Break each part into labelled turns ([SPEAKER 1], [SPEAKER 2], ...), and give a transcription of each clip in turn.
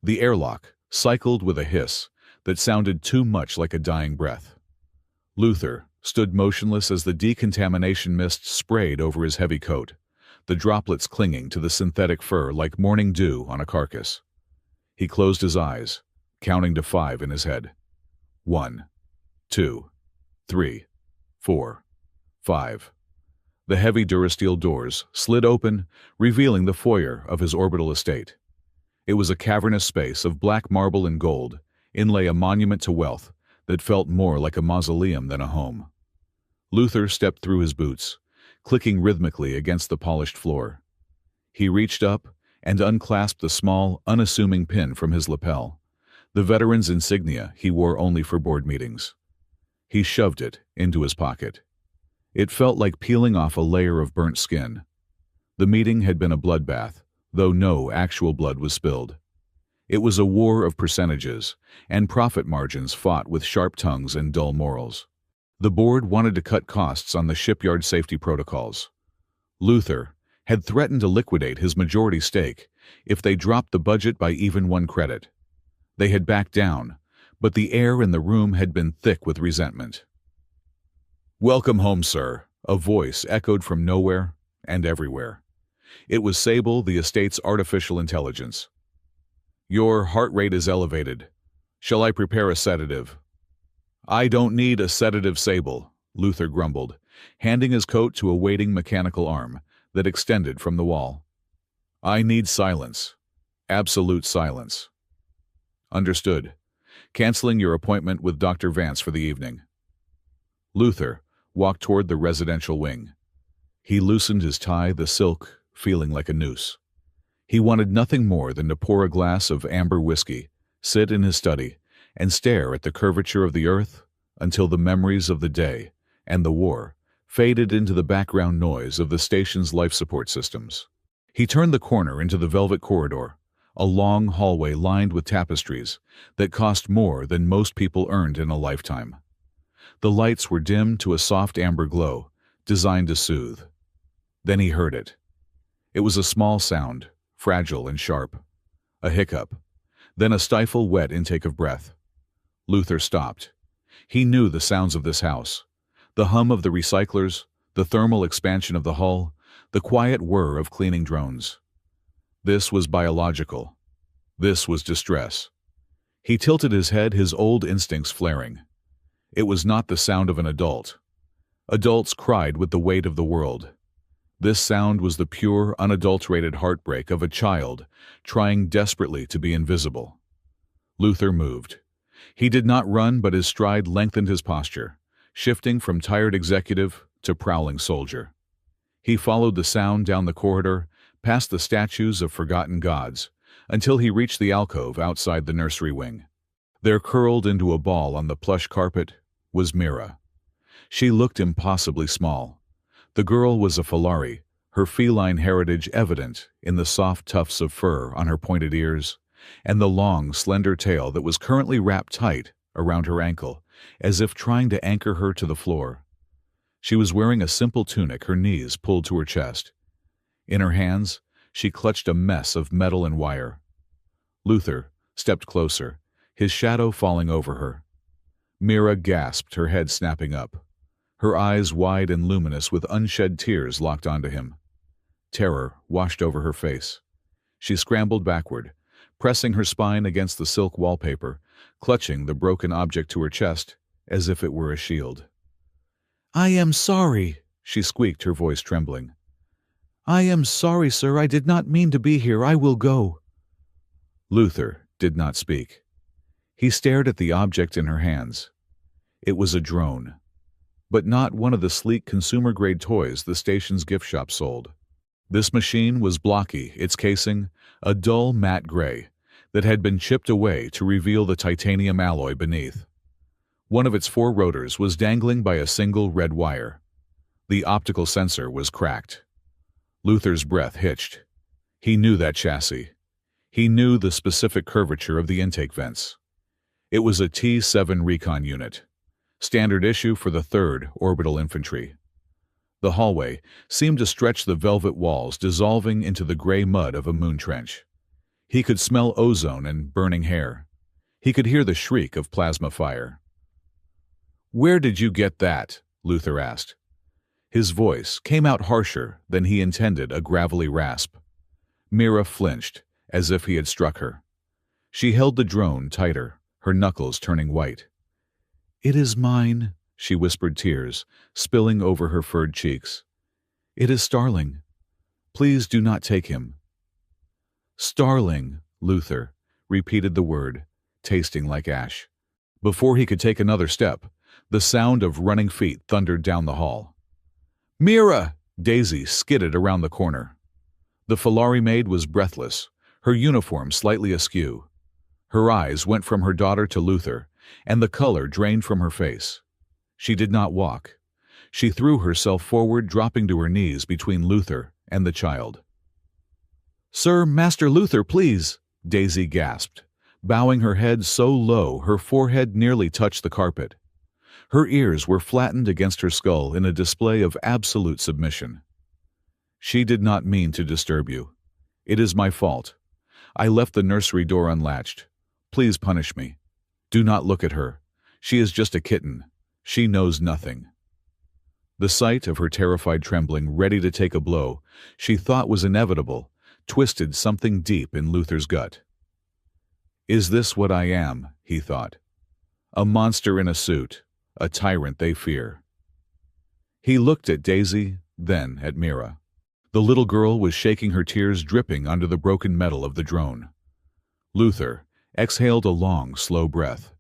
[SPEAKER 1] The airlock cycled with a hiss that sounded too much like a dying breath. Luther stood motionless as the decontamination mist sprayed over his heavy coat, the droplets clinging to the synthetic fur like morning dew on a carcass. He closed his eyes, counting to 5 in his head. 1, 2, 3, 4, 5. The heavy durasteel doors slid open, revealing the foyer of his orbital estate. It was a cavernous space of black marble and gold, inlay a monument to wealth that felt more like a mausoleum than a home. Luther stepped through his boots, clicking rhythmically against the polished floor. He reached up and unclasped the small, unassuming pin from his lapel, the veteran's insignia he wore only for board meetings. He shoved it into his pocket. It felt like peeling off a layer of burnt skin. The meeting had been a bloodbath, though no actual blood was spilled. It was a war of percentages, and profit margins fought with sharp tongues and dull morals. The board wanted to cut costs on the shipyard safety protocols. Luther had threatened to liquidate his majority stake if they dropped the budget by even 1 credit. They had backed down, but the air in the room had been thick with resentment. "Welcome home, sir," a voice echoed from nowhere and everywhere. It was Sable, the estate's artificial intelligence. "Your heart rate is elevated. Shall I prepare a sedative?" "I don't need a sedative, Sable," Luther grumbled, handing his coat to a waiting mechanical arm that extended from the wall. "I need silence. Absolute silence." "Understood. Canceling your appointment with Dr. Vance for the evening." Luther walked toward the residential wing. He loosened his tie, the silk feeling like a noose. He wanted nothing more than to pour a glass of amber whiskey, sit in his study, and stare at the curvature of the earth until the memories of the day and the war faded into the background noise of the station's life support systems. He turned the corner into the velvet corridor, a long hallway lined with tapestries that cost more than most people earned in a lifetime. The lights were dimmed to a soft amber glow, designed to soothe. Then he heard it. It was a small sound, fragile and sharp. A hiccup, then a stifle, wet intake of breath. Luther stopped. He knew the sounds of this house. The hum of the recyclers, the thermal expansion of the hull, the quiet whir of cleaning drones. This was biological. This was distress. He tilted his head, his old instincts flaring. It was not the sound of an adult. Adults cried with the weight of the world. This sound was the pure, unadulterated heartbreak of a child trying desperately to be invisible. Luther moved. He did not run, but his stride lengthened his posture, shifting from tired executive to prowling soldier. He followed the sound down the corridor, past the statues of forgotten gods, until he reached the alcove outside the nursery wing. There, curled into a ball on the plush carpet, was Mira. She looked impossibly small. The girl was a Falari, her feline heritage evident in the soft tufts of fur on her pointed ears and the long, slender tail that was currently wrapped tight around her ankle, as if trying to anchor her to the floor. She was wearing a simple tunic, her knees pulled to her chest. In her hands, she clutched a mess of metal and wire. Luther stepped closer, his shadow falling over her. Mira gasped, her head snapping up. Her eyes wide and luminous with unshed tears locked onto him. Terror washed over her face. She scrambled backward, pressing her spine against the silk wallpaper, clutching the broken object to her chest as if it were a shield. "I am sorry," she squeaked, her voice trembling. "I am sorry, sir. I did not mean to be here. I will go." Luther did not speak. He stared at the object in her hands. It was a drone, but not one of the sleek consumer-grade toys the station's gift shop sold. This machine was blocky, its casing a dull matte gray that had been chipped away to reveal the titanium alloy beneath. One of its 4 rotors was dangling by a single red wire. The optical sensor was cracked. Luther's breath hitched. He knew that chassis. He knew the specific curvature of the intake vents. It was a T-7 recon unit, standard issue for the 3rd Orbital Infantry. The hallway seemed to stretch the velvet walls, dissolving into the gray mud of a moon trench. He could smell ozone and burning hair. He could hear the shriek of plasma fire. "Where did you get that?" Luther asked. His voice came out harsher than he intended, a gravelly rasp. Mira flinched, as if he had struck her. She held the drone tighter, her knuckles turning white. "It is mine," she whispered, tears spilling over her furred cheeks. "It is Starling. Please do not take him." "Starling," Luther repeated the word, tasting like ash. Before he could take another step, the sound of running feet thundered down the hall. "Mira!" Daisy skidded around the corner. The Falari maid was breathless, her uniform slightly askew. Her eyes went from her daughter to Luther, and the color drained from her face. She did not walk. She threw herself forward, dropping to her knees between Luther and the child. "Sir, Master Luther, please," Daisy gasped, bowing her head so low her forehead nearly touched the carpet. Her ears were flattened against her skull in a display of absolute submission. "She did not mean to disturb you. It is my fault. I left the nursery door unlatched. Please punish me. Do not look at her. She is just a kitten. She knows nothing." The sight of her terrified trembling, ready to take a blow she thought was inevitable, twisted something deep in Luther's gut. "Is this what I am?" he thought. "A monster in a suit, a tyrant they fear." He looked at Daisy, then at Mira. The little girl was shaking, her tears dripping under the broken metal of the drone. Luther exhaled a long, slow breath.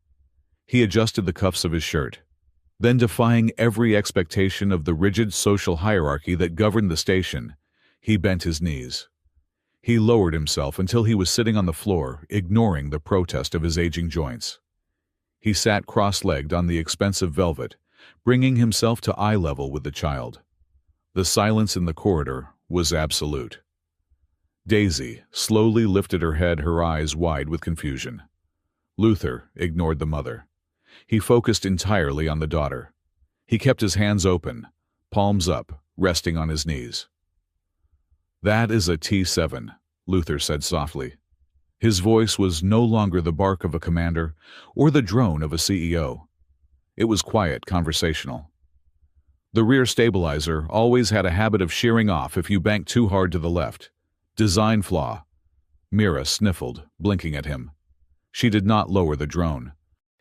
[SPEAKER 1] He adjusted the cuffs of his shirt. Then, defying every expectation of the rigid social hierarchy that governed the station, he bent his knees. He lowered himself until he was sitting on the floor, ignoring the protest of his aging joints. He sat cross-legged on the expensive velvet, bringing himself to eye level with the child. The silence in the corridor was absolute. Daisy slowly lifted her head, her eyes wide with confusion. Luther ignored the mother. He focused entirely on the daughter. He kept his hands open, palms up, resting on his knees. "That is a T7, Luther said softly. His voice was no longer the bark of a commander or the drone of a CEO. It was quiet, conversational. "The rear stabilizer always had a habit of shearing off if you banked too hard to the left. Design flaw." Mira sniffled, blinking at him. She did not lower the drone.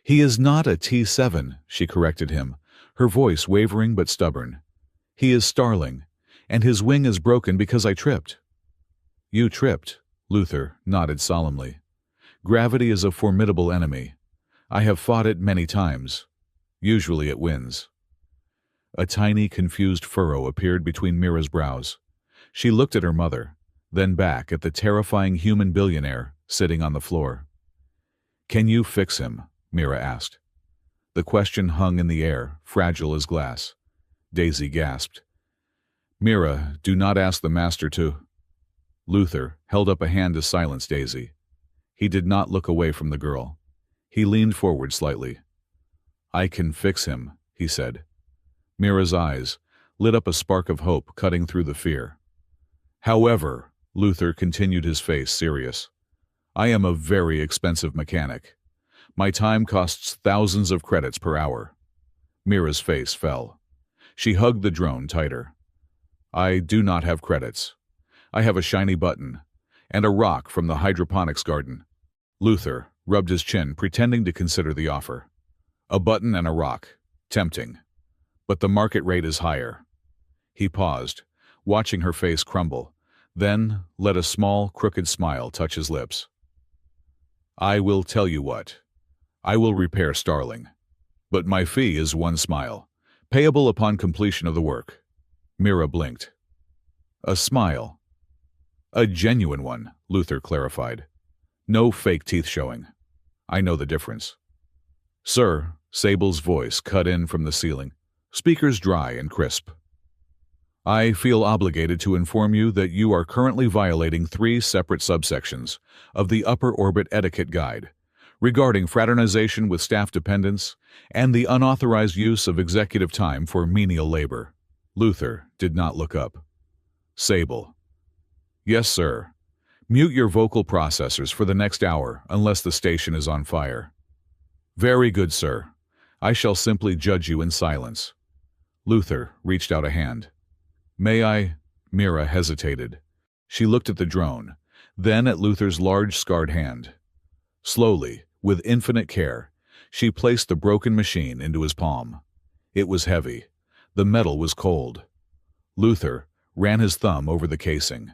[SPEAKER 1] "He is not a T7, she corrected him, her voice wavering but stubborn. "He is Starling, and his wing is broken because I tripped." "You tripped," Luther nodded solemnly. "Gravity is a formidable enemy. I have fought it many times. Usually it wins." A tiny, confused furrow appeared between Mira's brows. She looked at her mother, then back at the terrifying human billionaire sitting on the floor. "Can you fix him?" Mira asked. The question hung in the air, fragile as glass. Daisy gasped. "Mira, do not ask the master to—" Luther held up a hand to silence Daisy. He did not look away from the girl. He leaned forward slightly. "I can fix him," he said. Mira's eyes lit up, a spark of hope cutting through the fear. "However," Luther continued, his face serious, "I am a very expensive mechanic. My time costs thousands of credits per hour." Mira's face fell. She hugged the drone tighter. "I do not have credits. I have a shiny button, and a rock from the hydroponics garden." Luther rubbed his chin, pretending to consider the offer. "A button and a rock. Tempting. But the market rate is higher." He paused, watching her face crumble, then let a small, crooked smile touch his lips. "I will tell you what. I will repair Starling. But my fee is one smile, payable upon completion of the work." Mira blinked. "A smile." "A genuine one," Luther clarified. "No fake teeth showing. I know the difference." "Sir," Sable's voice cut in from the ceiling, speakers dry and crisp. "I feel obligated to inform you that you are currently violating 3 separate subsections of the Upper Orbit Etiquette Guide regarding fraternization with staff dependents and the unauthorized use of executive time for menial labor." Luther did not look up. Sable. "Yes, sir." Mute your vocal processors for the next hour unless the station is on fire. Very good, sir. I shall simply judge you in silence. Luther reached out a hand. May I? Mira hesitated. She looked at the drone, then at Luther's large scarred hand. Slowly, with infinite care, she placed the broken machine into his palm. It was heavy. The metal was cold. Luther ran his thumb over the casing.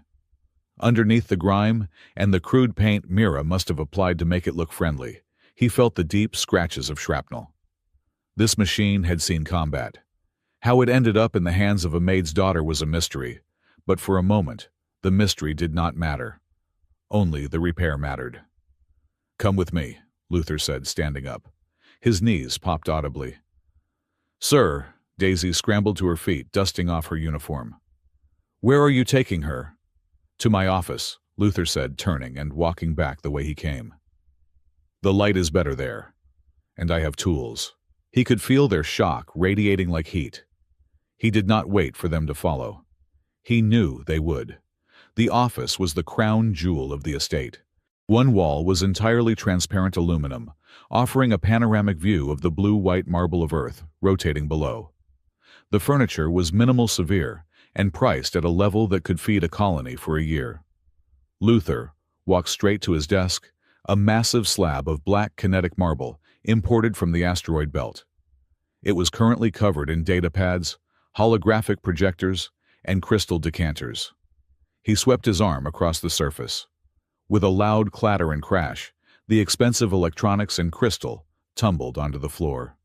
[SPEAKER 1] Underneath the grime and the crude paint Mira must have applied to make it look friendly, he felt the deep scratches of shrapnel. This machine had seen combat. How it ended up in the hands of a maid's daughter was a mystery, but for a moment, the mystery did not matter. Only the repair mattered. Come with me, Luther said, standing up. His knees popped audibly. Sir, Daisy scrambled to her feet, dusting off her uniform. Where are you taking her? To my office, Luther said, turning and walking back the way he came. The light is better there, and I have tools. He could feel their shock radiating like heat. He did not wait for them to follow. He knew they would. The office was the crown jewel of the estate. One wall was entirely transparent aluminum, offering a panoramic view of the blue-white marble of Earth rotating below. The furniture was minimal severe and priced at a level that could feed a colony for a year. Luther walked straight to his desk, a massive slab of black kinetic marble imported from the asteroid belt. It was currently covered in data pads, holographic projectors, and crystal decanters. He swept his arm across the surface. With a loud clatter and crash, the expensive electronics and crystal tumbled onto the floor.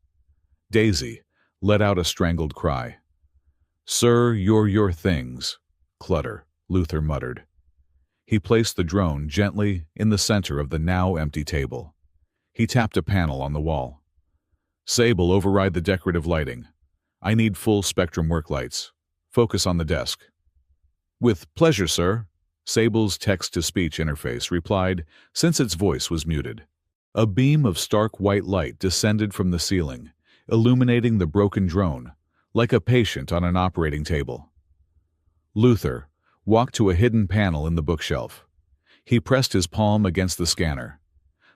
[SPEAKER 1] Daisy let out a strangled cry. Sir, your things. Clutter, Luther muttered. He placed the drone gently in the center of the now empty table. He tapped a panel on the wall. Sable, override the decorative lighting. I need full spectrum work lights. Focus on the desk. With pleasure, sir. Sable's text-to-speech interface replied, since its voice was muted. A beam of stark white light descended from the ceiling, illuminating the broken drone, like a patient on an operating table. Luther walked to a hidden panel in the bookshelf. He pressed his palm against the scanner.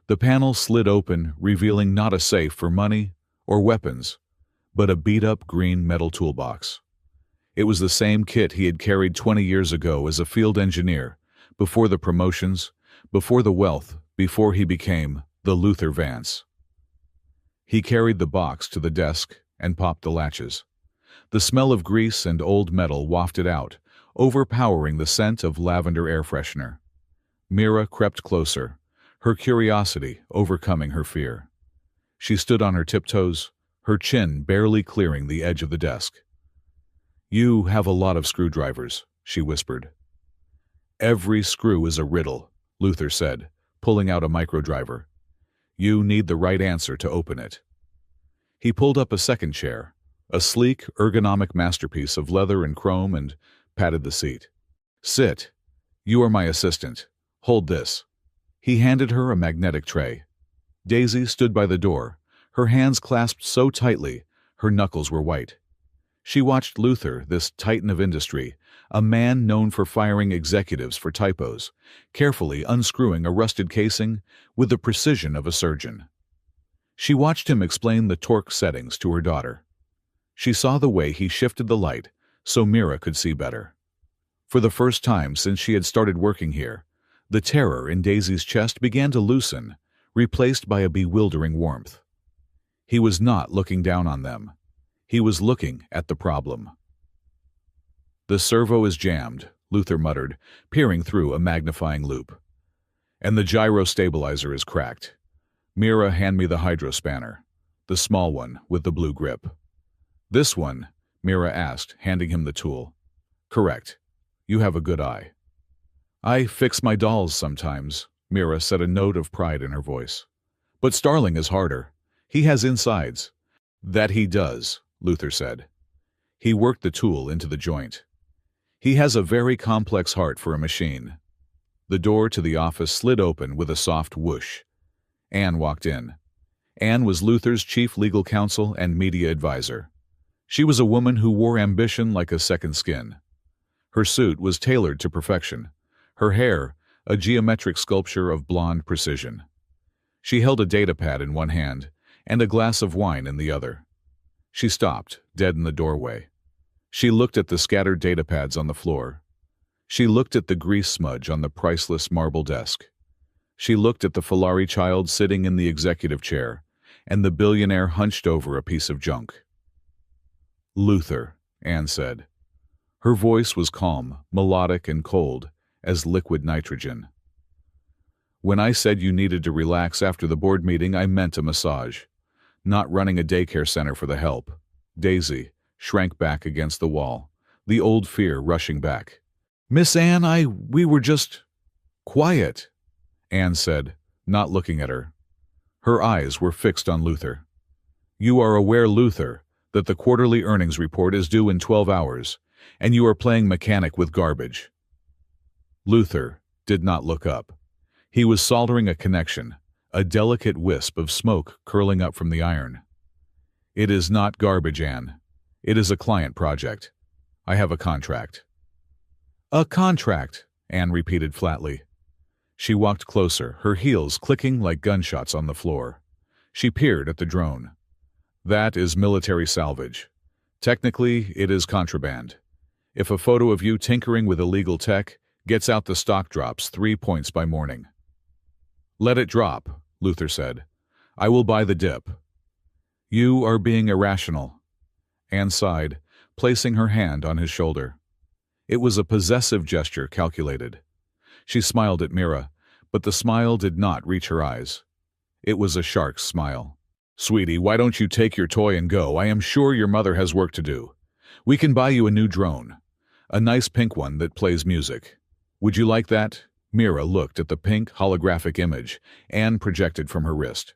[SPEAKER 1] The panel slid open, revealing not a safe for money or weapons, but a beat-up green metal toolbox. It was the same kit he had carried 20 years ago as a field engineer, before the promotions, before the wealth, before he became the Luther Vance. He carried the box to the desk and popped the latches. The smell of grease and old metal wafted out, overpowering the scent of lavender air freshener. Mira crept closer, her curiosity overcoming her fear. She stood on her tiptoes, her chin barely clearing the edge of the desk. You have a lot of screwdrivers, she whispered. Every screw is a riddle, Luther said, pulling out a microdriver. You need the right answer to open it. He pulled up a second chair, a sleek, ergonomic masterpiece of leather and chrome, and patted the seat. Sit. You are my assistant. Hold this. He handed her a magnetic tray. Daisy stood by the door, her hands clasped so tightly her knuckles were white. She watched Luther, this titan of industry, a man known for firing executives for typos, carefully unscrewing a rusted casing with the precision of a surgeon. She watched him explain the torque settings to her daughter. She saw the way he shifted the light so Mira could see better. For the first time since she had started working here, the terror in Daisy's chest began to loosen, replaced by a bewildering warmth. He was not looking down on them. He was looking at the problem. The servo is jammed, Luther muttered, peering through a magnifying loupe. And the gyro stabilizer is cracked. Mira, hand me the hydrospanner, the small one with the blue grip. This one, Mira asked, handing him the tool. Correct. You have a good eye. I fix my dolls sometimes, Mira said, a note of pride in her voice. But Starling is harder. He has insides. That he does, Luther said. He worked the tool into the joint. He has a very complex heart for a machine. The door to the office slid open with a soft whoosh. Anne walked in. Anne was Luther's chief legal counsel and media advisor. She was a woman who wore ambition like a second skin. Her suit was tailored to perfection. Her hair, a geometric sculpture of blonde precision. She held a datapad in one hand and a glass of wine in the other. She stopped, dead in the doorway. She looked at the scattered datapads on the floor. She looked at the grease smudge on the priceless marble desk. She looked at the Filari child sitting in the executive chair, and the billionaire hunched over a piece of junk. "Luther," Anne said. Her voice was calm, melodic, and cold as liquid nitrogen. "When I said you needed to relax after the board meeting, I meant a massage, not running a daycare center for the help." Daisy shrank back against the wall, the old fear rushing back. "Miss Anne, we were just quiet," Anne said, not looking at her. Her eyes were fixed on Luther. "You are aware, Luther, that the quarterly earnings report is due in 12 hours, and you are playing mechanic with garbage." Luther did not look up. He was soldering a connection, a delicate wisp of smoke curling up from the iron. "It is not garbage, Anne. It is a client project. I have a contract." "A contract," Anne repeated flatly. She walked closer, her heels clicking like gunshots on the floor. She peered at the drone. "That is military salvage. Technically, it is contraband. If a photo of you tinkering with illegal tech gets out, the stock drops 3 points by morning." "Let it drop," Luther said. "I will buy the dip." "You are being irrational." Anne sighed, placing her hand on his shoulder. It was a possessive gesture, calculated. She smiled at Mira, but the smile did not reach her eyes. It was a shark's smile. "Sweetie, why don't you take your toy and go? I am sure your mother has work to do. We can buy you a new drone. A nice pink one that plays music. Would you like that?" Mira looked at the pink holographic image Anne projected from her wrist.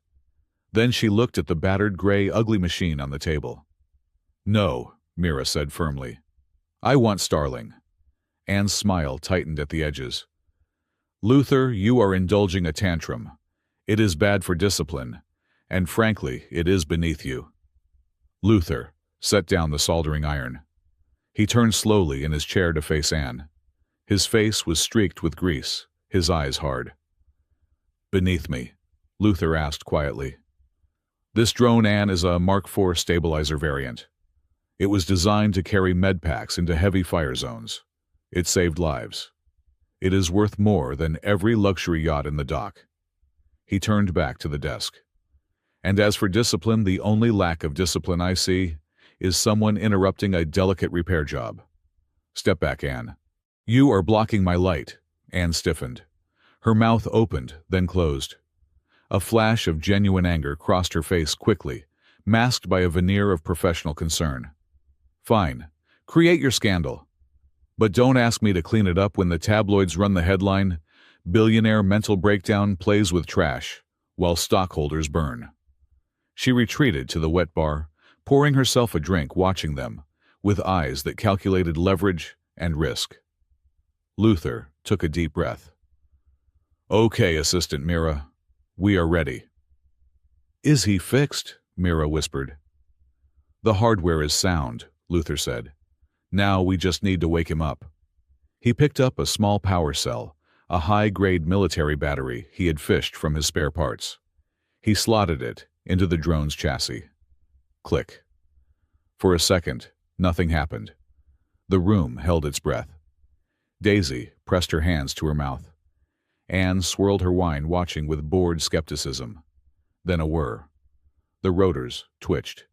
[SPEAKER 1] Then she looked at the battered gray ugly machine on the table. "No," Mira said firmly. "I want Starling." Anne's smile tightened at the edges. "Luther, you are indulging a tantrum. It is bad for discipline, and frankly, it is beneath you." Luther set down the soldering iron. He turned slowly in his chair to face Anne. His face was streaked with grease, his eyes hard. "Beneath me?" Luther asked quietly. "This drone, Anne, is a Mark IV stabilizer variant. It was designed to carry medpacks into heavy fire zones. It saved lives. It is worth more than every luxury yacht in the dock." He turned back to the desk. "And as for discipline, the only lack of discipline I see is someone interrupting a delicate repair job. Step back, Anne." "You are blocking my light." Anne stiffened. Her mouth opened, then closed. A flash of genuine anger crossed her face quickly, masked by a veneer of professional concern. "Fine. Create your scandal. But don't ask me to clean it up when the tabloids run the headline, 'Billionaire mental breakdown plays with trash, while stockholders burn.'" She retreated to the wet bar, pouring herself a drink, watching them, with eyes that calculated leverage and risk. Luther took a deep breath. "Okay, Assistant Mira. We are ready." "Is he fixed?" Mira whispered. "The hardware is sound," Luther said. "Now we just need to wake him up." He picked up a small power cell, a high-grade military battery he had fished from his spare parts. He slotted it into the drone's chassis. Click. For a second, nothing happened. The room held its breath. Daisy pressed her hands to her mouth. Anne swirled her wine, watching with bored skepticism. Then a whir. The rotors twitched.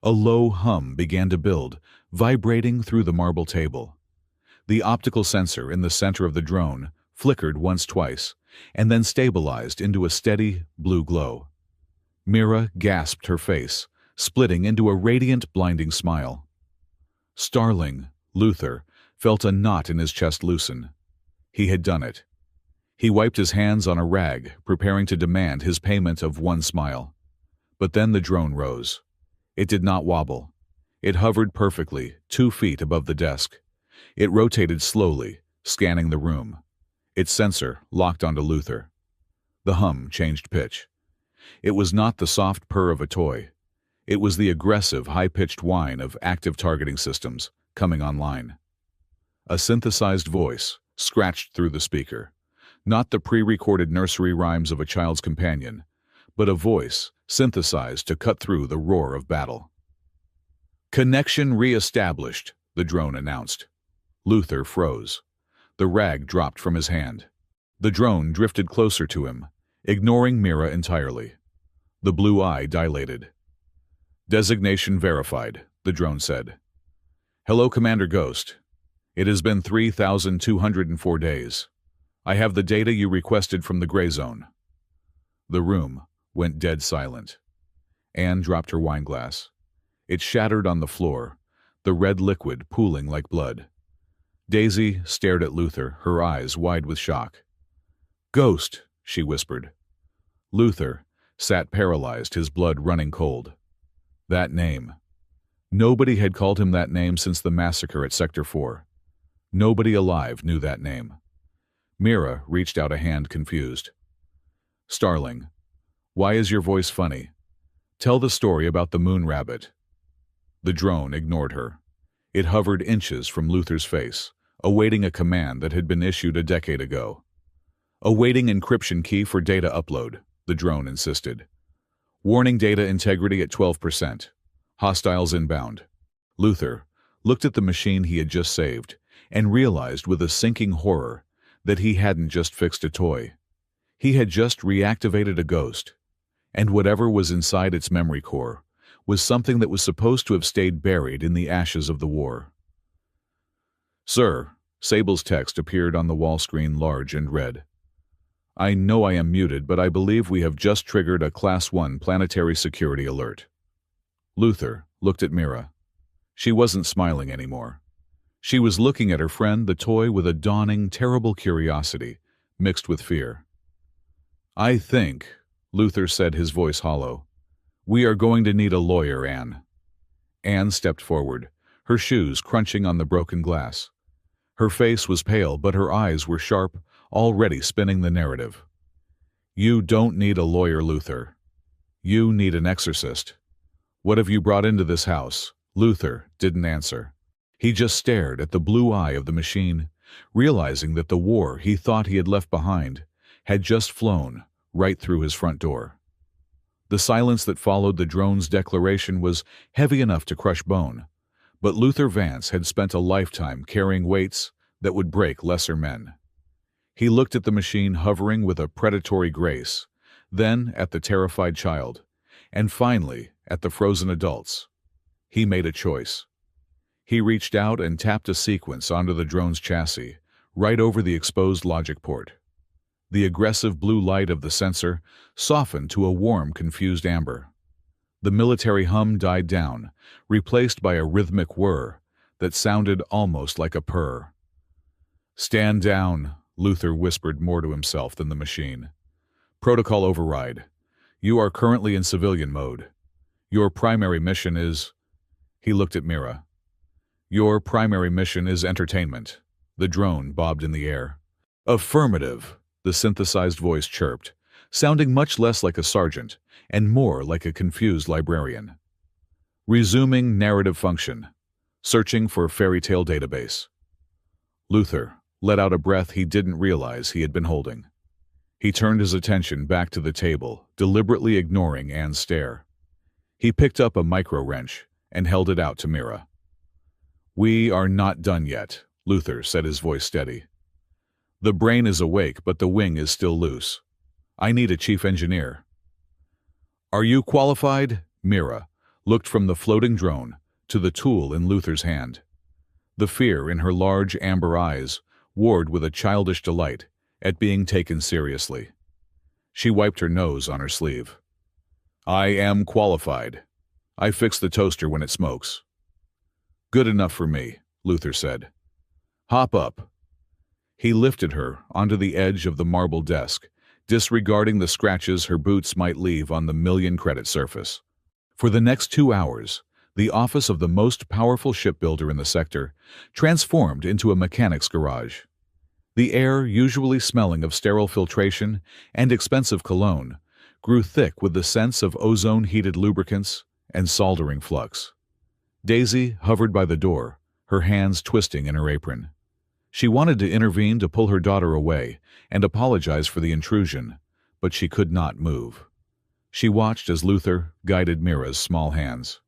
[SPEAKER 1] A low hum began to build, vibrating through the marble table. The optical sensor in the center of the drone flickered once-twice, and then stabilized into a steady blue glow. Mira gasped, her face splitting into a radiant, blinding smile. Starling, Luther, felt a knot in his chest loosen. He had done it. He wiped his hands on a rag, preparing to demand his payment of one smile. But then the drone rose. It did not wobble. It hovered perfectly, 2 feet above the desk. It rotated slowly, scanning the room. Its sensor locked onto Luther. The hum changed pitch. It was not the soft purr of a toy. It was the aggressive, high-pitched whine of active targeting systems coming online. A synthesized voice scratched through the speaker. Not the pre-recorded nursery rhymes of a child's companion, but a voice synthesized to cut through the roar of battle. "Connection re-established," the drone announced. Luther froze. The rag dropped from his hand. The drone drifted closer to him, ignoring Mira entirely. The blue eye dilated. "Designation verified," the drone said. "Hello, Commander Ghost. It has been 3,204 days. I have the data you requested from the gray zone." The room went dead silent. Anne dropped her wineglass. It shattered on the floor, the red liquid pooling like blood. Daisy stared at Luther, her eyes wide with shock. "Ghost," she whispered. Luther sat paralyzed, his blood running cold. That name. Nobody had called him that name since the massacre at Sector 4. Nobody alive knew that name. Mira reached out a hand, confused. "Starling, why is your voice funny? Tell the story about the moon rabbit." The drone ignored her. It hovered inches from Luther's face, awaiting a command that had been issued a decade ago. "Awaiting encryption key for data upload," the drone insisted. "Warning data integrity at 12%. Hostiles inbound." Luther looked at the machine he had just saved and realized with a sinking horror that he hadn't just fixed a toy. He had just reactivated a ghost, and whatever was inside its memory core was something that was supposed to have stayed buried in the ashes of the war. "Sir," Sable's text appeared on the wall screen, large and red. "I know I am muted, but I believe we have just triggered a Class 1 planetary security alert." Luther looked at Mira. She wasn't smiling anymore. She was looking at her friend, the toy, with a dawning, terrible curiosity, mixed with fear. "I think," Luther said, his voice hollow, "we are going to need a lawyer, Anne." Anne stepped forward, her shoes crunching on the broken glass. Her face was pale, but her eyes were sharp, already spinning the narrative. "You don't need a lawyer, Luther. You need an exorcist. What have you brought into this house?" Luther didn't answer. He just stared at the blue eye of the machine, realizing that the war he thought he had left behind had just flown right through his front door. The silence that followed the drone's declaration was heavy enough to crush bone, but Luther Vance had spent a lifetime carrying weights that would break lesser men. He looked at the machine hovering with a predatory grace, then at the terrified child, and finally at the frozen adults. He made a choice. He reached out and tapped a sequence onto the drone's chassis, right over the exposed logic port. The aggressive blue light of the sensor softened to a warm, confused amber. The military hum died down, replaced by a rhythmic whir that sounded almost like a purr. "Stand down," Luther whispered more to himself than the machine. "Protocol override. You are currently in civilian mode. Your primary mission is—" He looked at Mira. "Your primary mission is entertainment." The drone bobbed in the air. "Affirmative," the synthesized voice chirped, sounding much less like a sergeant and more like a confused librarian. "Resuming narrative function. Searching for fairy tale database." Luther let out a breath he didn't realize he had been holding. He turned his attention back to the table, deliberately ignoring Anne's stare. He picked up a micro-wrench and held it out to Mira. "We are not done yet," Luther said, his voice steady. "The brain is awake, but the wing is still loose. I need a chief engineer." "Are you qualified?" Mira looked from the floating drone to the tool in Luther's hand. The fear in her large amber eyes warred with a childish delight at being taken seriously. She wiped her nose on her sleeve. "I am qualified. I fix the toaster when it smokes." "Good enough for me," Luther said. "Hop up." He lifted her onto the edge of the marble desk, disregarding the scratches her boots might leave on the million-credit surface. For the next 2 hours, the office of the most powerful shipbuilder in the sector transformed into a mechanic's garage. The air, usually smelling of sterile filtration and expensive cologne, grew thick with the sense of ozone-heated lubricants and soldering flux. Daisy hovered by the door, her hands twisting in her apron. She wanted to intervene to pull her daughter away and apologize for the intrusion, but she could not move. She watched as Luther guided Mira's small hands.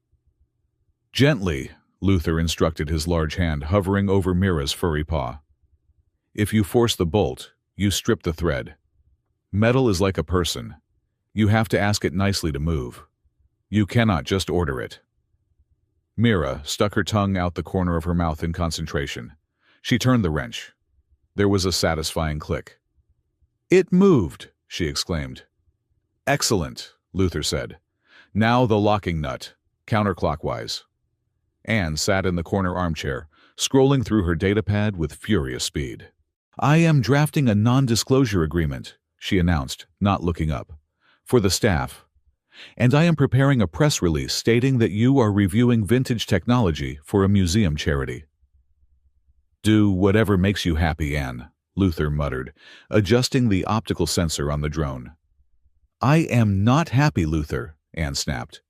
[SPEAKER 1] "Gently," Luther instructed, his large hand hovering over Mira's furry paw. "If you force the bolt, you strip the thread. Metal is like a person. You have to ask it nicely to move. You cannot just order it." Mira stuck her tongue out the corner of her mouth in concentration. She turned the wrench. There was a satisfying click. "It moved!" she exclaimed. "Excellent," Luther said. "Now the locking nut, counterclockwise." Anne sat in the corner armchair, scrolling through her datapad with furious speed. "I am drafting a non-disclosure agreement," she announced, not looking up, "for the staff. And I am preparing a press release stating that you are reviewing vintage technology for a museum charity." "Do whatever makes you happy, Anne," Luther muttered, adjusting the optical sensor on the drone. "I am not happy, Luther," Anne snapped.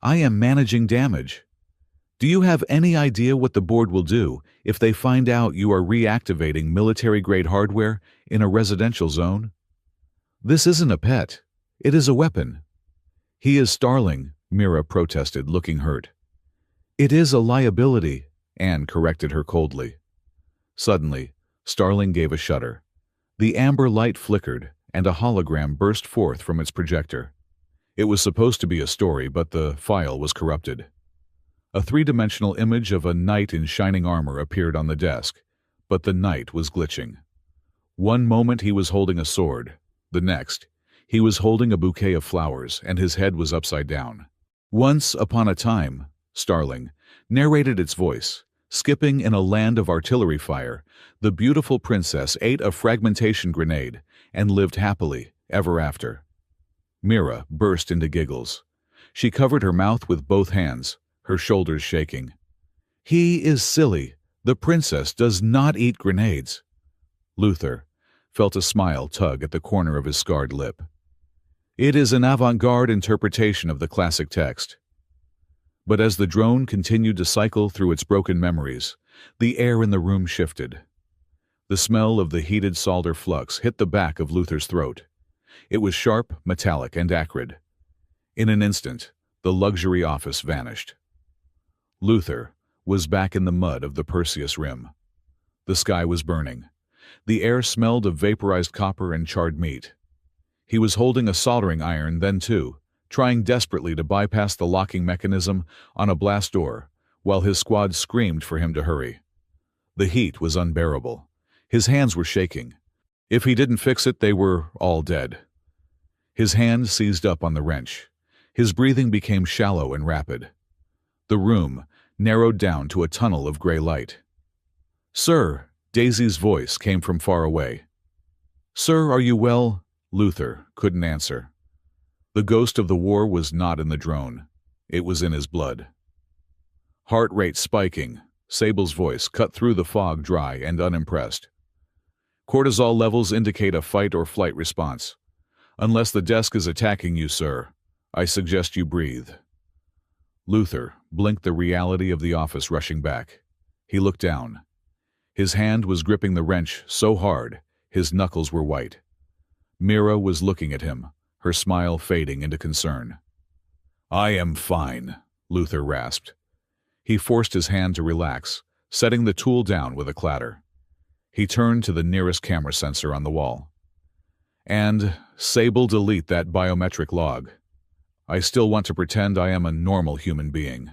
[SPEAKER 1] "I am managing damage. Do you have any idea what the board will do if they find out you are reactivating military-grade hardware in a residential zone? This isn't a pet. It is a weapon." "He is Starling," Mira protested, looking hurt. "It is a liability," Anne corrected her coldly. Suddenly, Starling gave a shudder. The amber light flickered, and a hologram burst forth from its projector. It was supposed to be a story, but the file was corrupted. A three-dimensional image of a knight in shining armor appeared on the desk, but the knight was glitching. One moment he was holding a sword. The next, he was holding a bouquet of flowers, and his head was upside down. "Once upon a time," Starling narrated its voice, "skipping in a land of artillery fire, the beautiful princess ate a fragmentation grenade and lived happily ever after." Mira burst into giggles. She covered her mouth with both hands, her shoulders shaking. "He is silly. The princess does not eat grenades." Luther felt a smile tug at the corner of his scarred lip. "It is an avant-garde interpretation of the classic text." But as the drone continued to cycle through its broken memories, the air in the room shifted. The smell of the heated solder flux hit the back of Luther's throat. It was sharp, metallic, and acrid. In an instant, the luxury office vanished. Luther was back in the mud of the Perseus Rim. The sky was burning. The air smelled of vaporized copper and charred meat. He was holding a soldering iron then too, trying desperately to bypass the locking mechanism on a blast door, while his squad screamed for him to hurry. The heat was unbearable. His hands were shaking. If he didn't fix it, they were all dead. His hand seized up on the wrench. His breathing became shallow and rapid. The room narrowed down to a tunnel of gray light. "Sir," Daisy's voice came from far away. "Sir, are you well?" Luther couldn't answer. The ghost of the war was not in the drone. It was in his blood. Heart rate spiking, Sable's voice cut through the fog, dry and unimpressed. "Cortisol levels indicate a fight or flight response. Unless the desk is attacking you, sir, I suggest you breathe." Luther blinked, the reality of the office rushing back. He looked down. His hand was gripping the wrench so hard, his knuckles were white. Mira was looking at him, her smile fading into concern. "I am fine," Luther rasped. He forced his hand to relax, setting the tool down with a clatter. He turned to the nearest camera sensor on the wall. "And, Sable, delete that biometric log. I still want to pretend I am a normal human being."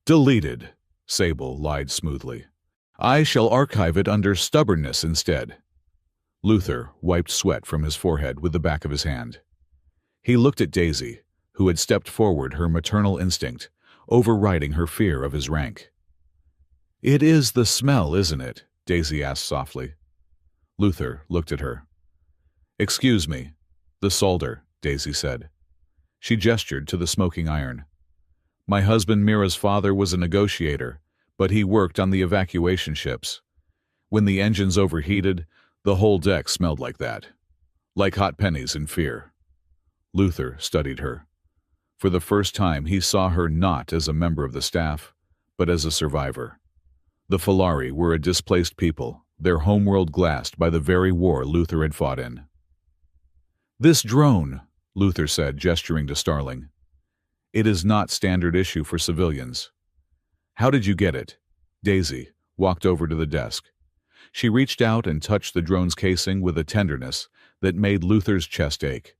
[SPEAKER 1] "Deleted," Sable lied smoothly. "I shall archive it under stubbornness instead." Luther wiped sweat from his forehead with the back of his hand. He looked at Daisy, who had stepped forward, her maternal instinct overriding her fear of his rank. "It is the smell, isn't it?" Daisy asked softly. Luther looked at her. "Excuse me, the solder," Daisy said. She gestured to the smoking iron. "My husband Mira's father was a negotiator, but he worked on the evacuation ships. When the engines overheated, the whole deck smelled like that. Like hot pennies in fear." Luther studied her. For the first time, he saw her not as a member of the staff, but as a survivor. The Falari were a displaced people, their homeworld glassed by the very war Luther had fought in. "This drone," Luther said, gesturing to Starling. "It is not standard issue for civilians." "How did you get it?" Daisy walked over to the desk. She reached out and touched the drone's casing with a tenderness that made Luther's chest ache.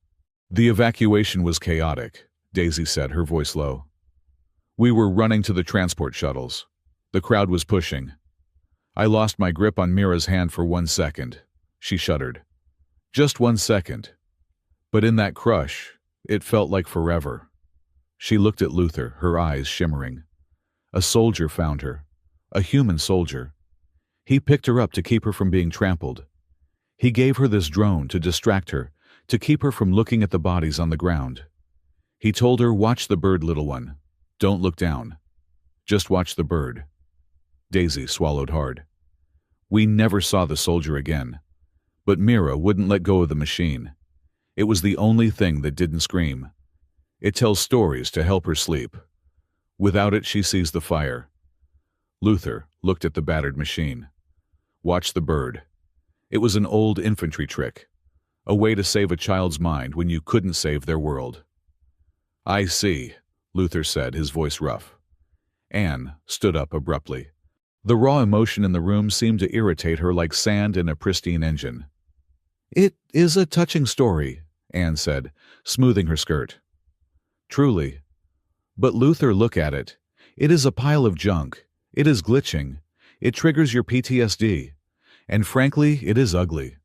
[SPEAKER 1] "The evacuation was chaotic," Daisy said, her voice low. "We were running to the transport shuttles. The crowd was pushing. I lost my grip on Mira's hand for 1 second. She shuddered. Just 1 second. But in that crush, it felt like forever." She looked at Luther, her eyes shimmering. A soldier found her. A human soldier. He picked her up to keep her from being trampled. He gave her this drone to distract her, to keep her from looking at the bodies on the ground. He told her, "Watch the bird, little one. Don't look down. Just watch the bird." Daisy swallowed hard. We never saw the soldier again. But Mira wouldn't let go of the machine. It was the only thing that didn't scream. It tells stories to help her sleep. Without it, she sees the fire. Luther looked at the battered machine. Watch the bird. It was an old infantry trick, a way to save a child's mind when you couldn't save their world. "I see," Luther said, his voice rough. Anne stood up abruptly. The raw emotion in the room seemed to irritate her like sand in a pristine engine. "It is a touching story," Anne said, smoothing her skirt. "Truly. But Luther, look at it. It is a pile of junk. It is glitching. It triggers your PTSD. And frankly, it is ugly."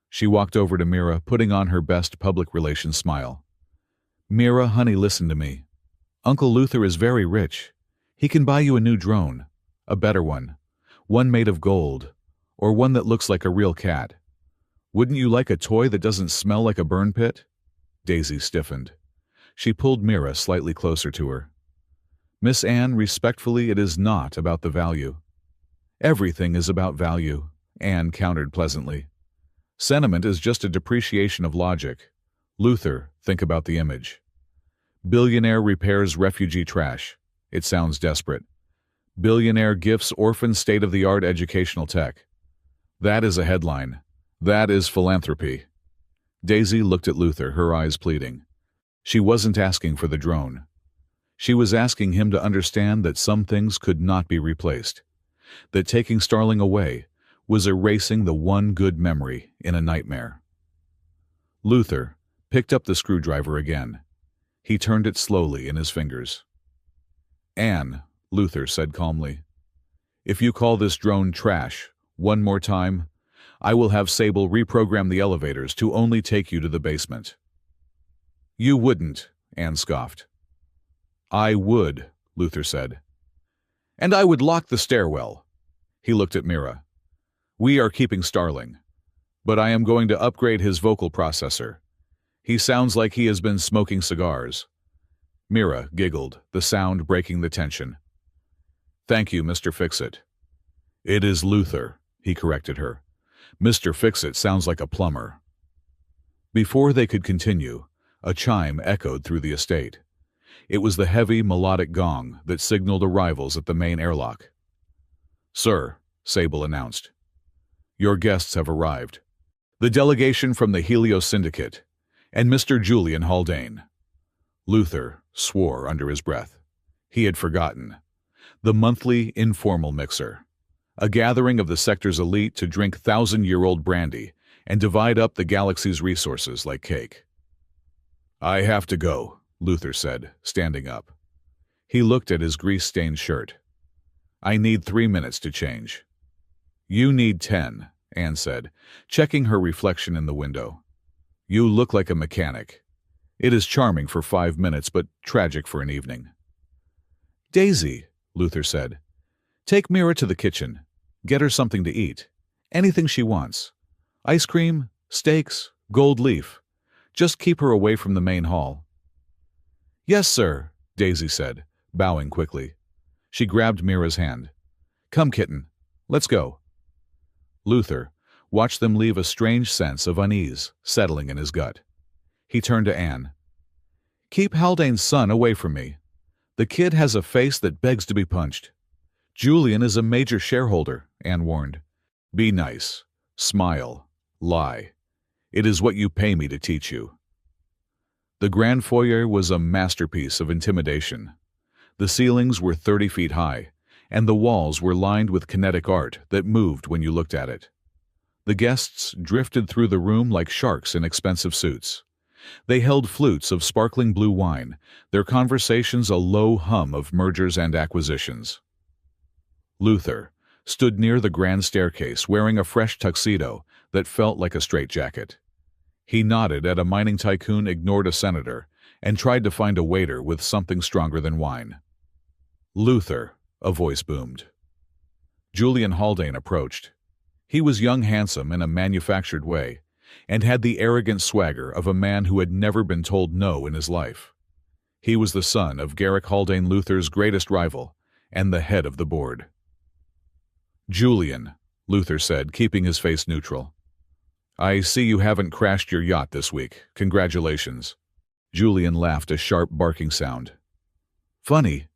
[SPEAKER 1] She walked over to Mira, putting on her best public relations smile. "Mira, honey, listen to me. Uncle Luther is very rich. He can buy you a new drone. A better one made of gold, or one that looks like a real cat. Wouldn't you like a toy that doesn't smell like a burn pit?" Daisy stiffened. She pulled Mira slightly closer to her. "Miss Anne, respectfully, it is not about the value." "Everything is about value," Anne countered pleasantly. "Sentiment is just a depreciation of logic. Luther, think about the image. Billionaire repairs refugee trash. It sounds desperate. Billionaire gifts orphan state-of-the-art educational tech. That is a headline. That is philanthropy." Daisy looked at Luther, her eyes pleading. She wasn't asking for the drone. She was asking him to understand that some things could not be replaced, that taking Starling away was erasing the one good memory in a nightmare. Luther picked up the screwdriver again. He turned it slowly in his fingers. "Anne," Luther said calmly, "if you call this drone trash one more time, I will have Sable reprogram the elevators to only take you to the basement." "You wouldn't," Anne scoffed. "I would," Luther said. "And I would lock the stairwell." He looked at Mira. "We are keeping Starling, but I am going to upgrade his vocal processor. He sounds like he has been smoking cigars." Mira giggled, the sound breaking the tension. "Thank you, Mr. Fixit." "It is Luther," he corrected her. "Mr. Fixit sounds like a plumber." Before they could continue, a chime echoed through the estate. It was the heavy, melodic gong that signaled arrivals at the main airlock. "Sir," Sable announced, "your guests have arrived. The delegation from the Helios Syndicate, and Mr. Julian Haldane." Luther swore under his breath. He had forgotten. The monthly informal mixer. A gathering of the sector's elite to drink thousand-year-old brandy and divide up the galaxy's resources like cake. "I have to go," Luther said, standing up. He looked at his grease-stained shirt. "I need 3 minutes to change." "You need 10, Anne said, checking her reflection in the window. "You look like a mechanic. It is charming for 5 minutes, but tragic for an evening." "Daisy," Luther said, "take Mira to the kitchen. Get her something to eat. Anything she wants. Ice cream, steaks, gold leaf. Just keep her away from the main hall." "Yes, sir," Daisy said, bowing quickly. She grabbed Mira's hand. "Come, kitten. Let's go." Luther watched them leave, a strange sense of unease settling in his gut. He turned to Anne. "Keep Haldane's son away from me. The kid has a face that begs to be punched. Julian is a major shareholder, Anne warned. Be nice. Smile. Lie. It is what you pay me to teach you. The grand foyer was a masterpiece of intimidation. The ceilings were 30 feet high, and the walls were lined with kinetic art that moved when you looked at it. The guests drifted through the room like sharks in expensive suits. They held flutes of sparkling blue wine, their conversations a low hum of mergers and acquisitions. Luther stood near the grand staircase wearing a fresh tuxedo that felt like a straitjacket. He nodded at a mining tycoon, ignored a senator, and tried to find a waiter with something stronger than wine. Luther, a voice boomed. Julian Haldane approached. He was young, handsome in a manufactured way, and had the arrogant swagger of a man who had never been told no in his life. He was the son of Garrick Haldane, Luther's greatest rival, and the head of the board. Julian, Luther said, keeping his face neutral. I see you haven't crashed your yacht this week. Congratulations. Julian laughed, a sharp barking sound. Funny.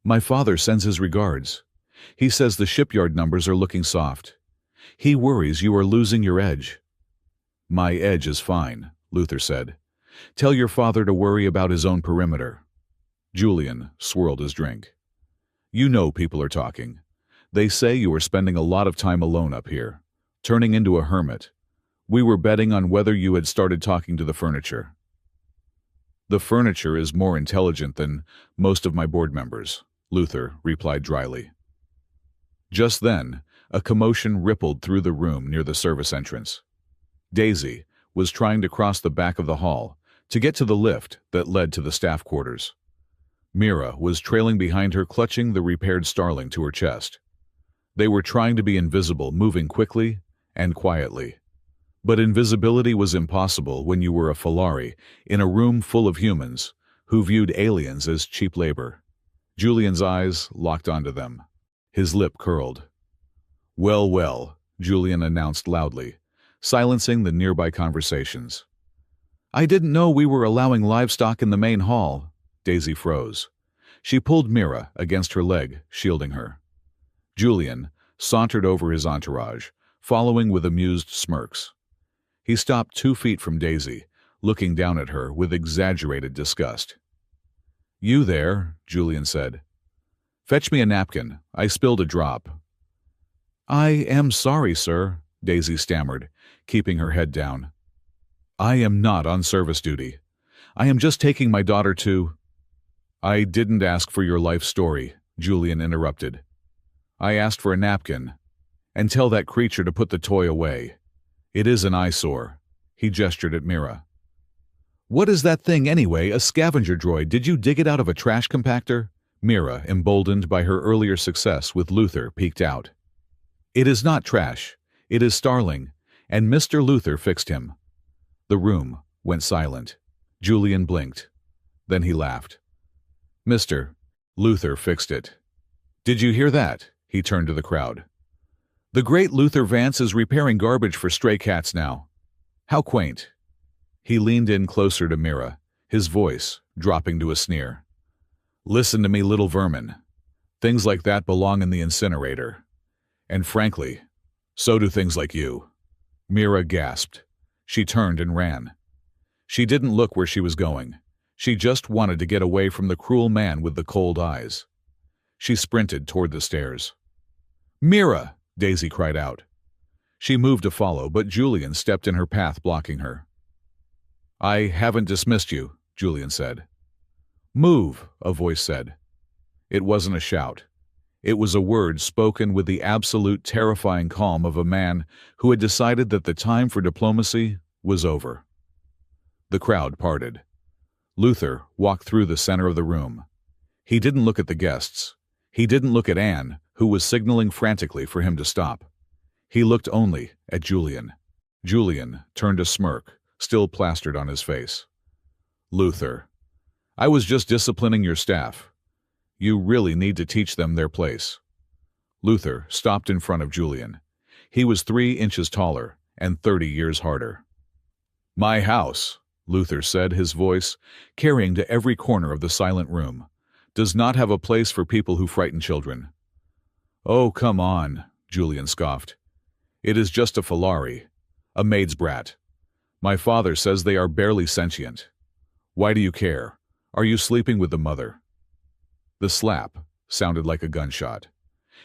[SPEAKER 1] My father sends his regards. He says the shipyard numbers are looking soft. He worries you are losing your edge. My edge is fine, Luther said. Tell your father to worry about his own perimeter. Julian swirled his drink. You know people are talking. They say you are spending a lot of time alone up here, turning into a hermit. We were betting on whether you had started talking to the furniture. The furniture is more intelligent than most of my board members, Luther replied dryly. Just then, a commotion rippled through the room near the service entrance. Daisy was trying to cross the back of the hall to get to the lift that led to the staff quarters. Mira was trailing behind her, clutching the repaired Starling to her chest. They were trying to be invisible, moving quickly and quietly. But invisibility was impossible when you were a Falari in a room full of humans who viewed aliens as cheap labor. Julian's eyes locked onto them. His lip curled. Well, well, Julian announced loudly, silencing the nearby conversations. I didn't know we were allowing livestock in the main hall. Daisy froze. She pulled Mira against her leg, shielding her. Julian sauntered over his entourage, following with amused smirks. He stopped 2 feet from Daisy, looking down at her with exaggerated disgust. You there, Julian said. Fetch me a napkin. I spilled a drop. I am sorry, sir, Daisy stammered, keeping her head down. I am not on service duty. I am just taking my daughter to... I didn't ask for your life story, Julian interrupted. I asked for a napkin. And tell that creature to put the toy away. It is an eyesore. He gestured at Mira. What is that thing anyway, a scavenger droid? Did you dig it out of a trash compactor? Mira, emboldened by her earlier success with Luther, peeked out. It is not trash. It is Starling, and Mr. Luther fixed him. The room went silent. Julian blinked. Then he laughed. Mr. Luther fixed it. Did you hear that? He turned to the crowd. The great Luther Vance is repairing garbage for stray cats now. How quaint. He leaned in closer to Mira, his voice dropping to a sneer. Listen to me, little vermin. Things like that belong in the incinerator. And frankly, so do things like you. Mira gasped. She turned and ran. She didn't look where she was going. She just wanted to get away from the cruel man with the cold eyes. She sprinted toward the stairs. Mira! Daisy cried out. She moved to follow, but Julian stepped in her path, blocking her. I haven't dismissed you, Julian said. Move, a voice said. It wasn't a shout. It was a word spoken with the absolute terrifying calm of a man who had decided that the time for diplomacy was over. The crowd parted. Luther walked through the center of the room. He didn't look at the guests. He didn't look at Anne, who was signaling frantically for him to stop. He looked only at Julian. Julian turned a smirk, still plastered on his face. Luther, I was just disciplining your staff. You really need to teach them their place. Luther stopped in front of Julian. He was 3 inches taller and 30 years harder. My house, Luther said, his voice carrying to every corner of the silent room, does not have a place for people who frighten children. "Oh, come on," Julian scoffed. "It is just a Filari, a maid's brat. My father says they are barely sentient. Why do you care? Are you sleeping with the mother?" The slap sounded like a gunshot.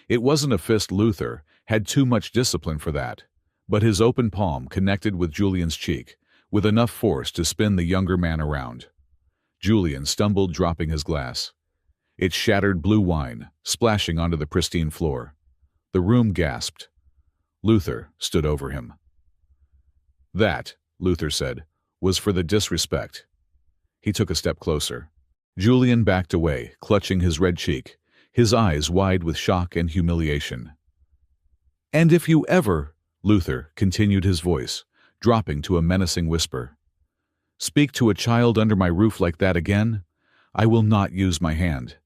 [SPEAKER 1] It wasn't a fist. Luther had too much discipline for that, but his open palm connected with Julian's cheek, with enough force to spin the younger man around. Julian stumbled, dropping his glass. It shattered blue wine, splashing onto the pristine floor. The room gasped. Luther stood over him. "That," Luther said, "was for the disrespect." He took a step closer. Julian backed away, clutching his red cheek, his eyes wide with shock and humiliation. "And if you ever," Luther continued, his voice dropping to a menacing whisper, "speak to a child under my roof like that again, I will not use my hand.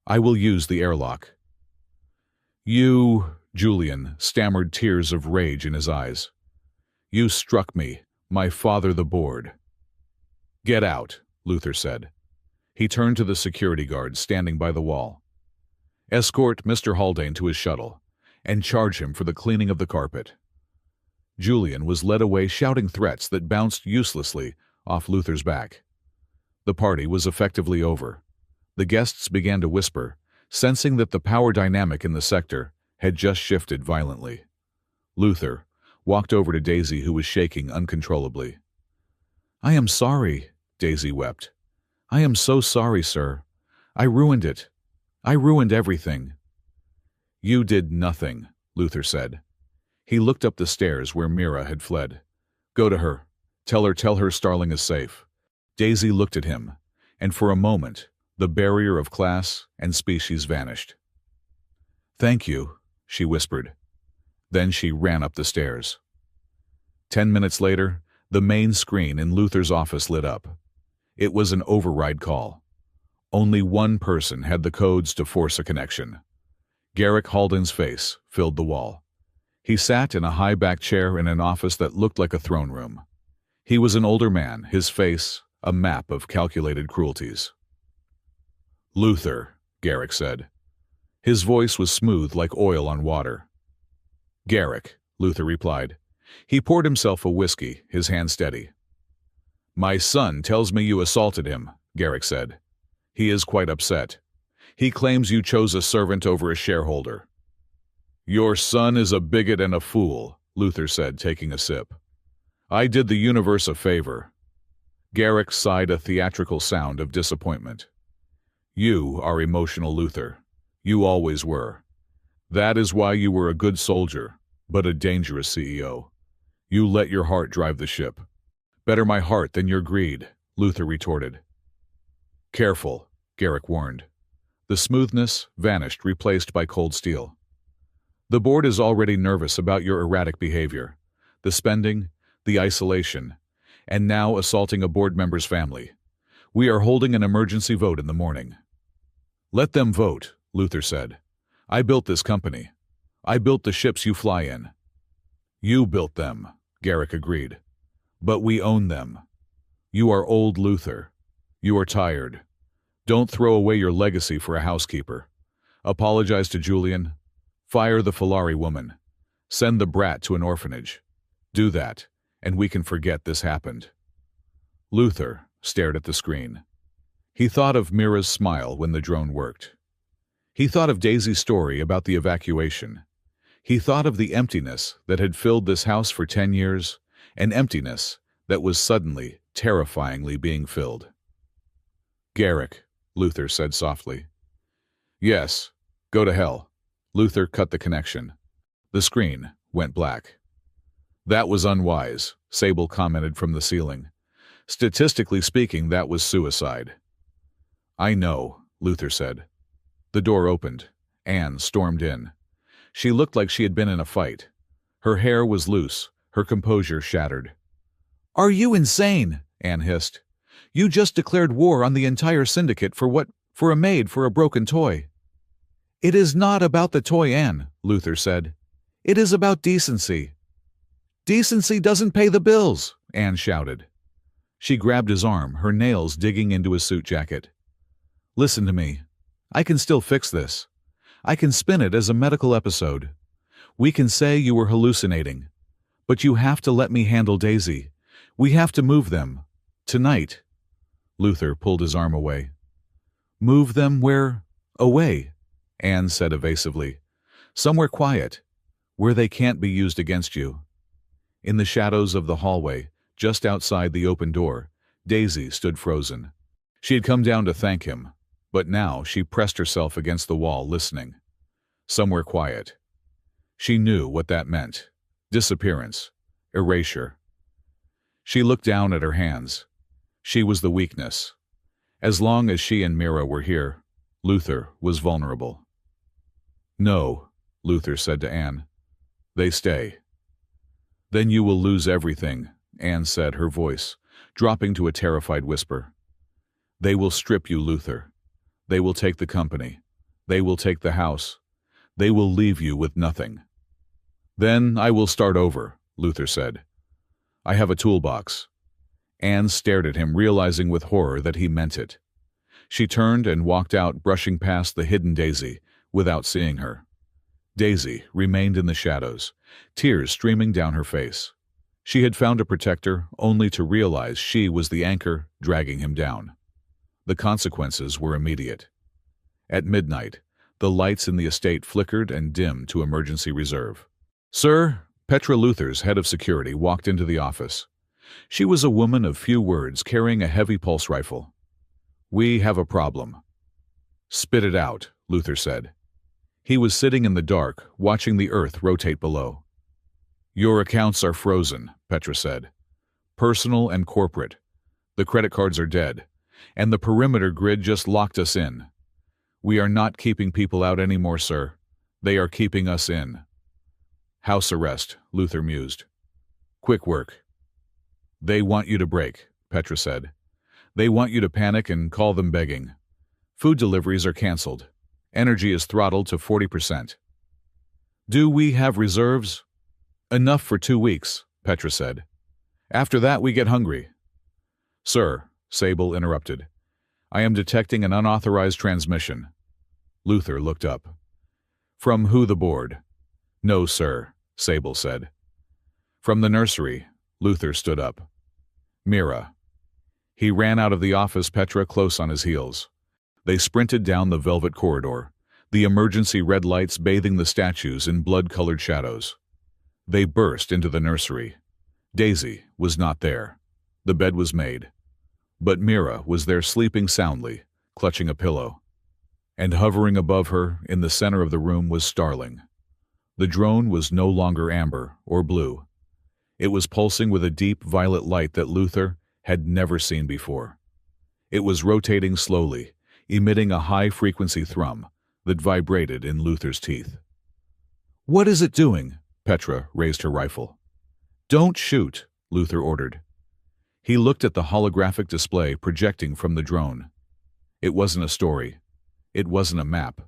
[SPEAKER 1] I will use the airlock." "You," Julian stammered, tears of rage in his eyes. "You struck me, my father, the board." "Get out," Luther said. He turned to the security guard standing by the wall. "Escort Mr. Haldane to his shuttle, and charge him for the cleaning of the carpet." Julian was led away, shouting threats that bounced uselessly off Luther's back. The party was effectively over. The guests began to whisper, sensing that the power dynamic in the sector had just shifted violently. Luther walked over to Daisy, who was shaking uncontrollably. "I am sorry," Daisy wept. "I am so sorry, sir. I ruined it. I ruined everything." "You did nothing," Luther said. He looked up the stairs where Mira had fled. "Go to her. Tell her Starling is safe." Daisy looked at him, and for a moment, the barrier of class and species vanished. "Thank you," she whispered. Then she ran up the stairs. 10 minutes later, the main screen in Luther's office lit up. It was an override call. Only one person had the codes to force a connection. Garrick Haldane's face filled the wall. He sat in a high-backed chair in an office that looked like a throne room. He was an older man, his face a map of calculated cruelties. "Luther," Garrick said. His voice was smooth like oil on water. "Garrick," Luther replied. He poured himself a whiskey, his hand steady. "My son tells me you assaulted him," Garrick said. "He is quite upset. He claims you chose a servant over a shareholder." "Your son is a bigot and a fool," Luther said, taking a sip. "I did the universe a favor." Garrick sighed, a theatrical sound of disappointment. "You are emotional, Luther. You always were. That is why you were a good soldier, but a dangerous CEO. You let your heart drive the ship." "Better my heart than your greed," Luther retorted. "Careful," Garrick warned. The smoothness vanished, replaced by cold steel. "The board is already nervous about your erratic behavior, the spending, the isolation, and now assaulting a board member's family. We are holding an emergency vote in the morning." "Let them vote," Luther said. "I built this company. I built the ships you fly in." "You built them," Garrick agreed. "But we own them. You are old, Luther. You are tired. Don't throw away your legacy for a housekeeper. Apologize to Julian. Fire the Filari woman. Send the brat to an orphanage. Do that, and we can forget this happened." Luther stared at the screen. He thought of Mira's smile when the drone worked. He thought of Daisy's story about the evacuation. He thought of the emptiness that had filled this house for 10 years, an emptiness that was suddenly, terrifyingly being filled. "Garrick," Luther said softly. "Yes, go to hell." Luther cut the connection. The screen went black. "That was unwise," Sable commented from the ceiling. "Statistically speaking, that was suicide." "I know," Luther said. The door opened. Anne stormed in. She looked like she had been in a fight. Her hair was loose, her composure shattered. "Are you insane?" Anne hissed. "You just declared war on the entire syndicate for what? For a maid for a broken toy." "It is not about the toy, Anne," Luther said. "It is about decency." "Decency doesn't pay the bills," Anne shouted. She grabbed his arm, her nails digging into his suit jacket. "Listen to me. I can still fix this. I can spin it as a medical episode. We can say you were hallucinating. But you have to let me handle Daisy. We have to move them. Tonight." Luther pulled his arm away. "Move them where?" "Away," Anne said evasively. "Somewhere quiet, where they can't be used against you." In the shadows of the hallway, just outside the open door, Daisy stood frozen. She had come down to thank him, but now she pressed herself against the wall, listening. Somewhere quiet. She knew what that meant. Disappearance. Erasure. She looked down at her hands. She was the weakness. As long as she and Mira were here, Luther was vulnerable. "No," Luther said to Anne. "They stay." "Then you will lose everything," Anne said, her voice dropping to a terrified whisper. "They will strip you, Luther. They will take the company. They will take the house. They will leave you with nothing." "Then I will start over," Luther said. "I have a toolbox." Anne stared at him, realizing with horror that he meant it. She turned and walked out, brushing past the hidden Daisy, without seeing her. Daisy remained in the shadows, tears streaming down her face. She had found a protector, only to realize she was the anchor dragging him down. The consequences were immediate. At midnight, the lights in the estate flickered and dimmed to emergency reserve. "Sir," Petra Luther's head of security walked into the office. She was a woman of few words, carrying a heavy pulse rifle. "We have a problem." "Spit it out," Luther said. He was sitting in the dark, watching the earth rotate below. "Your accounts are frozen," Petra said. "Personal and corporate. The credit cards are dead, and the perimeter grid just locked us in. We are not keeping people out anymore, sir. They are keeping us in." "House arrest," Luther mused. "Quick work." "They want you to break," Petra said. "They want you to panic and call them begging. Food deliveries are canceled. Energy is throttled to 40%. "Do we have reserves?" "Enough for 2 weeks," Petra said. "After that we get hungry." "Sir," Sable interrupted. "I am detecting an unauthorized transmission." Luther looked up. "From who, the board?" "No, sir," Sable said. "From the nursery." Luther stood up. "Mira." He ran out of the office, Petra close on his heels. They sprinted down the velvet corridor, the emergency red lights bathing the statues in blood-colored shadows. They burst into the nursery. Daisy was not there. The bed was made. But Mira was there, sleeping soundly, clutching a pillow. And hovering above her, in the center of the room, was Starling. The drone was no longer amber or blue. It was pulsing with a deep violet light that Luther had never seen before. It was rotating slowly, emitting a high-frequency thrum that vibrated in Luther's teeth. "What is it doing?" Petra raised her rifle. "Don't shoot," Luther ordered. He looked at the holographic display projecting from the drone. It wasn't a story. It wasn't a map.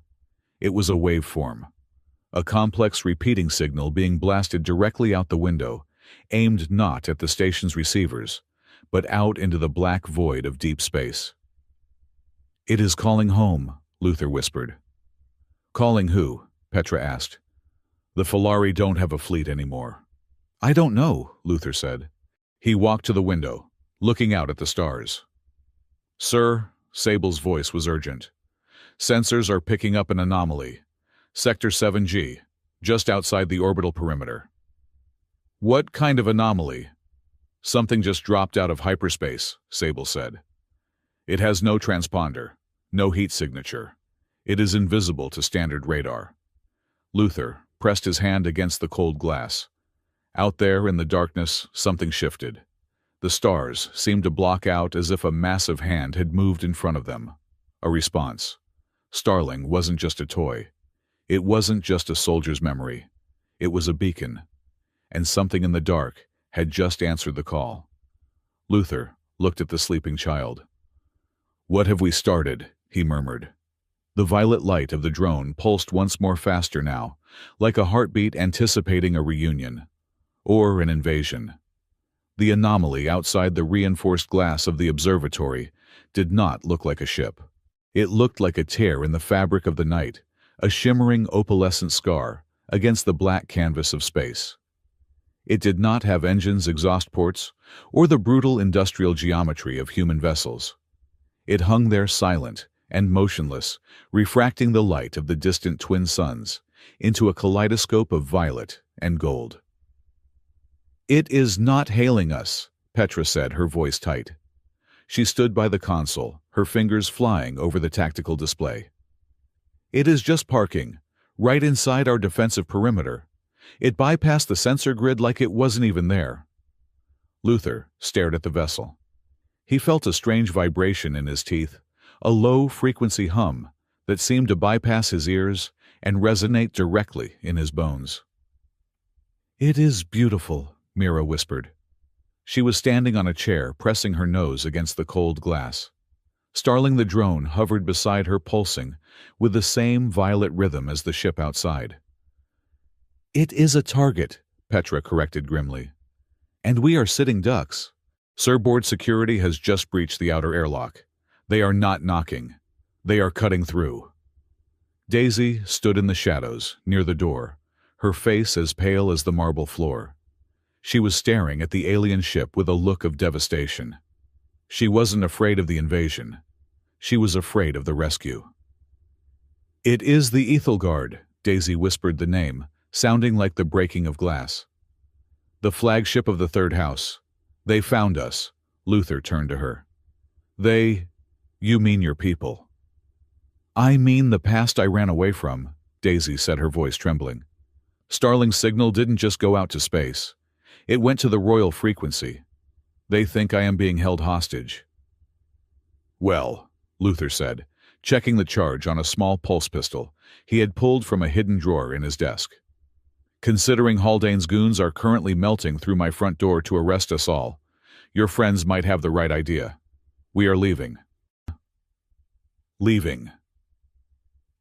[SPEAKER 1] It was a waveform. A complex repeating signal being blasted directly out the window, aimed not at the station's receivers, but out into the black void of deep space. "It is calling home," Luther whispered. "Calling who?" Petra asked. "The Falari don't have a fleet anymore." "I don't know," Luther said. He walked to the window, looking out at the stars. "Sir," Sable's voice was urgent. "Sensors are picking up an anomaly. Sector 7G, just outside the orbital perimeter." "What kind of anomaly?" "Something just dropped out of hyperspace," Sable said. "It has no transponder, no heat signature. It is invisible to standard radar." Luther pressed his hand against the cold glass. Out there in the darkness, something shifted. The stars seemed to block out as if a massive hand had moved in front of them. A response. Starling wasn't just a toy. It wasn't just a soldier's memory. It was a beacon. And something in the dark had just answered the call. Luther looked at the sleeping child. "What have we started?" he murmured. The violet light of the drone pulsed once more, faster now, like a heartbeat anticipating a reunion. Or an invasion. The anomaly outside the reinforced glass of the observatory did not look like a ship. It looked like a tear in the fabric of the night, a shimmering opalescent scar against the black canvas of space. It did not have engines, exhaust ports, or the brutal industrial geometry of human vessels. It hung there silent and motionless, refracting the light of the distant twin suns into a kaleidoscope of violet and gold. "It is not hailing us," Petra said, her voice tight. She stood by the console, her fingers flying over the tactical display. "It is just parking, right inside our defensive perimeter. It bypassed the sensor grid like it wasn't even there." Luther stared at the vessel. He felt a strange vibration in his teeth, a low-frequency hum that seemed to bypass his ears and resonate directly in his bones. "It is beautiful," Mira whispered. She was standing on a chair, pressing her nose against the cold glass. Starling the drone hovered beside her, pulsing with the same violet rhythm as the ship outside. "It is a target," Petra corrected grimly. "And we are sitting ducks. Surboard security has just breached the outer airlock. They are not knocking. They are cutting through." Daisy stood in the shadows, near the door, her face as pale as the marble floor. She was staring at the alien ship with a look of devastation. She wasn't afraid of the invasion. She was afraid of the rescue. "It is the Ethelgard," Daisy whispered the name, sounding like the breaking of glass. "The flagship of the Third House. They found us." Luther turned to her. "They? You mean your people?" "I mean the past I ran away from," Daisy said, her voice trembling. "Starling's signal didn't just go out to space. It went to the royal frequency. They think I am being held hostage." "Well," Luther said, checking the charge on a small pulse pistol he had pulled from a hidden drawer in his desk. "Considering Haldane's goons are currently melting through my front door to arrest us all, your friends might have the right idea. We are leaving." "Leaving."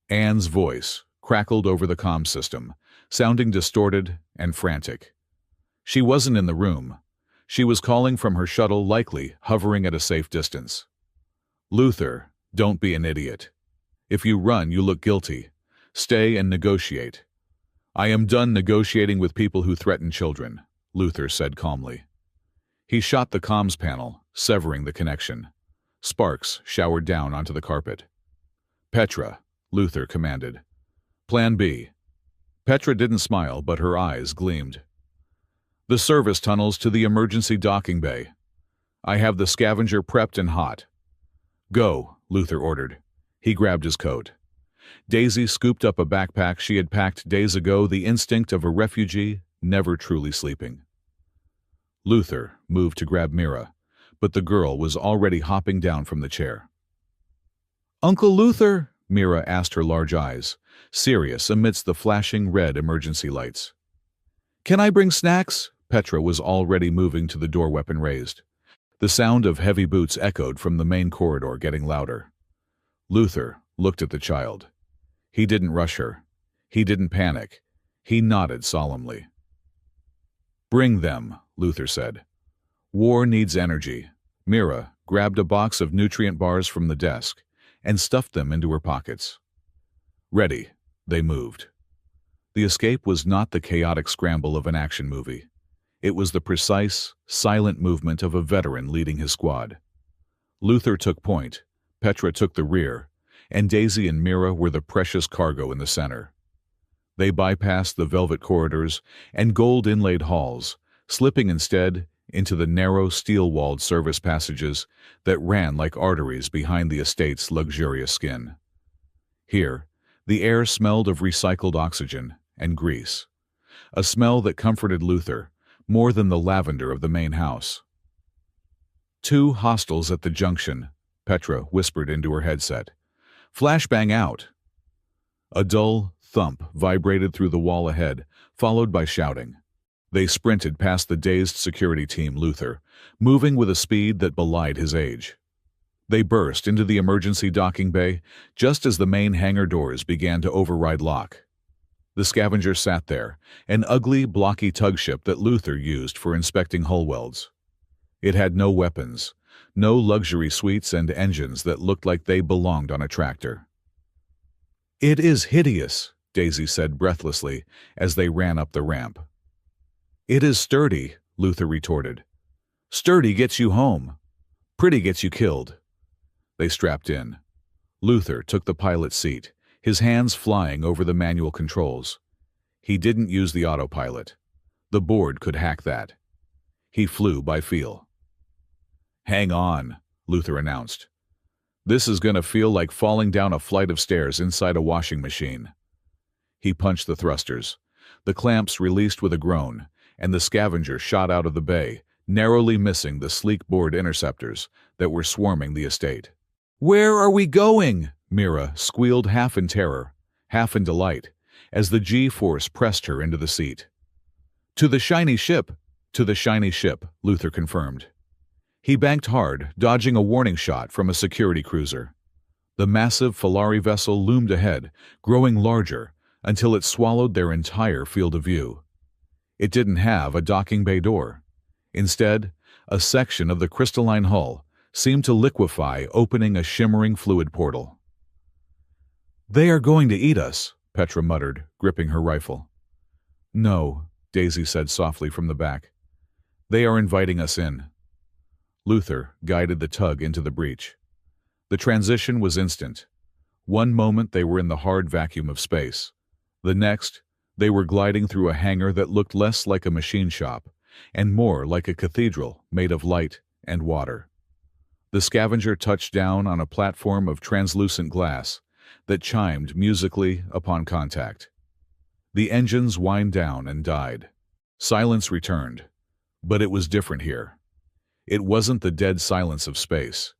[SPEAKER 1] Anne's voice crackled over the comm system, sounding distorted and frantic. She wasn't in the room. She was calling from her shuttle, likely hovering at a safe distance. "Luther, don't be an idiot. If you run, you look guilty. Stay and negotiate." "I am done negotiating with people who threaten children," Luther said calmly. He shot the comms panel, severing the connection. Sparks showered down onto the carpet. "Petra," Luther commanded. "Plan B." Petra didn't smile, but her eyes gleamed. "The service tunnels to the emergency docking bay. I have the scavenger prepped and hot." "Go," Luther ordered. He grabbed his coat. Daisy scooped up a backpack she had packed days ago, the instinct of a refugee never truly sleeping. Luther moved to grab Mira, but the girl was already hopping down from the chair. "Uncle Luther," Mira asked, her large eyes serious amidst the flashing red emergency lights. "Can I bring snacks?" Petra was already moving to the door, weapon raised. The sound of heavy boots echoed from the main corridor, getting louder. Luther looked at the child. He didn't rush her. He didn't panic. He nodded solemnly. "Bring them," Luther said. "War needs energy." Mira grabbed a box of nutrient bars from the desk and stuffed them into her pockets. Ready, they moved. The escape was not the chaotic scramble of an action movie. It was the precise, silent movement of a veteran leading his squad. Luther took point, Petra took the rear, and Daisy and Mira were the precious cargo in the center. They bypassed the velvet corridors and gold-inlaid halls, slipping instead into the narrow steel-walled service passages that ran like arteries behind the estate's luxurious skin. Here, the air smelled of recycled oxygen and grease, a smell that comforted Luther more than the lavender of the main house. "Two hostiles at the junction," Petra whispered into her headset. "Flashbang out." A dull thump vibrated through the wall ahead, followed by shouting. They sprinted past the dazed security team, Luther, moving with a speed that belied his age. They burst into the emergency docking bay just as the main hangar doors began to override lock. The Scavenger sat there, an ugly, blocky tugship that Luther used for inspecting hull welds. It had no weapons, no luxury suites, and engines that looked like they belonged on a tractor. "It is hideous," Daisy said breathlessly as they ran up the ramp. "It is sturdy," Luther retorted. "Sturdy gets you home. Pretty gets you killed." They strapped in. Luther took the pilot's seat, his hands flying over the manual controls. He didn't use the autopilot. The board could hack that. He flew by feel. "Hang on," Luther announced. "This is going to feel like falling down a flight of stairs inside a washing machine." He punched the thrusters. The clamps released with a groan, and the Scavenger shot out of the bay, narrowly missing the sleek board interceptors that were swarming the estate. "Where are we going?" Mira squealed, half in terror, half in delight, as the G-force pressed her into the seat. "To the shiny ship," "To the shiny ship," Luther confirmed. He banked hard, dodging a warning shot from a security cruiser. The massive Falari vessel loomed ahead, growing larger, until it swallowed their entire field of view. It didn't have a docking bay door. Instead, a section of the crystalline hull seemed to liquefy, opening a shimmering fluid portal. "They are going to eat us," Petra muttered, gripping her rifle. "No," Daisy said softly from the back. "They are inviting us in." Luther guided the tug into the breach. The transition was instant. One moment they were in the hard vacuum of space. The next, they were gliding through a hangar that looked less like a machine shop and more like a cathedral made of light and water. The Scavenger touched down on a platform of translucent glass that chimed musically upon contact. The engines whined down and died. Silence returned, but it was different here. It wasn't the dead silence of space.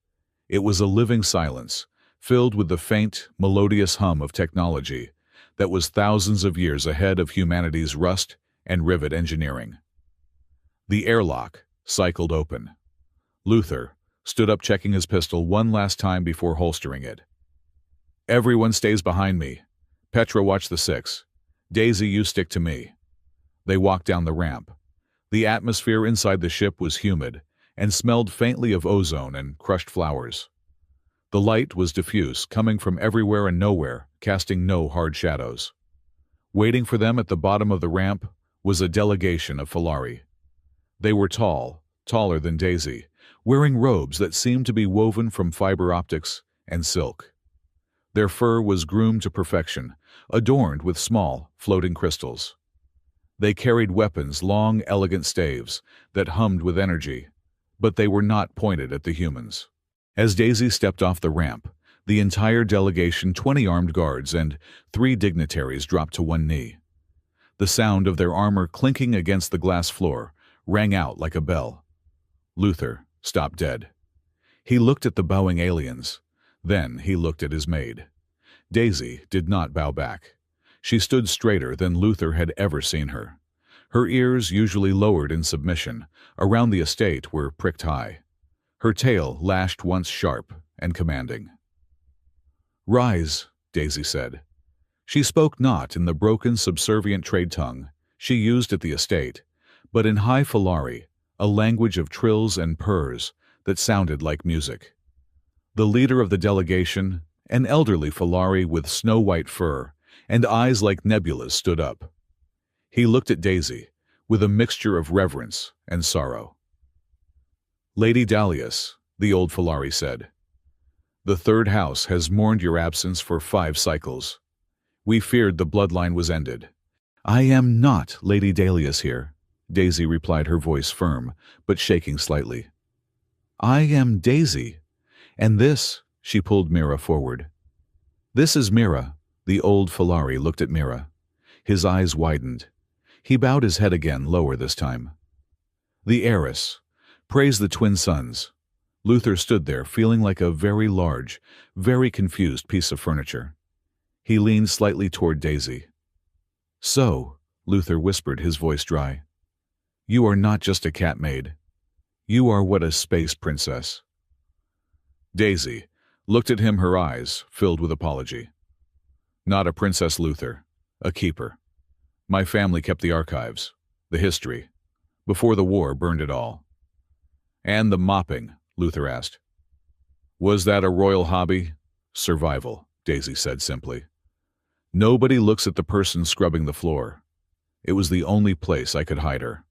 [SPEAKER 1] It was a living silence, filled with the faint, melodious hum of technology that was thousands of years ahead of humanity's rust and rivet engineering. The airlock cycled open. Luther stood up, checking his pistol one last time before holstering it. "Everyone stays behind me. Petra, watch the six. Daisy, you stick to me." They walked down the ramp. The atmosphere inside the ship was humid and smelled faintly of ozone and crushed flowers. The light was diffuse, coming from everywhere and nowhere, casting no hard shadows. Waiting for them at the bottom of the ramp was a delegation of Falari. They were tall, taller than Daisy, wearing robes that seemed to be woven from fiber optics and silk. Their fur was groomed to perfection, adorned with small, floating crystals. They carried weapons, long, elegant staves that hummed with energy, but they were not pointed at the humans. As Daisy stepped off the ramp, the entire delegation, 20 armed guards and 3 dignitaries, dropped to one knee. The sound of their armor clinking against the glass floor rang out like a bell. Luther stopped dead. He looked at the bowing aliens. Then he looked at his maid. Daisy did not bow back. She stood straighter than Luther had ever seen her. Her ears, usually lowered in submission, around the estate were pricked high. Her tail lashed once sharp and commanding. "Rise," Daisy said. She spoke not in the broken, subservient trade tongue she used at the estate, but in High Falari, a language of trills and purrs that sounded like music. The leader of the delegation, an elderly Falari with snow-white fur and eyes like nebulas, stood up. He looked at Daisy with a mixture of reverence and sorrow. "Lady Dalius," the old Falari said, "the third house has mourned your absence for 5 cycles. We feared the bloodline was ended." "I am not Lady Dalius here," Daisy replied, her voice firm, but shaking slightly. "I am Daisy, and this," she pulled Mira forward. "This is Mira." The old Falari looked at Mira. His eyes widened. He bowed his head again, lower this time. "The heiress. Praise the twin sons." Luther stood there, feeling like a very large, very confused piece of furniture. He leaned slightly toward Daisy. "So," Luther whispered, his voice dry, "you are not just a cat maid. You are what a space princess." Daisy looked at him, her eyes filled with apology. "Not a princess, Luther. A keeper. My family kept the archives, the history. Before the war burned it all." "And the mopping?" Luther asked. "Was that a royal hobby?" "Survival," Daisy said simply. Nobody looks at the person scrubbing the floor. It was the only place I could hide her.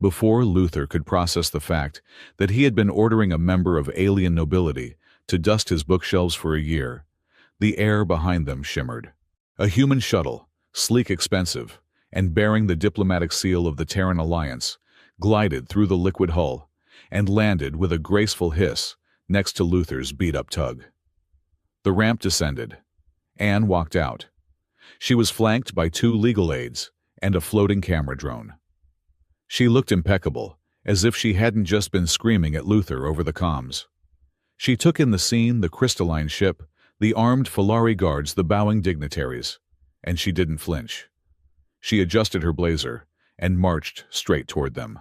[SPEAKER 1] Before Luther could process the fact that he had been ordering a member of alien nobility to dust his bookshelves for a year, the air behind them shimmered. A human shuttle, sleek, expensive, and bearing the diplomatic seal of the Terran Alliance, glided through the liquid hull and landed with a graceful hiss next to Luther's beat-up tug. The ramp descended. Anne walked out. She was flanked by 2 legal aides and a floating camera drone. She looked impeccable, as if she hadn't just been screaming at Luther over the comms. She took in the scene, the crystalline ship, the armed Falari guards, the bowing dignitaries, and she didn't flinch. She adjusted her blazer and marched straight toward them.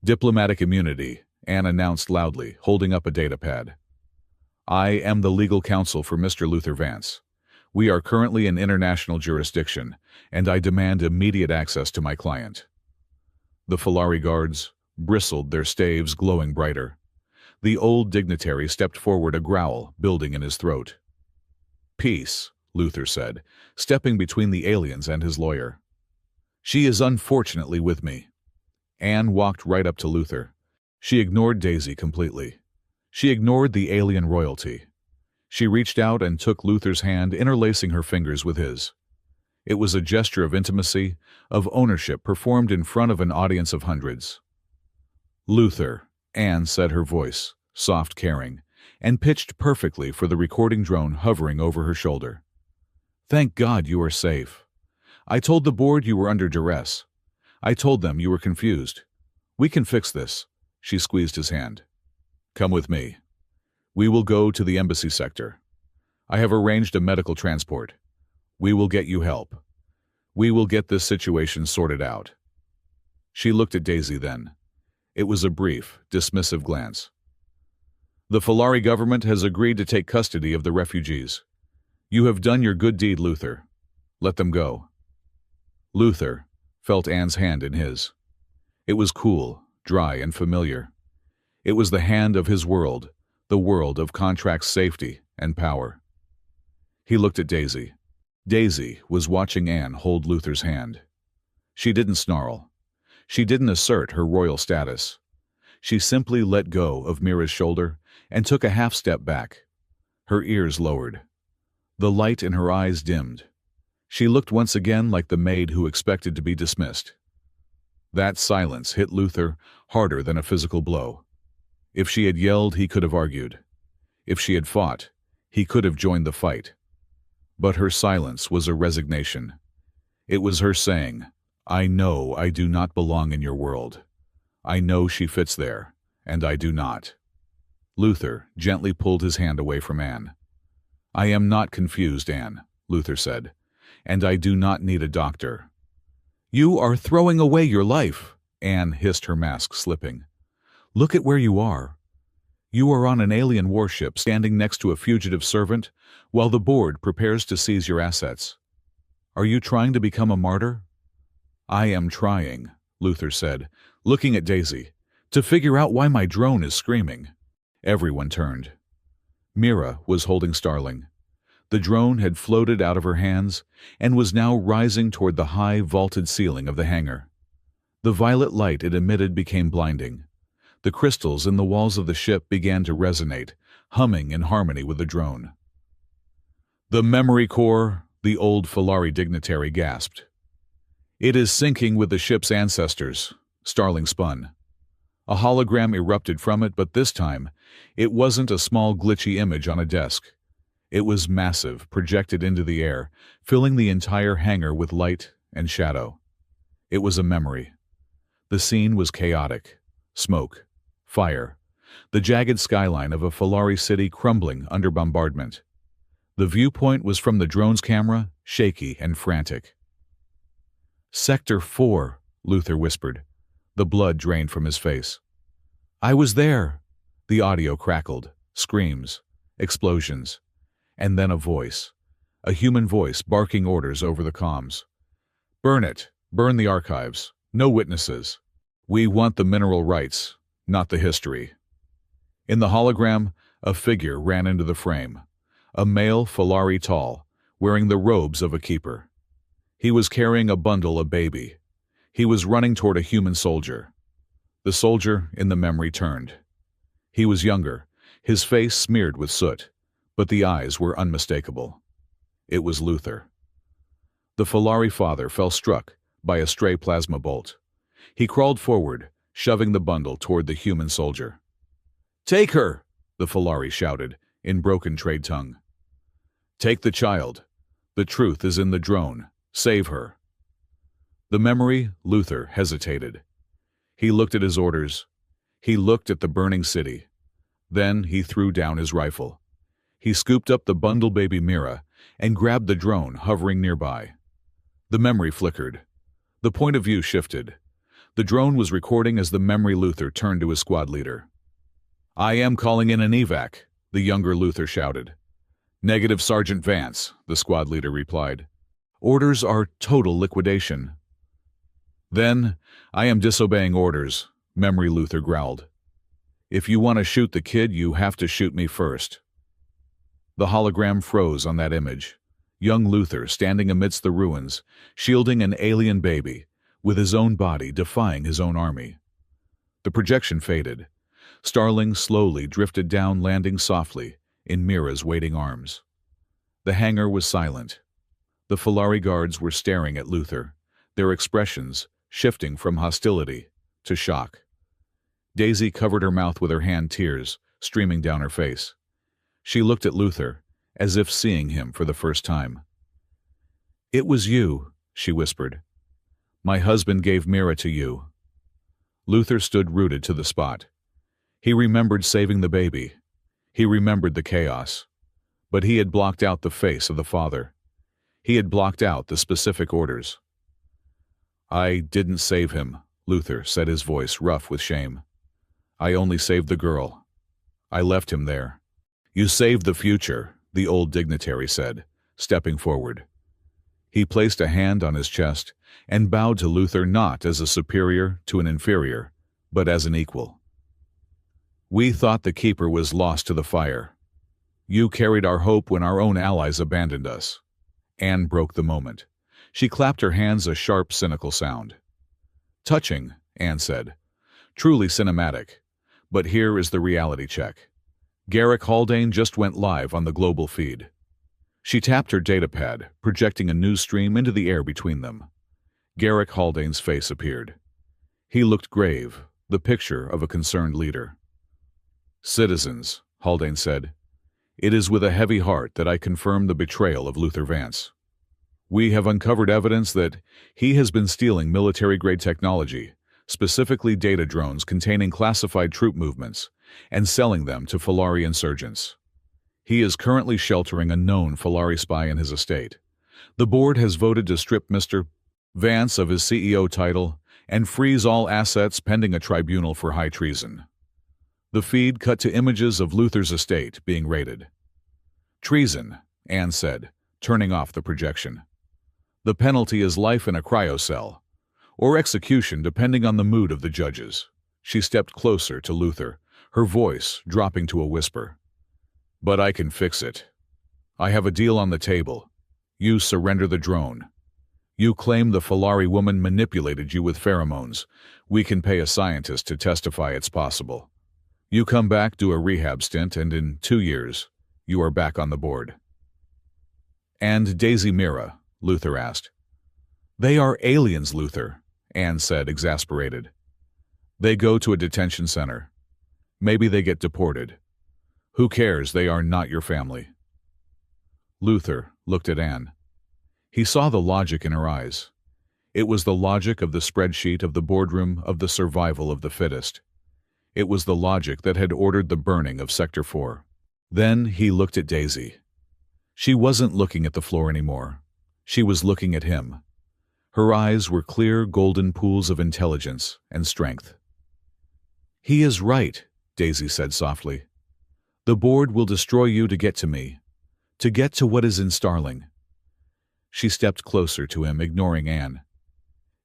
[SPEAKER 1] "Diplomatic immunity," Anne announced loudly, holding up a datapad. "I am the legal counsel for Mr. Luther Vance. We are currently in international jurisdiction, and I demand immediate access to my client." The Falari guards bristled, their staves glowing brighter. The old dignitary stepped forward, a growl building in his throat. "Peace," Luther said, stepping between the aliens and his lawyer. "She is unfortunately with me." Anne walked right up to Luther. She ignored Daisy completely. She ignored the alien royalty. She reached out and took Luther's hand, interlacing her fingers with his. It was a gesture of intimacy, of ownership, performed in front of an audience of hundreds. "Luther," Anne said, her voice soft, caring, and pitched perfectly for the recording drone hovering over her shoulder. "Thank God you are safe. I told the board you were under duress. I told them you were confused. We can fix this." She squeezed his hand. "Come with me. We will go to the embassy sector. I have arranged a medical transport. We will get you help. We will get this situation sorted out." She looked at Daisy then. It was a brief, dismissive glance. "The Falari government has agreed to take custody of the refugees. You have done your good deed, Luther. Let them go." Luther felt Anne's hand in his. It was cool, dry, and familiar. It was the hand of his world, the world of contracts, safety, and power. He looked at Daisy. Daisy was watching Anne hold Luther's hand. She didn't snarl. She didn't assert her royal status. She simply let go of Mira's shoulder and took a half step back. Her ears lowered. The light in her eyes dimmed. She looked once again like the maid who expected to be dismissed. That silence hit Luther harder than a physical blow. If she had yelled, he could have argued. If she had fought, he could have joined the fight. But her silence was a resignation. It was her saying, "I know I do not belong in your world. I know she fits there, and I do not." Luther gently pulled his hand away from Anne. "I am not confused, Anne," Luther said, "and I do not need a doctor." "You are throwing away your life," Anne hissed, her mask slipping. "Look at where you are. You are on an alien warship standing next to a fugitive servant while the board prepares to seize your assets. Are you trying to become a martyr?" "I am trying," Luther said, looking at Daisy, "to figure out why my drone is screaming." Everyone turned. Mira was holding Starling. The drone had floated out of her hands and was now rising toward the high, vaulted ceiling of the hangar. The violet light it emitted became blinding. The crystals in the walls of the ship began to resonate, humming in harmony with the drone. "The memory core," the old Falari dignitary gasped. "It is syncing with the ship's ancestors," Starling spun. A hologram erupted from it, but this time, it wasn't a small glitchy image on a desk. It was massive, projected into the air, filling the entire hangar with light and shadow. It was a memory. The scene was chaotic. Smoke, fire, the jagged skyline of a Falari city crumbling under bombardment. The viewpoint was from the drone's camera, shaky and frantic. "Sector 4, Luther whispered. The blood drained from his face. "I was there." The audio crackled, screams, explosions, and then a voice, a human voice barking orders over the comms. "Burn it, burn the archives, no witnesses. We want the mineral rights, not the history." In the hologram, a figure ran into the frame, a male Falari tall, wearing the robes of a keeper. He was carrying a bundle of baby. He was running toward a human soldier. The soldier in the memory turned. He was younger, his face smeared with soot, but the eyes were unmistakable. It was Luther. The Falari father fell struck by a stray plasma bolt. He crawled forward, shoving the bundle toward the human soldier. "Take her!" the Falari shouted, in broken trade tongue. "Take the child. The truth is in the drone. Save her." The memory, Luther, hesitated. He looked at his orders. He looked at the burning city. Then he threw down his rifle. He scooped up the bundle baby Mira and grabbed the drone hovering nearby. The memory flickered. The point of view shifted. The drone was recording as the memory Luther turned to his squad leader. "I am calling in an evac," the younger Luther shouted. "Negative, Sergeant Vance," the squad leader replied. "Orders are total liquidation." "Then I am disobeying orders," memory Luther growled. "If you want to shoot the kid, you have to shoot me first." The hologram froze on that image. Young Luther standing amidst the ruins, shielding an alien baby, with his own body defying his own army. The projection faded. Starling slowly drifted down, landing softly in Mira's waiting arms. The hangar was silent. The Falari guards were staring at Luther, their expressions shifting from hostility to shock. Daisy covered her mouth with her hand, tears streaming down her face. She looked at Luther, as if seeing him for the first time. "It was you," she whispered. "My husband gave Mira to you." Luther stood rooted to the spot. He remembered saving the baby. He remembered the chaos. But he had blocked out the face of the father. He had blocked out the specific orders. "I didn't save him," Luther said, his voice rough with shame. "I only saved the girl. I left him there." "You saved the future," the old dignitary said, stepping forward. He placed a hand on his chest and bowed to Luther, not as a superior to an inferior, but as an equal. "We thought the keeper was lost to the fire. You carried our hope when our own allies abandoned us." Anne broke the moment. She clapped her hands, a sharp, cynical sound. "Touching," Anne said. "Truly cinematic. But here is the reality check. Garrick Haldane just went live on the global feed." She tapped her datapad, projecting a news stream into the air between them. Garrick Haldane's face appeared. He looked grave, the picture of a concerned leader. "Citizens," Haldane said, "it is with a heavy heart that I confirm the betrayal of Luther Vance. We have uncovered evidence that he has been stealing military-grade technology, specifically data drones containing classified troop movements, and selling them to Falari insurgents. He is currently sheltering a known Falari spy in his estate. The board has voted to strip Mr. Vance of his CEO title and freeze all assets pending a tribunal for high treason." The feed cut to images of Luther's estate being raided. "Treason," Anne said, turning off the projection. "The penalty is life in a cryocell, or execution depending on the mood of the judges." She stepped closer to Luther, her voice dropping to a whisper. "But I can fix it. I have a deal on the table. You surrender the drone. You claim the Falari woman manipulated you with pheromones. We can pay a scientist to testify it's possible. You come back, do a rehab stint, and in 2 years, you are back on the board." "And Daisy Mira?" Luther asked. "They are aliens, Luther," Anne said, exasperated. "They go to a detention center. Maybe they get deported. Who cares? They are not your family." Luther looked at Anne. He saw the logic in her eyes. It was the logic of the spreadsheet of the boardroom of the survival of the fittest. It was the logic that had ordered the burning of Sector 4. Then he looked at Daisy. She wasn't looking at the floor anymore. She was looking at him. Her eyes were clear, golden pools of intelligence and strength. "He is right," Daisy said softly. "The board will destroy you to get to me, to get to what is in Starling." She stepped closer to him, ignoring Anne.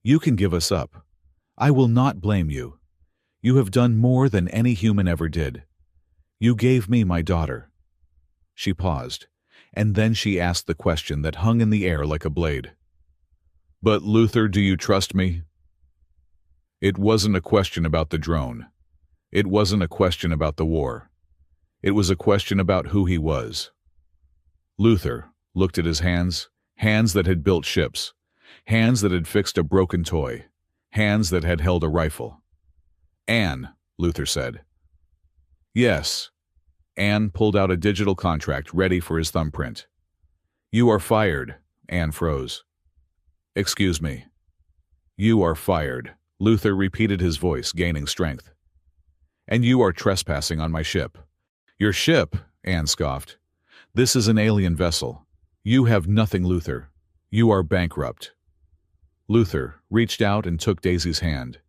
[SPEAKER 1] "You can give us up. I will not blame you. You have done more than any human ever did. You gave me my daughter." She paused, and then she asked the question that hung in the air like a blade. "But Luther, do you trust me?" It wasn't a question about the drone. It wasn't a question about the war. It was a question about who he was. Luther looked at his hands, hands that had built ships, hands that had fixed a broken toy, hands that had held a rifle. "Anne," Luther said. "Yes." Anne pulled out a digital contract ready for his thumbprint. "You are fired." Anne froze. "Excuse me." "You are fired," Luther repeated, his voice gaining strength. "And you are trespassing on my ship." "Your ship?" Anne scoffed. "This is an alien vessel. You have nothing, Luther. You are bankrupt." Luther reached out and took Daisy's hand.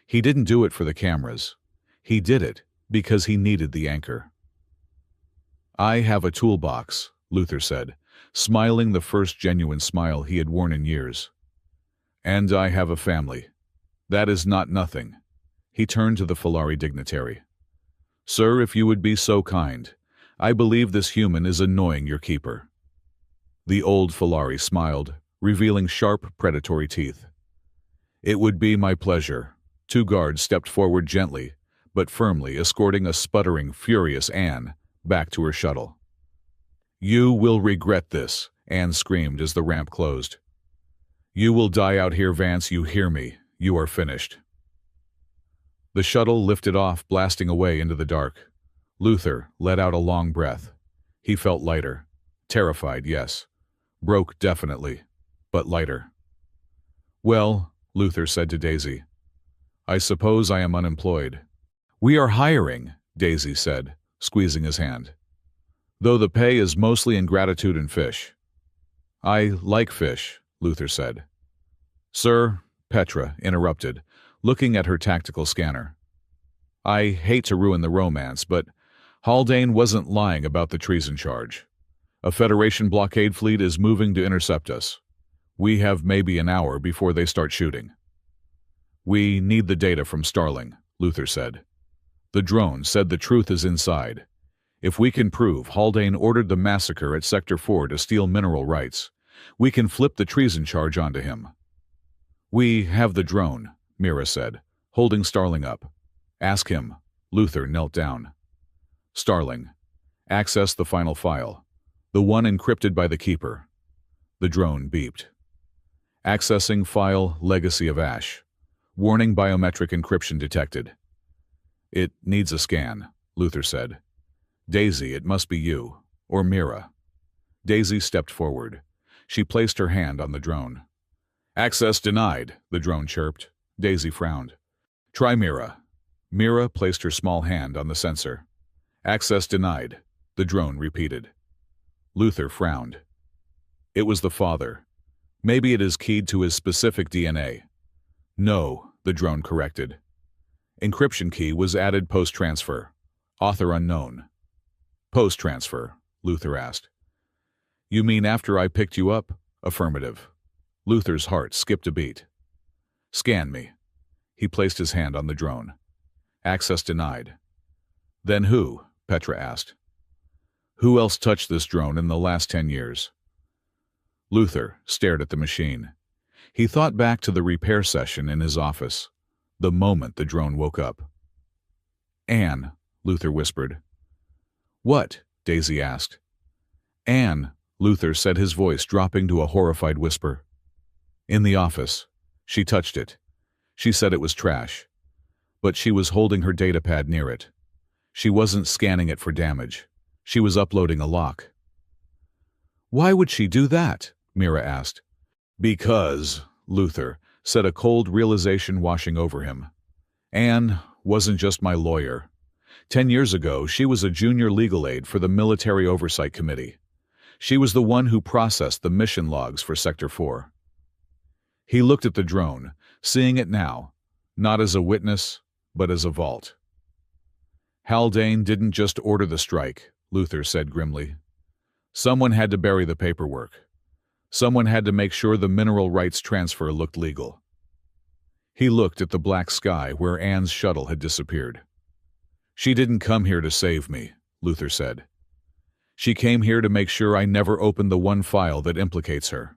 [SPEAKER 1] He didn't do it for the cameras. He did it because he needed the anchor. "I have a toolbox," Luther said, smiling the first genuine smile he had worn in years. "And I have a family. That is not nothing." He turned to the Falari dignitary. "Sir, if you would be so kind, I believe this human is annoying your keeper." The old Falari smiled, revealing sharp, predatory teeth. "It would be my pleasure." Two guards stepped forward gently, but firmly, escorting a sputtering, furious Anne back to her shuttle. "You will regret this," Anne screamed as the ramp closed. "You will die out here, Vance, you hear me? You are finished." The shuttle lifted off, blasting away into the dark. Luther let out a long breath. He felt lighter. Terrified, yes. Broke, definitely. But lighter. "Well," Luther said to Daisy, "I suppose I am unemployed." "We are hiring," Daisy said, squeezing his hand. "Though the pay is mostly in gratitude and fish." "I like fish," Luther said. "Sir," Petra interrupted, looking at her tactical scanner. "I hate to ruin the romance, but Haldane wasn't lying about the treason charge. A Federation blockade fleet is moving to intercept us. We have maybe an hour before they start shooting." "We need the data from Starling," Luther said. "The drone said the truth is inside. If we can prove Haldane ordered the massacre at Sector 4 to steal mineral rights, we can flip the treason charge onto him." "We have the drone," Mira said, holding Starling up. "Ask him." Luther knelt down. "Starling, access the final file, the one encrypted by the Keeper." The drone beeped. "Accessing file Legacy of Ash. Warning, biometric encryption detected." "It needs a scan," Luther said. "Daisy, it must be you. Or Mira." Daisy stepped forward. She placed her hand on the drone. "Access denied," the drone chirped. Daisy frowned. "Try Mira." Mira placed her small hand on the sensor. "Access denied," the drone repeated. Luther frowned. It was the father. Maybe it is keyed to his specific DNA. "No," the drone corrected. "Encryption key was added post-transfer. Author unknown." "Post-transfer?" Luther asked. "You mean after I picked you up?" "Affirmative." Luther's heart skipped a beat. "Scan me." He placed his hand on the drone. "Access denied." "Then who?" Petra asked. "Who else touched this drone in the last 10 years?" Luther stared at the machine. He thought back to the repair session in his office, the moment the drone woke up. "Anne," Luther whispered. "What?" Daisy asked. "Anne," Luther said, his voice dropping to a horrified whisper. "In the office. She touched it. She said it was trash. But she was holding her datapad near it. She wasn't scanning it for damage. She was uploading a lock." "Why would she do that?" Mira asked. "Because," Luther said, a cold realization washing over him. "Anne wasn't just my lawyer. 10 years ago, she was a junior legal aide for the Military Oversight Committee. She was the one who processed the mission logs for Sector 4. He looked at the drone, seeing it now, not as a witness, but as a vault. "Haldane didn't just order the strike," Luther said grimly. "Someone had to bury the paperwork. Someone had to make sure the mineral rights transfer looked legal." He looked at the black sky where Anne's shuttle had disappeared. "She didn't come here to save me," Luther said. She came here to make sure I never opened the one file that implicates her.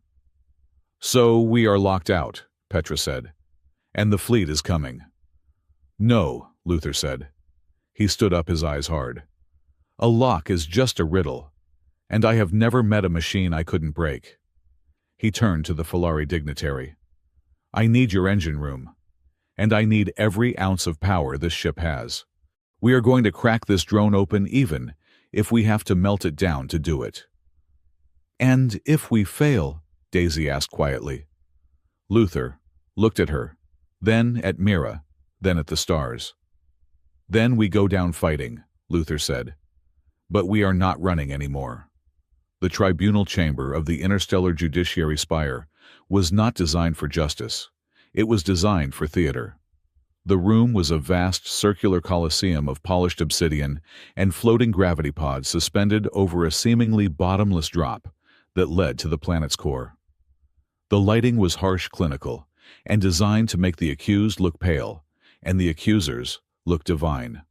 [SPEAKER 1] So we are locked out, Petra said. And the fleet is coming. No, Luther said. He stood up, his eyes hard. A lock is just a riddle, and I have never met a machine I couldn't break. He turned to the Falari dignitary. I need your engine room, and I need every ounce of power this ship has. We are going to crack this drone open even if we have to melt it down to do it. And if we fail, Daisy asked quietly. Luther looked at her, then at Mira, then at the stars. Then we go down fighting, Luther said. But we are not running anymore. The tribunal chamber of the interstellar judiciary spire was not designed for justice. It was designed for theater. The room was a vast circular coliseum of polished obsidian and floating gravity pods suspended over a seemingly bottomless drop that led to the planet's core. The lighting was harsh, clinical, and designed to make the accused look pale and the accusers look divine.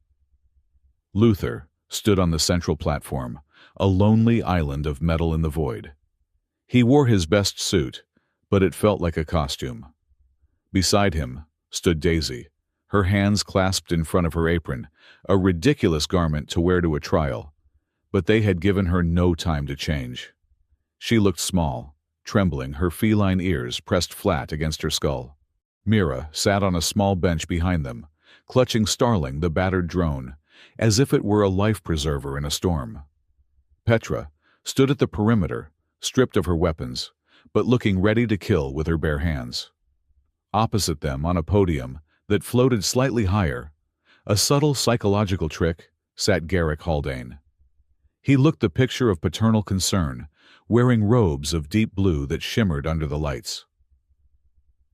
[SPEAKER 1] Luther stood on the central platform, a lonely island of metal in the void. He wore his best suit, but it felt like a costume. Beside him stood Daisy, her hands clasped in front of her apron, a ridiculous garment to wear to a trial, but they had given her no time to change. She looked small, trembling, her feline ears pressed flat against her skull. Mira sat on a small bench behind them, clutching Starling, the battered drone, as if it were a life preserver in a storm. Petra stood at the perimeter, stripped of her weapons, but looking ready to kill with her bare hands. Opposite them, on a podium that floated slightly higher, a subtle psychological trick, sat Garrick Haldane. He looked the picture of paternal concern, wearing robes of deep blue that shimmered under the lights.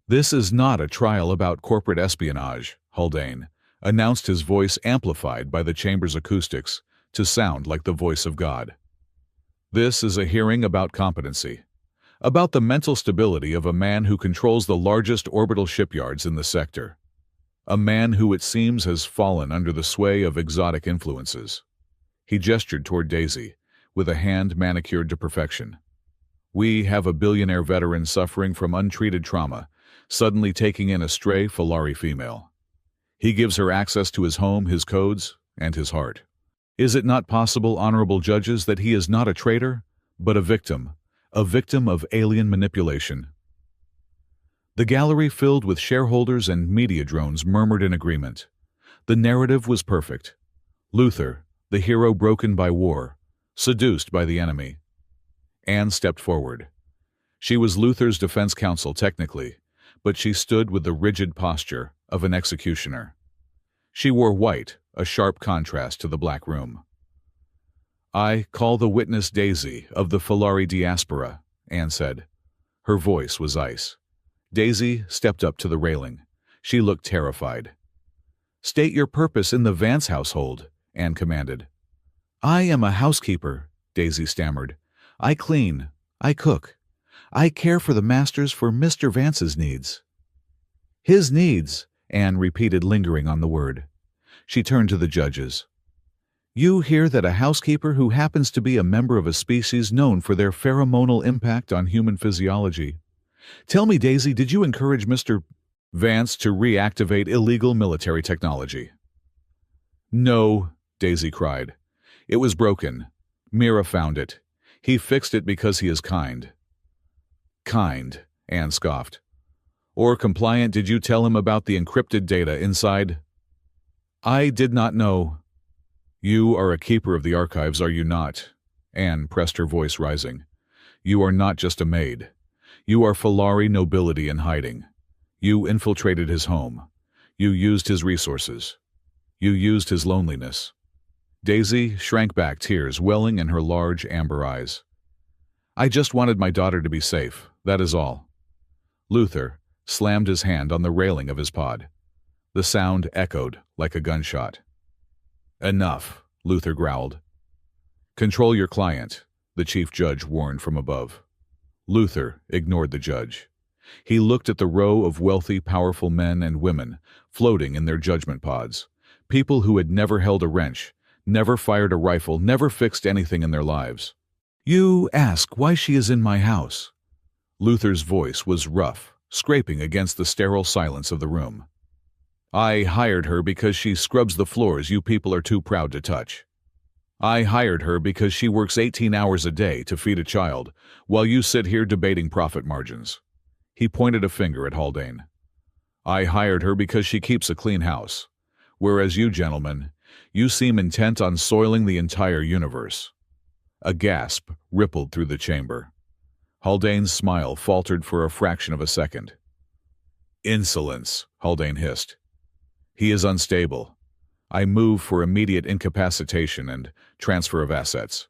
[SPEAKER 1] This is not a trial about corporate espionage, Haldane announced, his voice amplified by the chamber's acoustics to sound like the voice of God. This is a hearing about competency, about the mental stability of a man who controls the largest orbital shipyards in the sector, a man who it seems has fallen under the sway of exotic influences. He gestured toward Daisy, with a hand manicured to perfection. We have a billionaire veteran suffering from untreated trauma, suddenly taking in a stray Falari female. He gives her access to his home, his codes, and his heart. Is it not possible, honorable judges, that he is not a traitor, but a victim of alien manipulation? The gallery, filled with shareholders and media drones, murmured in agreement. The narrative was perfect. Luther, the hero broken by war, seduced by the enemy. Anne stepped forward. She was Luther's defense counsel technically, but she stood with the rigid posture of an executioner. She wore white, a sharp contrast to the black room. I call the witness Daisy of the Falari diaspora, Anne said. Her voice was ice. Daisy stepped up to the railing. She looked terrified. State your purpose in the Vance household, Anne commanded. I am a housekeeper, Daisy stammered. I clean. I cook. I care for the masters for Mr. Vance's needs. His needs, Anne repeated, lingering on the word. She turned to the judges. You hear that a housekeeper who happens to be a member of a species known for their pheromonal impact on human physiology. Tell me, Daisy, did you encourage Mr. Vance to reactivate illegal military technology? No, Daisy cried. It was broken. Mira found it. He fixed it because he is kind. Kind, Anne scoffed. Or compliant, did you tell him about the encrypted data inside? I did not know. You are a keeper of the archives, are you not? Anne pressed, her voice rising. You are not just a maid. You are Falari nobility in hiding. You infiltrated his home. You used his resources. You used his loneliness. Daisy shrank back, tears welling in her large amber eyes. I just wanted my daughter to be safe, that is all. Luther slammed his hand on the railing of his pod. The sound echoed like a gunshot. Enough, Luther growled. Control your client, the chief judge warned from above. Luther ignored the judge. He looked at the row of wealthy, powerful men and women floating in their judgment pods, people who had never held a wrench, never fired a rifle, never fixed anything in their lives. You ask why she is in my house. Luther's voice was rough, scraping against the sterile silence of the room. I hired her because she scrubs the floors you people are too proud to touch. I hired her because she works 18 hours a day to feed a child, while you sit here debating profit margins. He pointed a finger at Haldane. I hired her because she keeps a clean house, whereas you gentlemen, you seem intent on soiling the entire universe. A gasp rippled through the chamber. Haldane's smile faltered for a fraction of a second. Insolence, Haldane hissed. He is unstable. I move for immediate incapacitation and transfer of assets.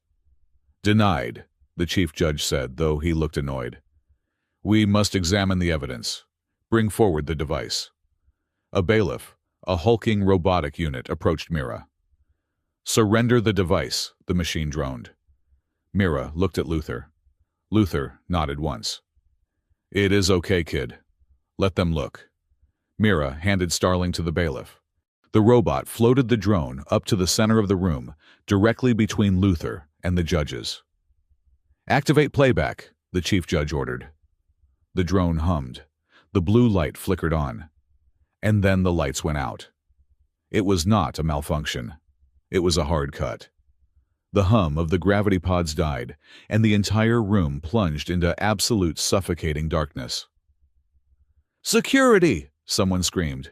[SPEAKER 1] Denied, the chief judge said, though he looked annoyed. We must examine the evidence. Bring forward the device. A bailiff, a hulking robotic unit, approached Mira. Surrender the device, the machine droned. Mira looked at Luther. Luther nodded once. It is okay, kid. Let them look. Mira handed Starling to the bailiff. The robot floated the drone up to the center of the room, directly between Luther and the judges. Activate playback, the chief judge ordered. The drone hummed. The blue light flickered on. And then the lights went out. It was not a malfunction. It was a hard cut. The hum of the gravity pods died, and the entire room plunged into absolute suffocating darkness. Security! Someone screamed.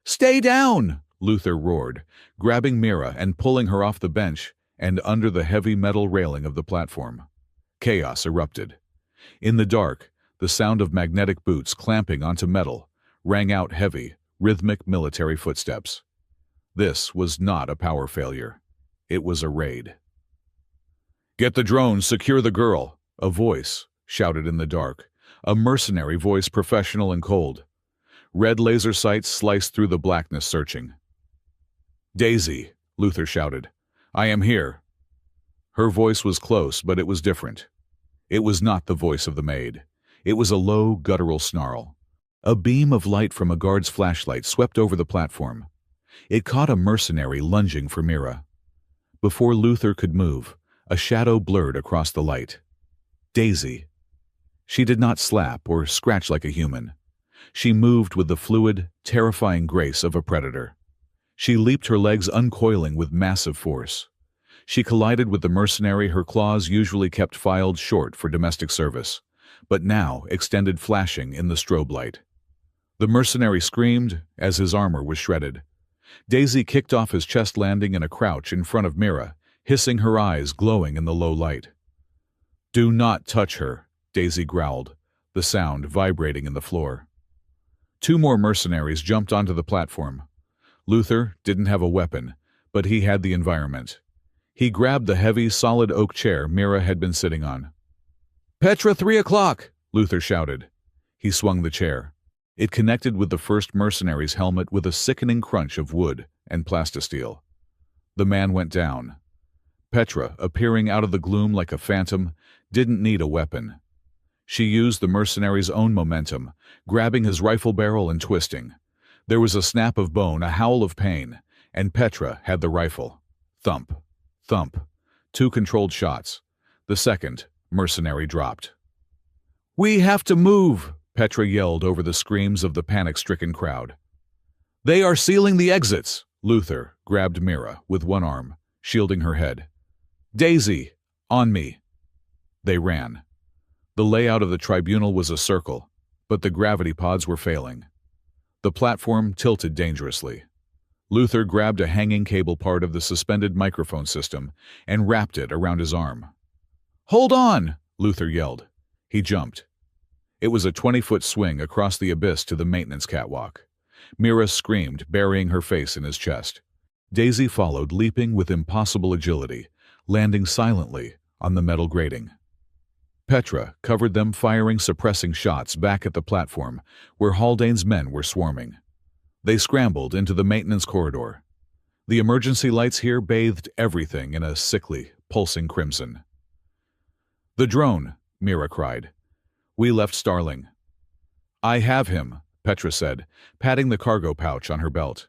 [SPEAKER 1] Stay down! Luther roared, grabbing Mira and pulling her off the bench and under the heavy metal railing of the platform. Chaos erupted. In the dark, the sound of magnetic boots clamping onto metal rang out heavy, rhythmic military footsteps. This was not a power failure. It was a raid. Get the drone, secure the girl, a voice shouted in the dark, a mercenary voice, professional and cold. Red laser sights sliced through the blackness, searching. Daisy, Luther shouted. I am here. Her voice was close, but it was different. It was not the voice of the maid. It was a low, guttural snarl. A beam of light from a guard's flashlight swept over the platform. It caught a mercenary lunging for Mira. Before Luther could move, a shadow blurred across the light. Daisy. She did not slap or scratch like a human. She moved with the fluid, terrifying grace of a predator. She leaped, her legs uncoiling with massive force. She collided with the mercenary, her claws usually kept filed short for domestic service, but now extended flashing in the strobe light. The mercenary screamed as his armor was shredded. Daisy kicked off his chest, landing in a crouch in front of Mira, hissing, her eyes glowing in the low light. Do not touch her, Daisy growled, the sound vibrating in the floor. Two more mercenaries jumped onto the platform. Luther didn't have a weapon, but he had the environment. He grabbed the heavy, solid oak chair Mira had been sitting on. Petra, 3 o'clock, Luther shouted. He swung the chair. It connected with the first mercenary's helmet with a sickening crunch of wood and plastisteel. The man went down. Petra, appearing out of the gloom like a phantom, didn't need a weapon. She used the mercenary's own momentum, grabbing his rifle barrel and twisting. There was a snap of bone, a howl of pain, and Petra had the rifle. Thump, thump, 2 controlled shots. The second mercenary dropped. We have to move, Petra yelled over the screams of the panic-stricken crowd. They are sealing the exits. Luther grabbed Mira with one arm, shielding her head. Daisy, on me. They ran. The layout of the tribunal was a circle, but the gravity pods were failing. The platform tilted dangerously. Luther grabbed a hanging cable part of the suspended microphone system and wrapped it around his arm. Hold on, Luther yelled. He jumped. It was a 20-foot swing across the abyss to the maintenance catwalk. Mira screamed, burying her face in his chest. Daisy followed, leaping with impossible agility, landing silently on the metal grating. Petra covered them, firing suppressing shots back at the platform where Haldane's men were swarming. They scrambled into the maintenance corridor. The emergency lights here bathed everything in a sickly, pulsing crimson. The drone, Mira cried. We left Starling. I have him, Petra said, patting the cargo pouch on her belt.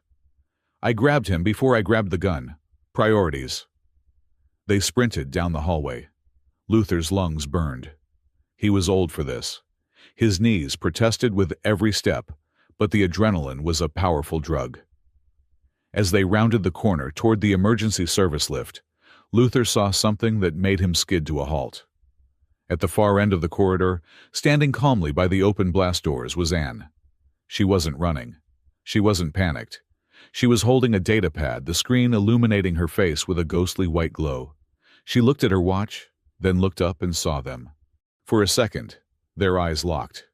[SPEAKER 1] I grabbed him before I grabbed the gun. Priorities. They sprinted down the hallway. Luther's lungs burned. He was old for this. His knees protested with every step, but the adrenaline was a powerful drug. As they rounded the corner toward the emergency service lift, Luther saw something that made him skid to a halt. At the far end of the corridor, standing calmly by the open blast doors, was Anne. She wasn't running. She wasn't panicked. She was holding a data pad, the screen illuminating her face with a ghostly white glow. She looked at her watch, then looked up and saw them. For a second, their eyes locked.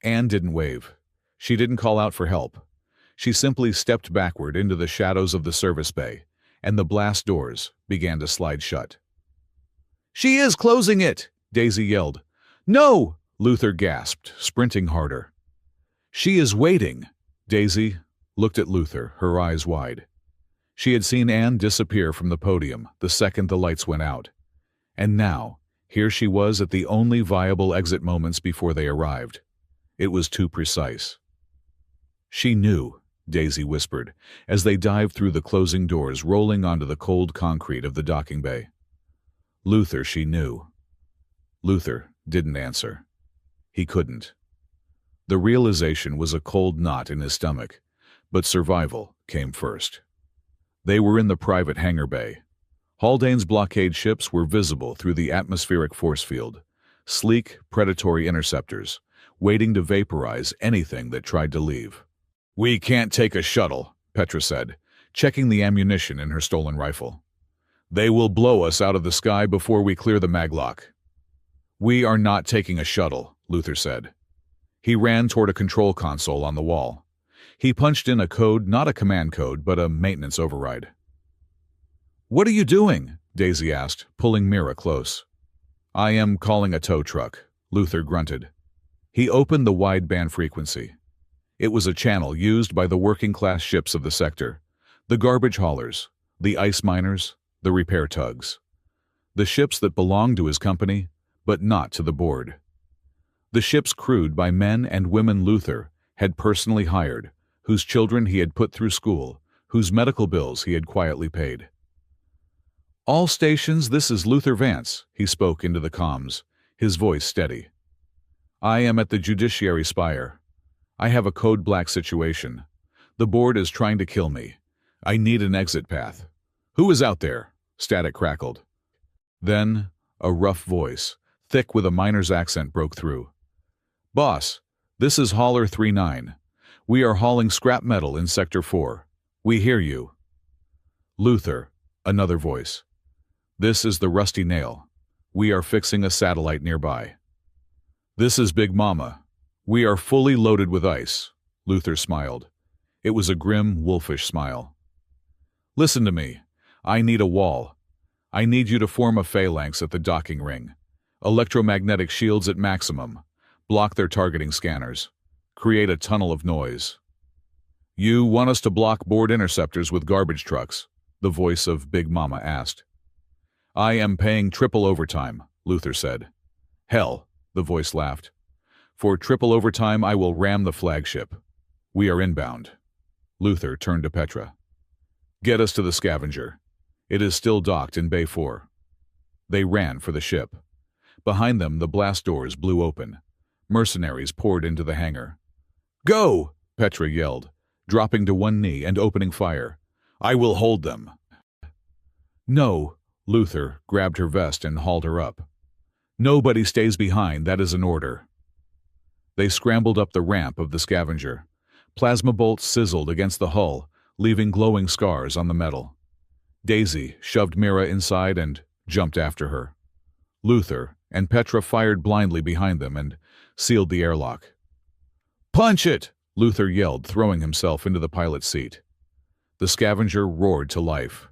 [SPEAKER 1] Anne didn't wave. She didn't call out for help. She simply stepped backward into the shadows of the service bay, and the blast doors began to slide shut. "She is closing it!" Daisy yelled. "No!" Luther gasped, sprinting harder. "She is waiting!" Daisy looked at Luther, her eyes wide. She had seen Anne disappear from the podium the second the lights went out. And now, here she was at the only viable exit moments before they arrived. It was too precise. "She knew," Daisy whispered, as they dived through the closing doors, rolling onto the cold concrete of the docking bay. Luther, she knew. Luther didn't answer. He couldn't. The realization was a cold knot in his stomach, but survival came first. They were in the private hangar bay. Haldane's blockade ships were visible through the atmospheric force field, sleek, predatory interceptors, waiting to vaporize anything that tried to leave. "We can't take a shuttle," Petra said, checking the ammunition in her stolen rifle. "They will blow us out of the sky before we clear the maglock." "We are not taking a shuttle," Luther said. He ran toward a control console on the wall. He punched in a code, not a command code, but a maintenance override. "What are you doing?" Daisy asked, pulling Mira close. "I am calling a tow truck," Luther grunted. He opened the wideband frequency. It was a channel used by the working-class ships of the sector, the garbage haulers, the ice miners, the repair tugs. The ships that belonged to his company, but not to the board. The ships crewed by men and women Luther had personally hired, whose children he had put through school, whose medical bills he had quietly paid. "All stations, this is Luther Vance," he spoke into the comms, his voice steady. "I am at the Judiciary Spire. I have a code black situation. The board is trying to kill me. I need an exit path. Who is out there?" Static crackled. Then, a rough voice, thick with a miner's accent, broke through. "Boss, this is Hauler 39. We are hauling scrap metal in Sector 4. We hear you." "Luther," another voice. "This is the Rusty Nail. We are fixing a satellite nearby." "This is Big Mama. We are fully loaded with ice." Luther smiled. It was a grim, wolfish smile. "Listen to me. I need a wall. I need you to form a phalanx at the docking ring. Electromagnetic shields at maximum. Block their targeting scanners. Create a tunnel of noise." "You want us to block board interceptors with garbage trucks?" the voice of Big Mama asked. "I am paying triple overtime," Luther said. "Hell," the voice laughed. "For triple overtime I will ram the flagship. We are inbound." Luther turned to Petra. "Get us to the scavenger. It is still docked in Bay 4. They ran for the ship. Behind them the blast doors blew open. Mercenaries poured into the hangar. "Go!" Petra yelled, dropping to one knee and opening fire. "I will hold them." "No," Luther grabbed her vest and hauled her up. "Nobody stays behind, that is an order." They scrambled up the ramp of the scavenger. Plasma bolts sizzled against the hull, leaving glowing scars on the metal. Daisy shoved Mira inside and jumped after her. Luther and Petra fired blindly behind them and sealed the airlock. "Punch it!" Luther yelled, throwing himself into the pilot's seat. The scavenger roared to life.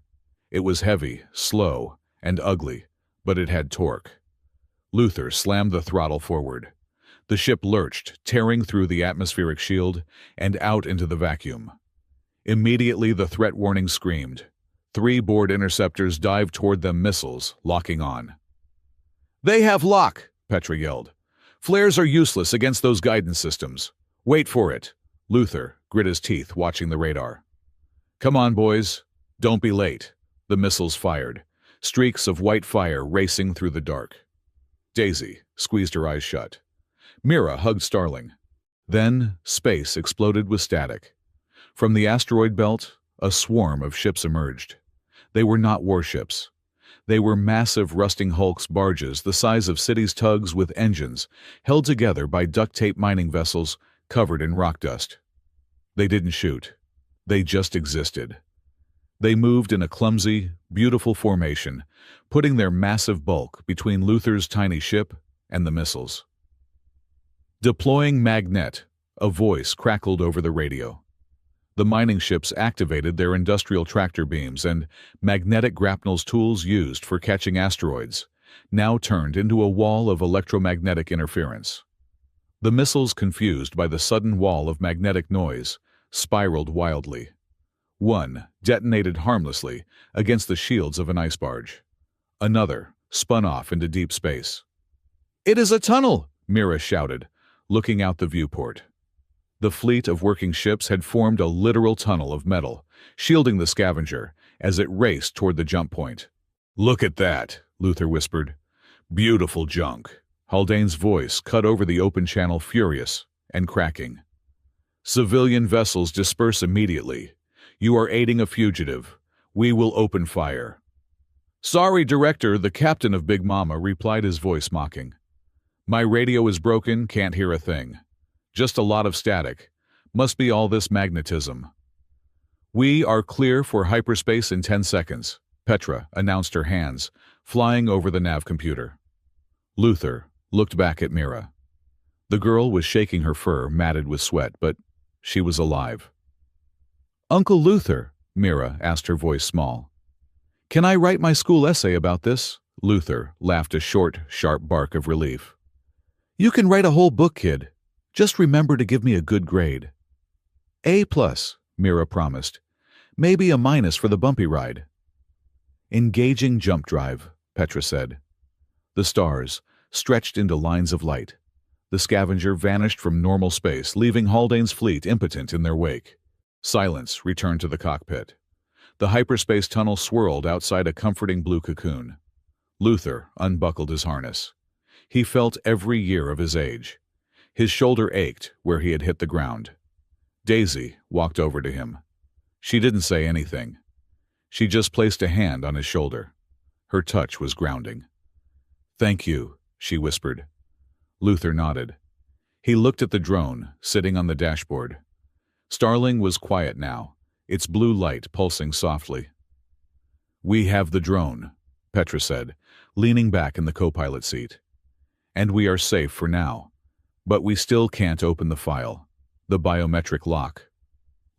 [SPEAKER 1] It was heavy, slow, and ugly, but it had torque. Luther slammed the throttle forward. The ship lurched, tearing through the atmospheric shield and out into the vacuum. Immediately the threat warning screamed. 3 board interceptors dived toward them, missiles locking on. "They have lock!" Petra yelled. "Flares are useless against those guidance systems. Wait for it." Luther grit his teeth, watching the radar. "Come on, boys. Don't be late. The missiles fired, streaks of white fire racing through the dark. Daisy squeezed her eyes shut. Mira hugged Starling. Then, space exploded with static. From the asteroid belt, a swarm of ships emerged. They were not warships. They were massive rusting hulks barges the size of cities' tugs with engines, held together by duct-tape mining vessels covered in rock dust. They didn't shoot. They just existed. They moved in a clumsy, beautiful formation, putting their massive bulk between Luther's tiny ship and the missiles. Deploying magnet, a voice crackled over the radio. The mining ships activated their industrial tractor beams, and magnetic grapnel's tools used for catching asteroids now turned into a wall of electromagnetic interference. The missiles, confused by the sudden wall of magnetic noise, spiraled wildly. One detonated harmlessly against the shields of an ice barge. Another spun off into deep space. "It is a tunnel!" Mira shouted, looking out the viewport. The fleet of working ships had formed a literal tunnel of metal, shielding the Scavenger as it raced toward the jump point. "Look at that," Luther whispered. "Beautiful junk." Haldane's voice cut over the open channel, furious and cracking. "Civilian vessels disperse immediately. You are aiding a fugitive. We will open fire." "Sorry, Director," the captain of Big Mama replied, his voice mocking. "My radio is broken, can't hear a thing. Just a lot of static. Must be all this magnetism." "We are clear for hyperspace in 10 seconds, Petra announced, her hands flying over the nav computer. Luther looked back at Mira. The girl was shaking her fur, matted with sweat, but she was alive. "Uncle Luther," Mira asked, her voice small. "Can I write my school essay about this?" Luther laughed, a short, sharp bark of relief. "You can write a whole book, kid. Just remember to give me a good grade." "A+, Mira promised. "Maybe a minus for the bumpy ride." "Engaging jump drive," Petra said. The stars stretched into lines of light. The Scavenger vanished from normal space, leaving Haldane's fleet impotent in their wake. Silence returned to the cockpit. The hyperspace tunnel swirled outside a comforting blue cocoon. Luther unbuckled his harness. He felt every year of his age. His shoulder ached where he had hit the ground. Daisy walked over to him. She didn't say anything. She just placed a hand on his shoulder. Her touch was grounding. "Thank you," she whispered. Luther nodded. He looked at the drone, sitting on the dashboard. Starling was quiet now, its blue light pulsing softly. "We have the drone," Petra said, leaning back in the co-pilot seat. "And we are safe for now. But we still can't open the file, the biometric lock."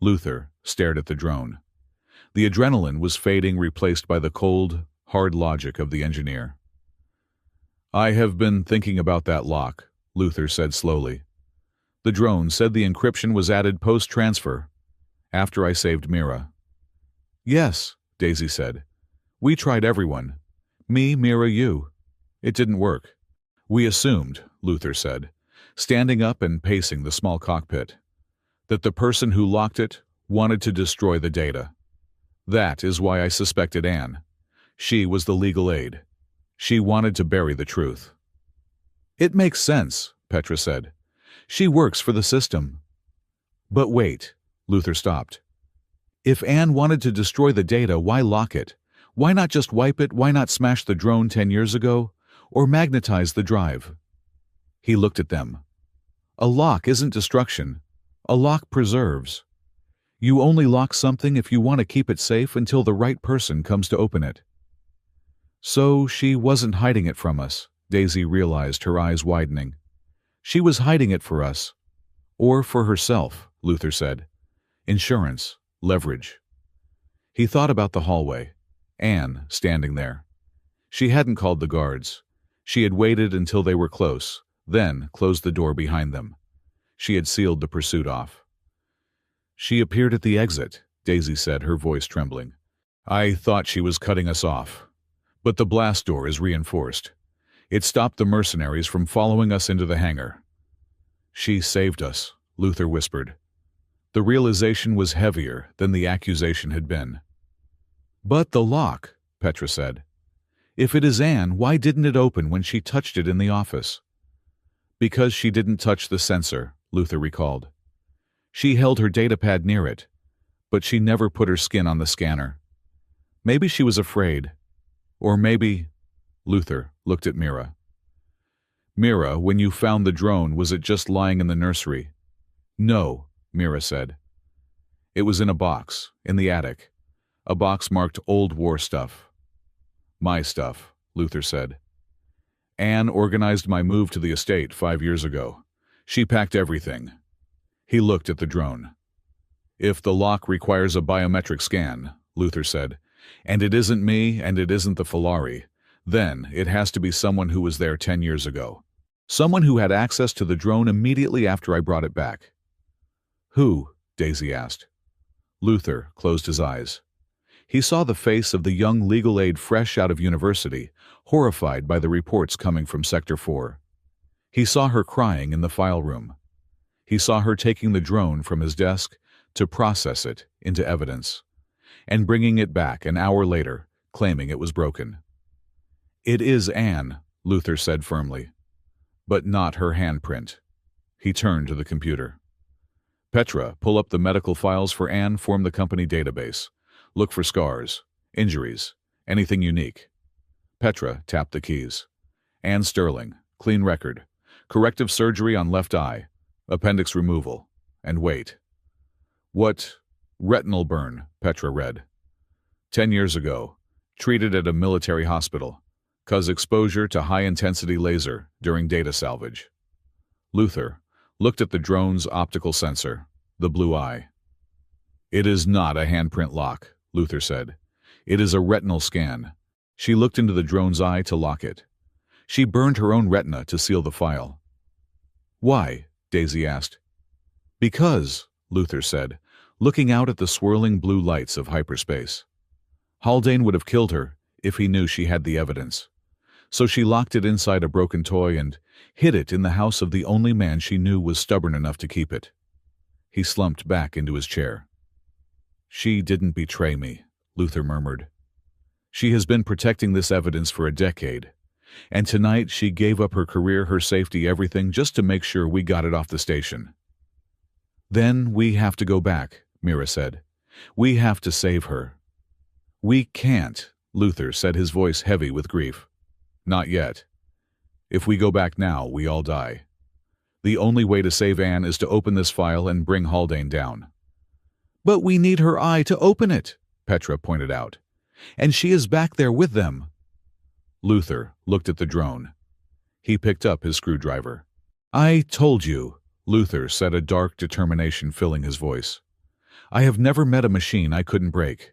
[SPEAKER 1] Luther stared at the drone. The adrenaline was fading, replaced by the cold, hard logic of the engineer. "I have been thinking about that lock," Luther said slowly. "The drone said the encryption was added post-transfer, after I saved Mira." "Yes," Daisy said. "We tried everyone. Me, Mira, you. It didn't work." "We assumed," Luther said, standing up and pacing the small cockpit, "that the person who locked it wanted to destroy the data. That is why I suspected Anne. She was the legal aid. She wanted to bury the truth." "It makes sense," Petra said. "She works for the system." "But wait," Luther stopped. "If Anne wanted to destroy the data, why lock it? Why not just wipe it? Why not smash the drone 10 years ago? Or magnetize the drive?" He looked at them. "A lock isn't destruction. A lock preserves. You only lock something if you want to keep it safe until the right person comes to open it." "So she wasn't hiding it from us," Daisy realized, her eyes widening. "She was hiding it for us. Or for herself," Luther said. "Insurance, leverage." He thought about the hallway. Anne standing there. She hadn't called the guards. She had waited until they were close, then closed the door behind them. She had sealed the pursuit off. "She appeared at the exit," Daisy said, her voice trembling. "I thought she was cutting us off. But the blast door is reinforced. It stopped the mercenaries from following us into the hangar." "She saved us," Luther whispered. The realization was heavier than the accusation had been. But the lock, Petra said. If it is Anne, why didn't it open when she touched it in the office? Because she didn't touch the sensor, Luther recalled. She held her datapad near it, but she never put her skin on the scanner. Maybe she was afraid. Or maybe... Luther looked at Mira. Mira, when you found the drone, was it just lying in the nursery? No, Mira said. It was in a box, in the attic. A box marked Old War stuff. My stuff, Luther said. Anne organized my move to the estate 5 years ago. She packed everything. He looked at the drone. If the lock requires a biometric scan, Luther said, and it isn't me and it isn't the Filari, then it has to be someone who was there 10 years ago. Someone who had access to the drone immediately after I brought it back. Who? Daisy asked. Luther closed his eyes. He saw the face of the young legal aide fresh out of university, horrified by the reports coming from Sector 4. He saw her crying in the file room. He saw her taking the drone from his desk to process it into evidence, and bringing it back an hour later, claiming it was broken. It is Anne, Luther said firmly, but not her handprint. He turned to the computer. Petra, pull up the medical files for Anne, form the company database. Look for scars, injuries, anything unique. Petra tapped the keys. Anne Sterling, clean record, corrective surgery on left eye, appendix removal, and wait. What? Retinal burn, Petra read. 10 years ago, treated at a military hospital, cause exposure to high-intensity laser during data salvage. Luther looked at the drone's optical sensor, the blue eye. It is not a handprint lock, Luther said. It is a retinal scan. She looked into the drone's eye to lock it. She burned her own retina to seal the file. Why? Daisy asked. Because, Luther said, looking out at the swirling blue lights of hyperspace. Haldane would have killed her if he knew she had the evidence. So she locked it inside a broken toy and hid it in the house of the only man she knew was stubborn enough to keep it. He slumped back into his chair. She didn't betray me, Luther murmured. She has been protecting this evidence for a decade, and tonight she gave up her career, her safety, everything just to make sure we got it off the station. Then we have to go back, Mira said. We have to save her. We can't, Luther said, his voice heavy with grief. Not yet. If we go back now, we all die. The only way to save Anne is to open this file and bring Haldane down. But we need her eye to open it, Petra pointed out. And she is back there with them. Luther looked at the drone. He picked up his screwdriver. I told you, Luther said, a dark determination filling his voice. I have never met a machine I couldn't break.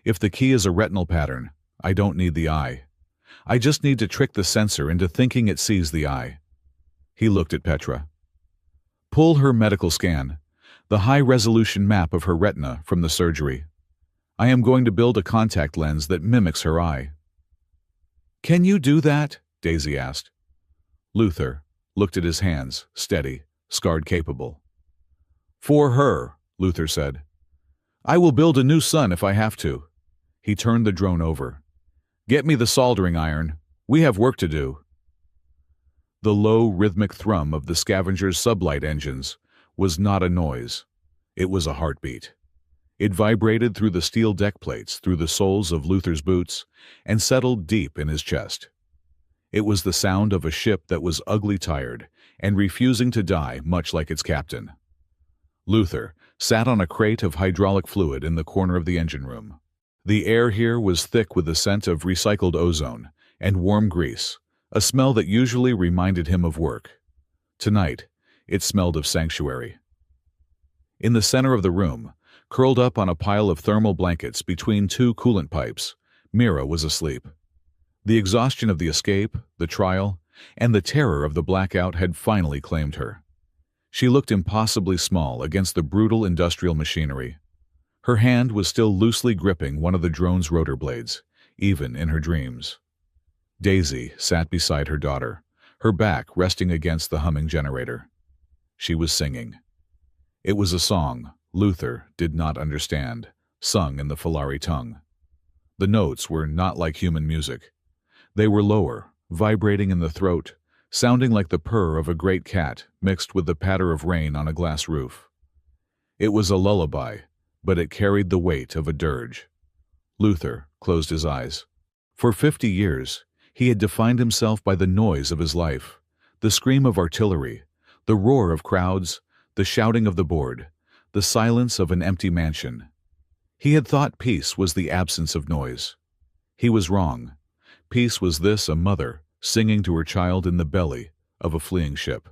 [SPEAKER 1] If the key is a retinal pattern, I don't need the eye. I just need to trick the sensor into thinking it sees the eye. He looked at Petra. Pull her medical scan, the high-resolution map of her retina from the surgery. I am going to build a contact lens that mimics her eye. Can you do that? Daisy asked. Luther looked at his hands, steady, scarred, capable. For her, Luther said. I will build a new sun if I have to. He turned the drone over. Get me the soldering iron. We have work to do. The low, rhythmic thrum of the Scavenger's sublight engines was not a noise. It was a heartbeat. It vibrated through the steel deck plates, through the soles of Luther's boots, and settled deep in his chest. It was the sound of a ship that was ugly tired and refusing to die, much like its captain. Luther sat on a crate of hydraulic fluid in the corner of the engine room. The air here was thick with the scent of recycled ozone and warm grease, a smell that usually reminded him of work. Tonight, it smelled of sanctuary. In the center of the room, curled up on a pile of thermal blankets between two coolant pipes, Mira was asleep. The exhaustion of the escape, the trial, and the terror of the blackout had finally claimed her. She looked impossibly small against the brutal industrial machinery. Her hand was still loosely gripping one of the drone's rotor blades, even in her dreams. Daisy sat beside her daughter, her back resting against the humming generator. She was singing. It was a song Luther did not understand, sung in the Filari tongue. The notes were not like human music. They were lower, vibrating in the throat, sounding like the purr of a great cat mixed with the patter of rain on a glass roof. It was a lullaby, but it carried the weight of a dirge. Luther closed his eyes. For 50 years, he had defined himself by the noise of his life, the scream of artillery, the roar of crowds, the shouting of the board, the silence of an empty mansion. He had thought peace was the absence of noise. He was wrong. Peace was this: a mother singing to her child in the belly of a fleeing ship.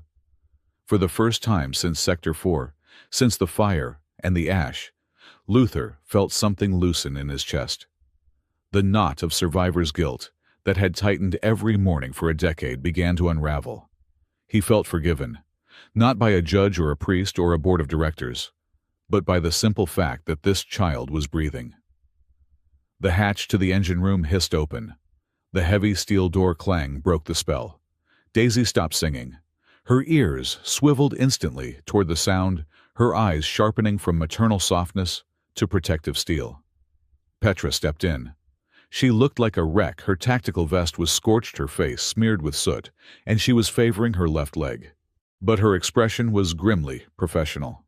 [SPEAKER 1] For the first time since Sector 4, since the fire and the ash, Luther felt something loosen in his chest. The knot of survivor's guilt that had tightened every morning for a decade began to unravel. He felt forgiven, not by a judge or a priest or a board of directors, but by the simple fact that this child was breathing. The hatch to the engine room hissed open. The heavy steel door clang broke the spell. Daisy stopped singing. Her ears swiveled instantly toward the sound, her eyes sharpening from maternal softness to protective steel. Petra stepped in. She looked like a wreck. Her tactical vest was scorched, her face smeared with soot, and she was favoring her left leg. But her expression was grimly professional.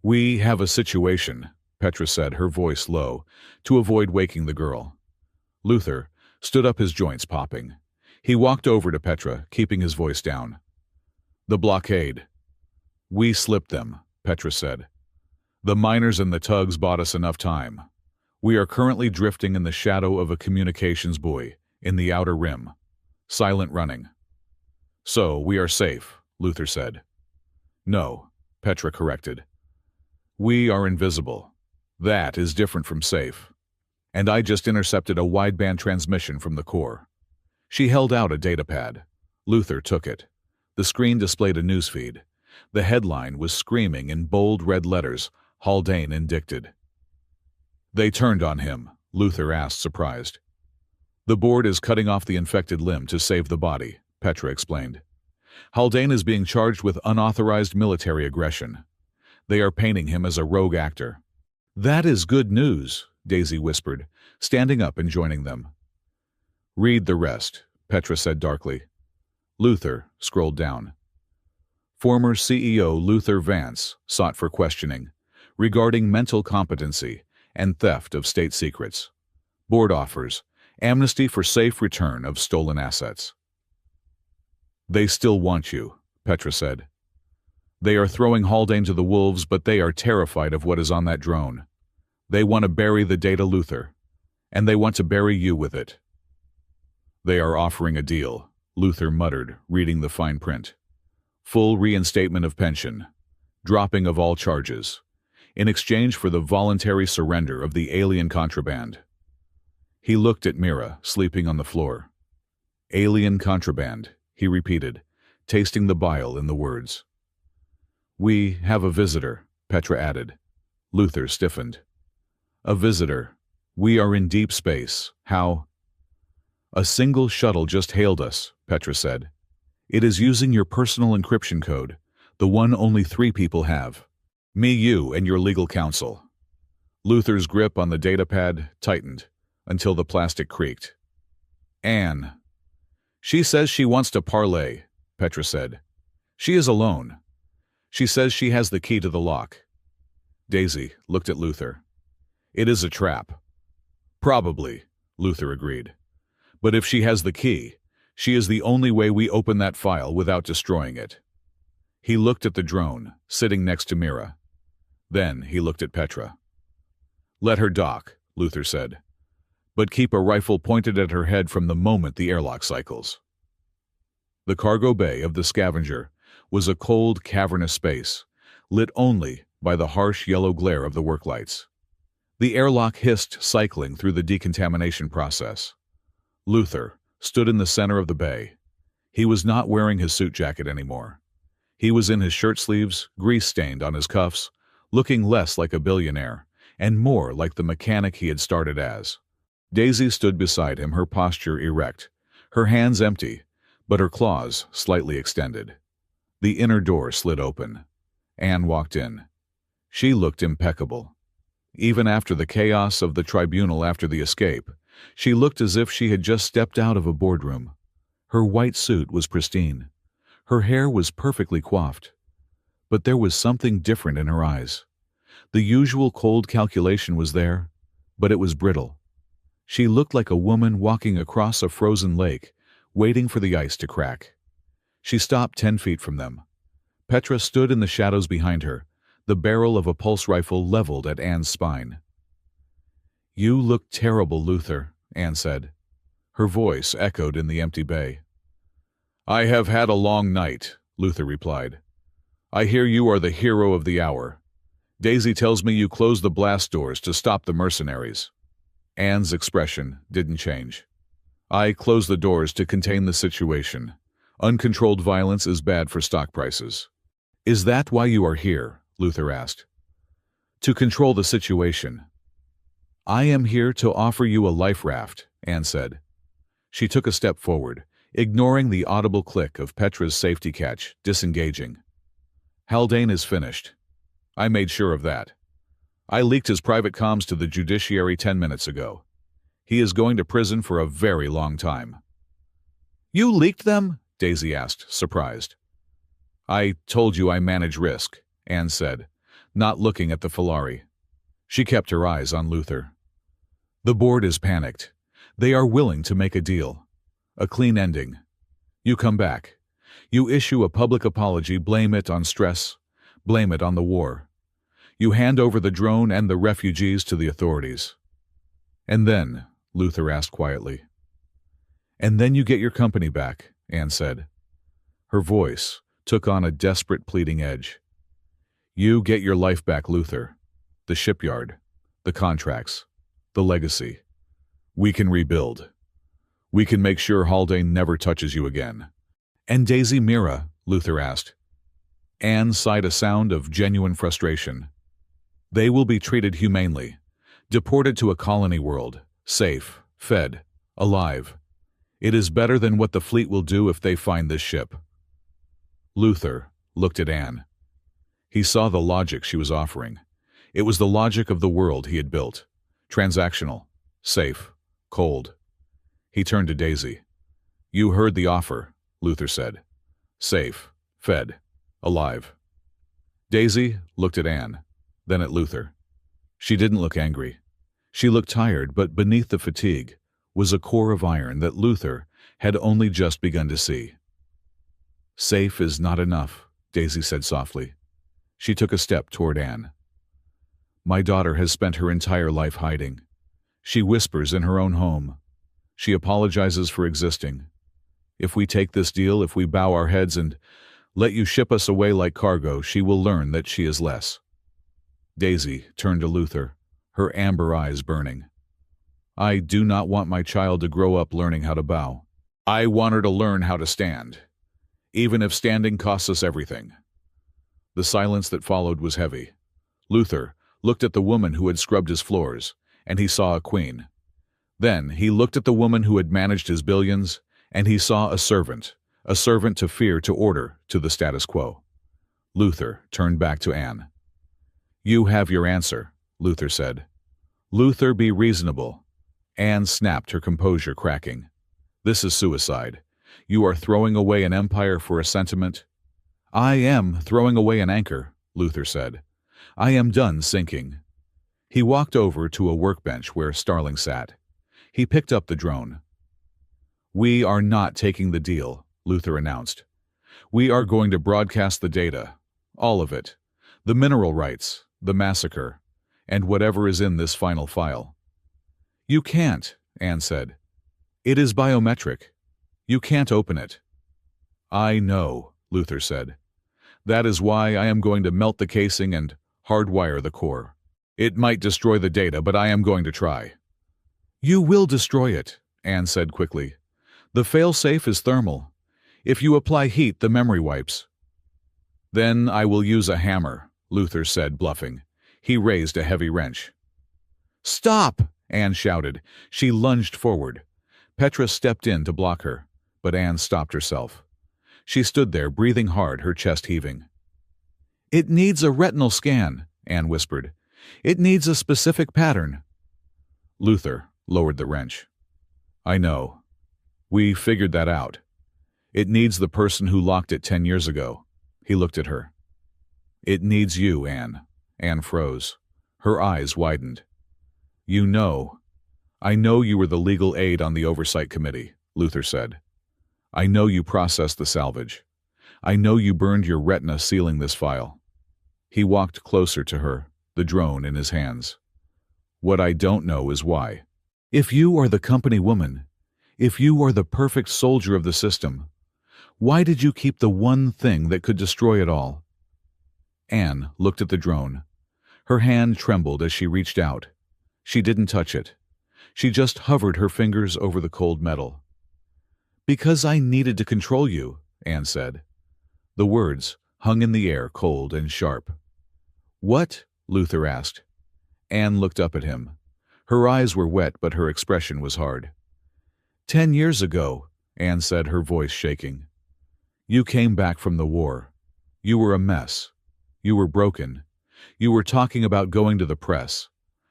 [SPEAKER 1] "We have a situation," Petra said, her voice low, to avoid waking the girl. Luther stood up, his joints popping. He walked over to Petra, keeping his voice down. "The blockade. We slipped them," Petra said. "The miners and the tugs bought us enough time. We are currently drifting in the shadow of a communications buoy in the outer rim, silent running." "So we are safe," Luther said. "No," Petra corrected. "We are invisible. That is different from safe. And I just intercepted a wideband transmission from the core." She held out a datapad. Luther took it. The screen displayed a newsfeed. The headline was screaming in bold red letters, "Haldane indicted." "They turned on him," Luther asked, surprised. "The board is cutting off the infected limb to save the body," Petra explained. "Haldane is being charged with unauthorized military aggression. They are painting him as a rogue actor." "That is good news," Daisy whispered, standing up and joining them. "Read the rest," Petra said darkly. Luther scrolled down. Former CEO Luther Vance sought for questioning regarding mental competency and theft of state secrets. Board offers amnesty for safe return of stolen assets. "They still want you," Petra said. "They are throwing Haldane to the wolves, but they are terrified of what is on that drone. They want to bury the data, Luther, and they want to bury you with it." "They are offering a deal," Luther muttered, reading the fine print. "Full reinstatement of pension, dropping of all charges, in exchange for the voluntary surrender of the alien contraband." He looked at Mira, sleeping on the floor. "Alien contraband," he repeated, tasting the bile in the words. "We have a visitor," Petra added. Luther stiffened. "A visitor. We are in deep space. How?" "A single shuttle just hailed us," Petra said. "It is using your personal encryption code, the one only 3 people have. Me, you, and your legal counsel." Luther's grip on the datapad tightened until the plastic creaked. "Anne. She says she wants to parley," Petra said. "She is alone. She says she has the key to the lock." Daisy looked at Luther. "It is a trap." "Probably," Luther agreed. "But if she has the key, she is the only way we open that file without destroying it." He looked at the drone, sitting next to Mira. Then he looked at Petra. "Let her dock," Luther said. "But keep a rifle pointed at her head from the moment the airlock cycles." The cargo bay of the Scavenger was a cold, cavernous space, lit only by the harsh yellow glare of the work lights. The airlock hissed, cycling through the decontamination process. Luther stood in the center of the bay. He was not wearing his suit jacket anymore. He was in his shirt sleeves, grease-stained on his cuffs, looking less like a billionaire and more like the mechanic he had started as. Daisy stood beside him, her posture erect, her hands empty, but her claws slightly extended. The inner door slid open. Anne walked in. She looked impeccable. Even after the chaos of the tribunal after the escape, she looked as if she had just stepped out of a boardroom. Her white suit was pristine. Her hair was perfectly coiffed. But there was something different in her eyes. The usual cold calculation was there, but it was brittle. She looked like a woman walking across a frozen lake, waiting for the ice to crack. She stopped 10 feet from them. Petra stood in the shadows behind her, the barrel of a pulse rifle leveled at Anne's spine. "You look terrible, Luther," Anne said. Her voice echoed in the empty bay. "I have had a long night," Luther replied. "I hear you are the hero of the hour. Daisy tells me you closed the blast doors to stop the mercenaries." Anne's expression didn't change. "I closed the doors to contain the situation. Uncontrolled violence is bad for stock prices." "Is that why you are here?" Luther asked. "To control the situation." "I am here to offer you a life raft," Anne said. She took a step forward, ignoring the audible click of Petra's safety catch, disengaging. "Haldane is finished. I made sure of that. I leaked his private comms to the judiciary 10 minutes ago. He is going to prison for a very long time." "You leaked them?" Daisy asked, surprised. "I told you I manage risk," Anne said, not looking at the Filari. She kept her eyes on Luther. "The board is panicked. They are willing to make a deal. A clean ending. You come back. You issue a public apology, blame it on stress, blame it on the war. You hand over the drone and the refugees to the authorities. And then," Luther asked quietly. "And then you get your company back," Anne said. Her voice took on a desperate pleading edge. "You get your life back, Luther. The shipyard, the contracts, the legacy. We can rebuild. We can make sure Haldane never touches you again." "And Daisy Mira?" Luther asked. Anne sighed a sound of genuine frustration. "They will be treated humanely, deported to a colony world, safe, fed, alive. It is better than what the fleet will do if they find this ship." Luther looked at Anne. He saw the logic she was offering. It was the logic of the world he had built. Transactional, safe, cold. He turned to Daisy. "You heard the offer," Luther said. "Safe, fed, alive." Daisy looked at Anne, then at Luther. She didn't look angry. She looked tired, but beneath the fatigue was a core of iron that Luther had only just begun to see. "Safe is not enough," Daisy said softly. She took a step toward Anne. "My daughter has spent her entire life hiding. She whispers in her own home. She apologizes for existing. If we take this deal, if we bow our heads and let you ship us away like cargo, she will learn that she is less." Daisy turned to Luther, her amber eyes burning. "I do not want my child to grow up learning how to bow. I want her to learn how to stand, even if standing costs us everything." The silence that followed was heavy. Luther looked at the woman who had scrubbed his floors, and he saw a queen. Then he looked at the woman who had managed his billions, and he saw a servant to fear, to order, to the status quo. Luther turned back to Anne. "You have your answer," Luther said. "Luther, be reasonable." Anne snapped, her composure cracking. "This is suicide. You are throwing away an empire for a sentiment." "I am throwing away an anchor," Luther said. "I am done sinking." He walked over to a workbench where Starling sat. He picked up the drone. "We are not taking the deal," Luther announced. "We are going to broadcast the data, all of it, the mineral rights, the massacre, and whatever is in this final file." "You can't," Anne said. "It is biometric. You can't open it." "I know," Luther said. "That is why I am going to melt the casing and hardwire the core. It might destroy the data, but I am going to try." "You will destroy it," Anne said quickly. "The fail-safe is thermal. If you apply heat, the memory wipes." "Then I will use a hammer," Luther said, bluffing. He raised a heavy wrench. "Stop!" Anne shouted. She lunged forward. Petra stepped in to block her, but Anne stopped herself. She stood there, breathing hard, her chest heaving. "It needs a retinal scan," Anne whispered. It needs a specific pattern. Luther lowered the wrench. I know. We figured that out. It needs the person who locked it 10 years ago. He looked at her. It needs you, Anne. Anne froze. Her eyes widened. You know. I know you were the legal aide on the oversight committee, Luther said. I know you processed the salvage. I know you burned your retina sealing this file. He walked closer to her, the drone in his hands. What I don't know is why. If you are the company woman, if you are the perfect soldier of the system, why did you keep the one thing that could destroy it all? Anne looked at the drone. Her hand trembled as she reached out. She didn't touch it. She just hovered her fingers over the cold metal. Because I needed to control you, Anne said. The words hung in the air, cold and sharp. What? Luther asked. Anne looked up at him. Her eyes were wet, but her expression was hard. 10 years ago, Anne said, her voice shaking. You came back from the war. You were a mess. You were broken. You were talking about going to the press,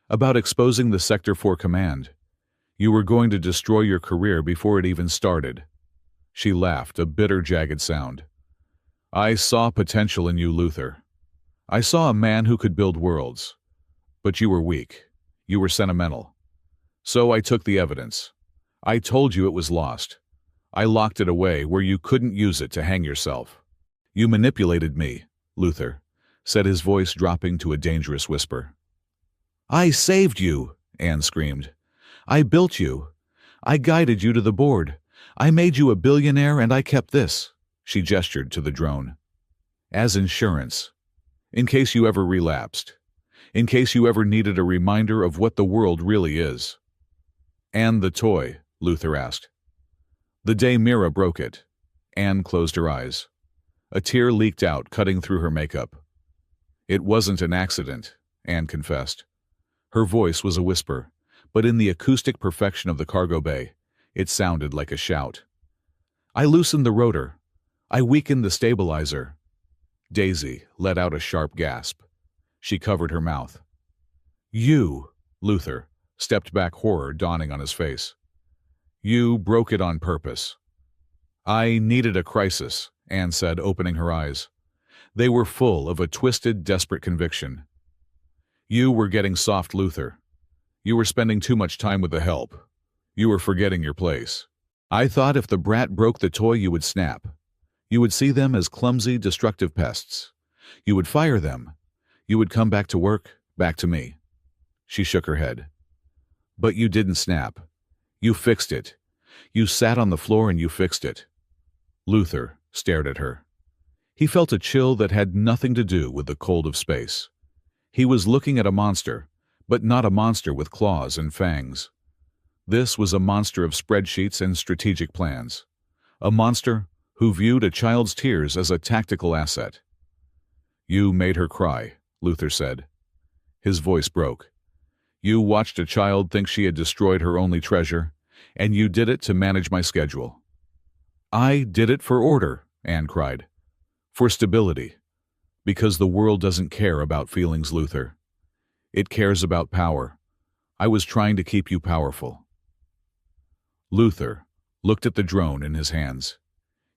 [SPEAKER 1] about exposing the Sector 4 command. You were going to destroy your career before it even started. She laughed, a bitter, jagged sound. I saw potential in you, Luther. I saw a man who could build worlds. But you were weak. You were sentimental. So I took the evidence. I told you it was lost. I locked it away where you couldn't use it to hang yourself. You manipulated me, Luther said, his voice dropping to a dangerous whisper. I saved you, Anne screamed. I built you. I guided you to the board. I made you a billionaire, and I kept this. She gestured to the drone. As insurance. In case you ever relapsed. In case you ever needed a reminder of what the world really is. And the toy, Luther asked. The day Mira broke it. Anne closed her eyes. A tear leaked out, cutting through her makeup. It wasn't an accident, Anne confessed. Her voice was a whisper, but in the acoustic perfection of the cargo bay, it sounded like a shout. I loosened the rotor. I weakened the stabilizer. Daisy let out a sharp gasp. She covered her mouth. You, Luther stepped back, horror dawning on his face. You broke it on purpose. I needed a crisis, Anne said, opening her eyes. They were full of a twisted, desperate conviction. You were getting soft, Luther. You were spending too much time with the help. You were forgetting your place. I thought if the brat broke the toy, you would snap. You would see them as clumsy, destructive pests. You would fire them. You would come back to work, back to me. She shook her head. But you didn't snap. You fixed it. You sat on the floor and you fixed it. Luther stared at her. He felt a chill that had nothing to do with the cold of space. He was looking at a monster, but not a monster with claws and fangs. This was a monster of spreadsheets and strategic plans. A monster who viewed a child's tears as a tactical asset. You made her cry, Luther said. His voice broke. You watched a child think she had destroyed her only treasure, and you did it to manage my schedule. I did it for order, Anne cried. For stability. Because the world doesn't care about feelings, Luther. It cares about power. I was trying to keep you powerful. Luther looked at the drone in his hands.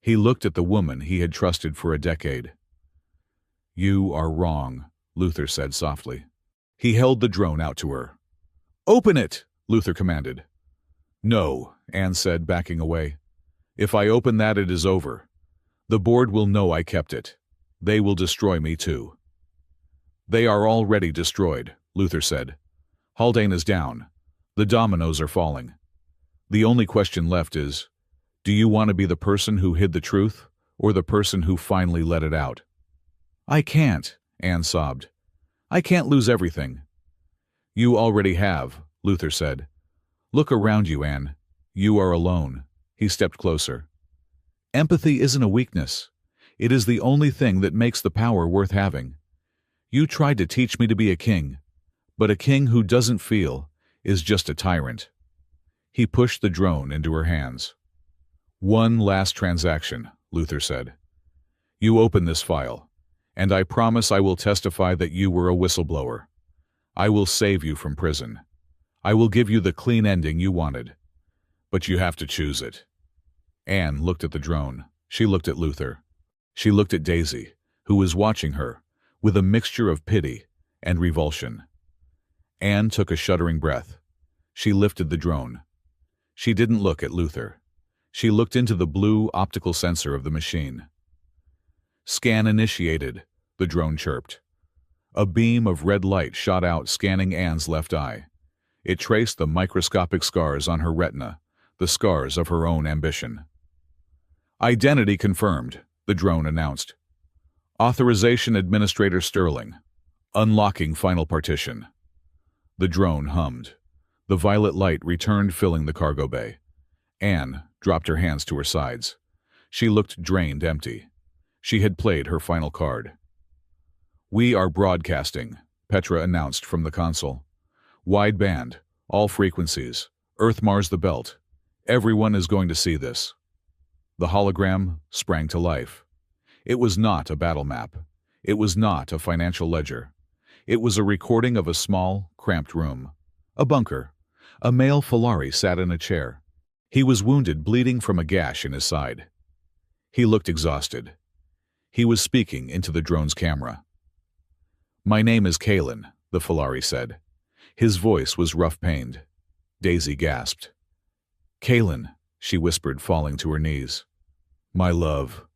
[SPEAKER 1] He looked at the woman he had trusted for a decade. You are wrong, Luther said softly. He held the drone out to her. Open it, Luther commanded. No, Anne said, backing away. If I open that, it is over. The board will know I kept it. They will destroy me too. They are already destroyed, Luther said. Haldane is down. The dominoes are falling. The only question left is, do you want to be the person who hid the truth, or the person who finally let it out? I can't, Anne sobbed. I can't lose everything. You already have, Luther said. Look around you, Anne. You are alone. He stepped closer. Empathy isn't a weakness. It is the only thing that makes the power worth having. You tried to teach me to be a king, but a king who doesn't feel is just a tyrant. He pushed the drone into her hands. One last transaction, Luther said. You open this file, and I promise I will testify that you were a whistleblower. I will save you from prison. I will give you the clean ending you wanted. But you have to choose it." Anne looked at the drone. She looked at Luther. She looked at Daisy, who was watching her, with a mixture of pity and revulsion. Anne took a shuddering breath. She lifted the drone. She didn't look at Luther. She looked into the blue optical sensor of the machine. "Scan initiated," the drone chirped. A beam of red light shot out, scanning Anne's left eye. It traced the microscopic scars on her retina, the scars of her own ambition. "Identity confirmed," the drone announced. "Authorization Administrator Sterling. Unlocking final partition." The drone hummed. The violet light returned, filling the cargo bay. Anne dropped her hands to her sides. She looked drained, empty. She had played her final card. "We are broadcasting," Petra announced from the console. "Wide band, all frequencies, Earth-Mars the belt. Everyone is going to see this." The hologram sprang to life. It was not a battle map. It was not a financial ledger. It was a recording of a small, cramped room. A bunker. A male Falari sat in a chair. He was wounded, bleeding from a gash in his side. He looked exhausted. He was speaking into the drone's camera. "My name is Kalen," the Falari said. His voice was rough-pained. Daisy gasped. "Kalen," she whispered, falling to her knees. "My love.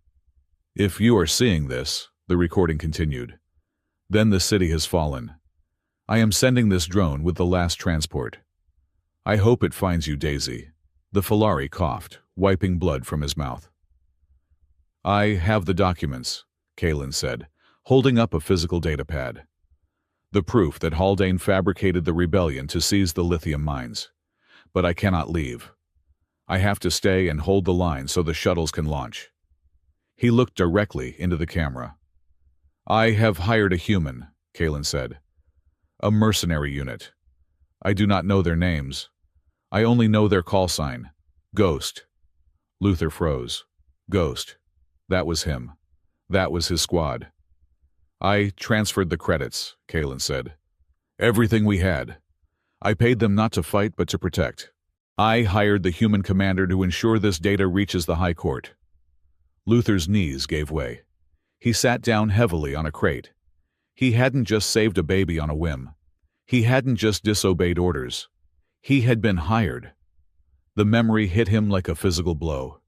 [SPEAKER 1] If you are seeing this," the recording continued, "then the city has fallen. I am sending this drone with the last transport. I hope it finds you, Daisy." The Falari coughed, wiping blood from his mouth. "I have the documents," Kalen said, holding up a physical data pad. "The proof that Haldane fabricated the rebellion to seize the lithium mines. But I cannot leave. I have to stay and hold the line so the shuttles can launch." He looked directly into the camera. "I have hired a human," Kalen said. "A mercenary unit. I do not know their names. I only know their call sign. Ghost." Luther froze. Ghost. That was him. That was his squad. "I transferred the credits," Kalen said. "Everything we had. I paid them not to fight but to protect. I hired the human commander to ensure this data reaches the High Court." Luther's knees gave way. He sat down heavily on a crate. He hadn't just saved a baby on a whim. He hadn't just disobeyed orders. He had been hired. The memory hit him like a physical blow.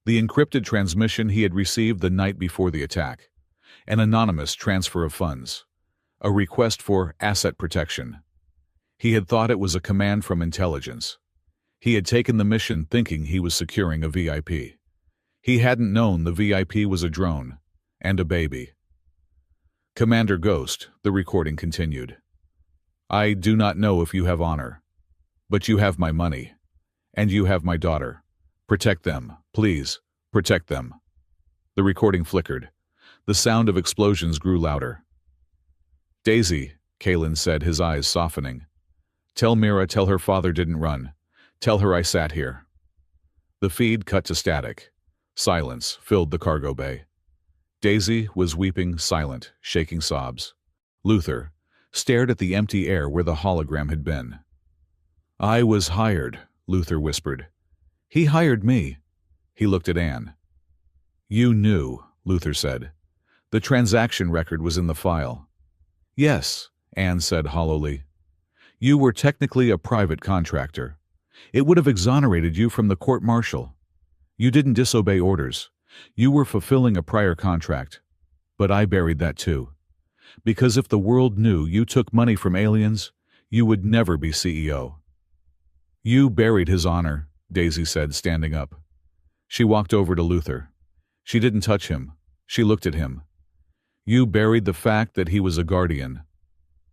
[SPEAKER 1] The encrypted transmission he had received the night before the attack. An anonymous transfer of funds. A request for asset protection. He had thought it was a command from intelligence. He had taken the mission thinking he was securing a VIP. He hadn't known the VIP was a drone and a baby. "Commander Ghost," the recording continued. "I do not know if you have honor, but you have my money, and you have my daughter. Protect them, please, protect them." The recording flickered. The sound of explosions grew louder. "Daisy," Kalen said, his eyes softening. "Tell Mira, tell her father didn't run. Tell her I sat here." The feed cut to static. Silence filled the cargo bay. Daisy was weeping, silent, shaking sobs. Luther stared at the empty air where the hologram had been. "I was hired," Luther whispered. "He hired me." He looked at Anne. "You knew," Luther said. "The transaction record was in the file." "Yes," Anne said hollowly. "You were technically a private contractor. It would have exonerated you from the court-martial. You didn't disobey orders. You were fulfilling a prior contract. But I buried that too. Because if the world knew you took money from aliens, you would never be CEO." "You buried his honor," Daisy said, standing up. She walked over to Luther. She didn't touch him. She looked at him. "You buried the fact that he was a guardian."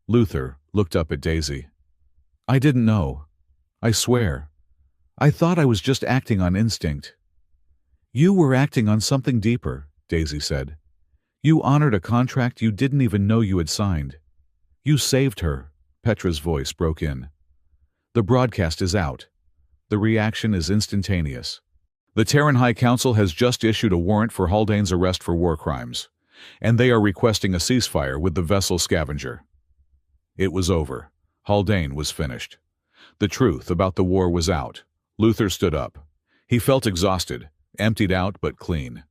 [SPEAKER 1] Luther looked up at Daisy. "I didn't know. I swear. I thought I was just acting on instinct." "You were acting on something deeper," Daisy said. "You honored a contract you didn't even know you had signed. You saved her." Petra's voice broke in. "The broadcast is out. The reaction is instantaneous. The Terran High Council has just issued a warrant for Haldane's arrest for war crimes, and they are requesting a ceasefire with the vessel Scavenger." It was over. Haldane was finished. The truth about the war was out. Luther stood up. He felt exhausted, emptied out but clean.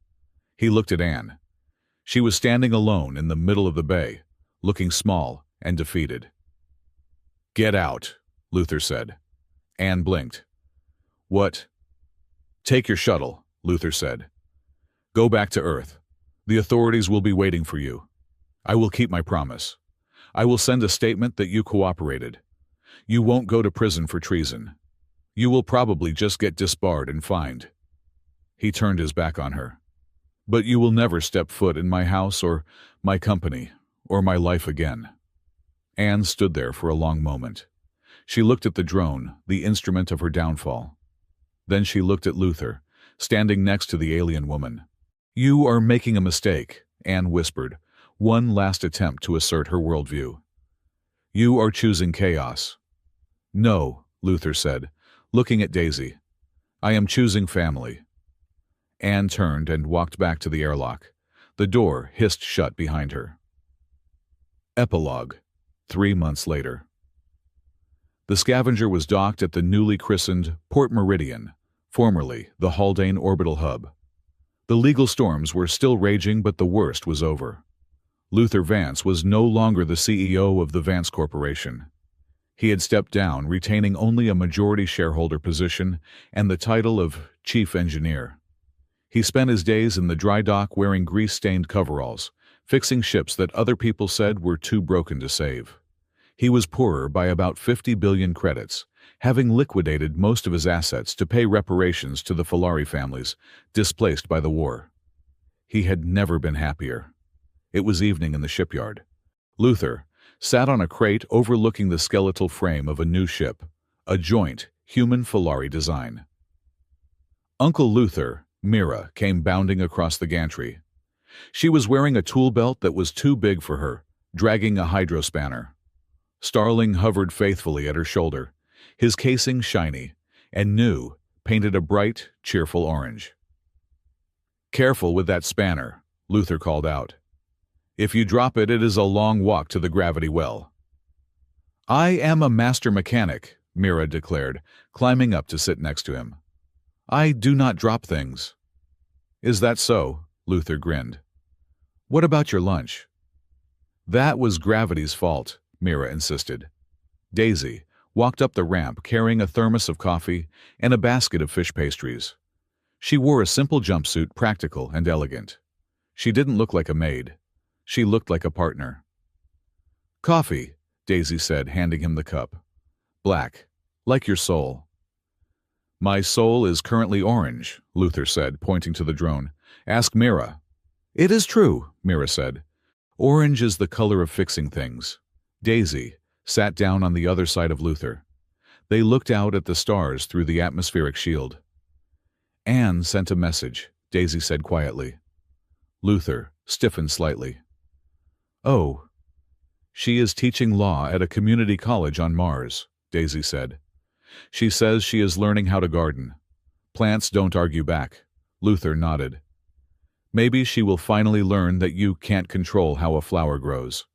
[SPEAKER 1] He looked at Anne. She was standing alone in the middle of the bay, looking small and defeated. "Get out," Luther said. Anne blinked. "What?" "Take your shuttle," Luther said. "Go back to Earth. The authorities will be waiting for you. I will keep my promise. I will send a statement that you cooperated. You won't go to prison for treason. You will probably just get disbarred and fined." He turned his back on her. "But you will never step foot in my house or my company or my life again." Anne stood there for a long moment. She looked at the drone, the instrument of her downfall. Then she looked at Luther, standing next to the alien woman. "You are making a mistake," Anne whispered, one last attempt to assert her worldview. "You are choosing chaos." "No," Luther said, looking at Daisy. "I am choosing family." Anne turned and walked back to the airlock. The door hissed shut behind her. Epilogue. 3 months later. The Scavenger was docked at the newly christened Port Meridian, formerly the Haldane Orbital Hub. The legal storms were still raging, but the worst was over. Luther Vance was no longer the CEO of the Vance Corporation. He had stepped down, retaining only a majority shareholder position and the title of Chief Engineer. He spent his days in the dry dock wearing grease-stained coveralls, fixing ships that other people said were too broken to save. He was poorer by about 50 billion credits, having liquidated most of his assets to pay reparations to the Filari families displaced by the war. He had never been happier. It was evening in the shipyard. Luther sat on a crate overlooking the skeletal frame of a new ship, a joint human Filari design. Uncle Luther, Mira, came bounding across the gantry. She was wearing a tool belt that was too big for her, dragging a hydrospanner. Starling hovered faithfully at her shoulder, his casing shiny, and new, painted a bright, cheerful orange. "Careful with that spanner," Luther called out. "If you drop it, it is a long walk to the gravity well." "I am a master mechanic," Mira declared, climbing up to sit next to him. "I do not drop things." "Is that so?" Luther grinned. "What about your lunch?" "That was gravity's fault," Mira insisted. Daisy walked up the ramp carrying a thermos of coffee and a basket of fish pastries. She wore a simple jumpsuit, practical and elegant. She didn't look like a maid. She looked like a partner. "Coffee," Daisy said, handing him the cup. "Black, like your soul." "My soul is currently orange," Luther said, pointing to the drone. "Ask Mira." "It is true," Mira said. "Orange is the color of fixing things." Daisy sat down on the other side of Luther. They looked out at the stars through the atmospheric shield. "Anne sent a message," Daisy said quietly. Luther stiffened slightly. "Oh, she is teaching law at a community college on Mars," Daisy said. "She says she is learning how to garden. Plants don't argue back." Luther nodded. "Maybe she will finally learn that you can't control how a flower grows.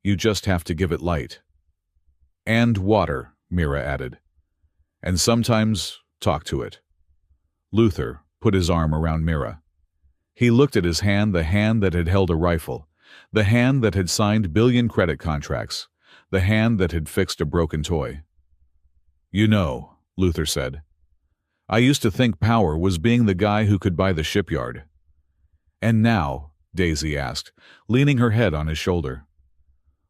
[SPEAKER 1] You just have to give it light." "And water," Mira added. "And sometimes talk to it." Luther put his arm around Mira. He looked at his hand, the hand that had held a rifle, the hand that had signed billion credit contracts, the hand that had fixed a broken toy. "You know," Luther said, "I used to think power was being the guy who could buy the shipyard." "And now?" Daisy asked, leaning her head on his shoulder.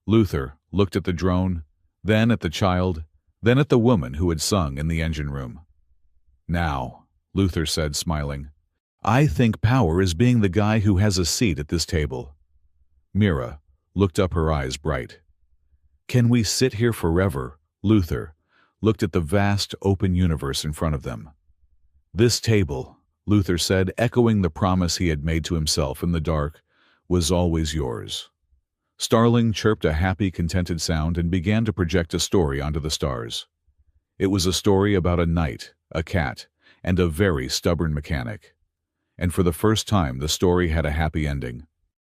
[SPEAKER 1] Luther looked at the drone, then at the child, then at the woman who had sung in the engine room. "Now," Luther said, smiling, "I think power is being the guy who has a seat at this table." Mira looked up, her eyes bright. "Can we sit here forever?" Luther looked at the vast, open universe in front of them. "This table," Luther said, echoing the promise he had made to himself in the dark, "was always yours." Starling chirped a happy, contented sound and began to project a story onto the stars. It was a story about a knight, a cat, and a very stubborn mechanic. And for the first time, the story had a happy ending.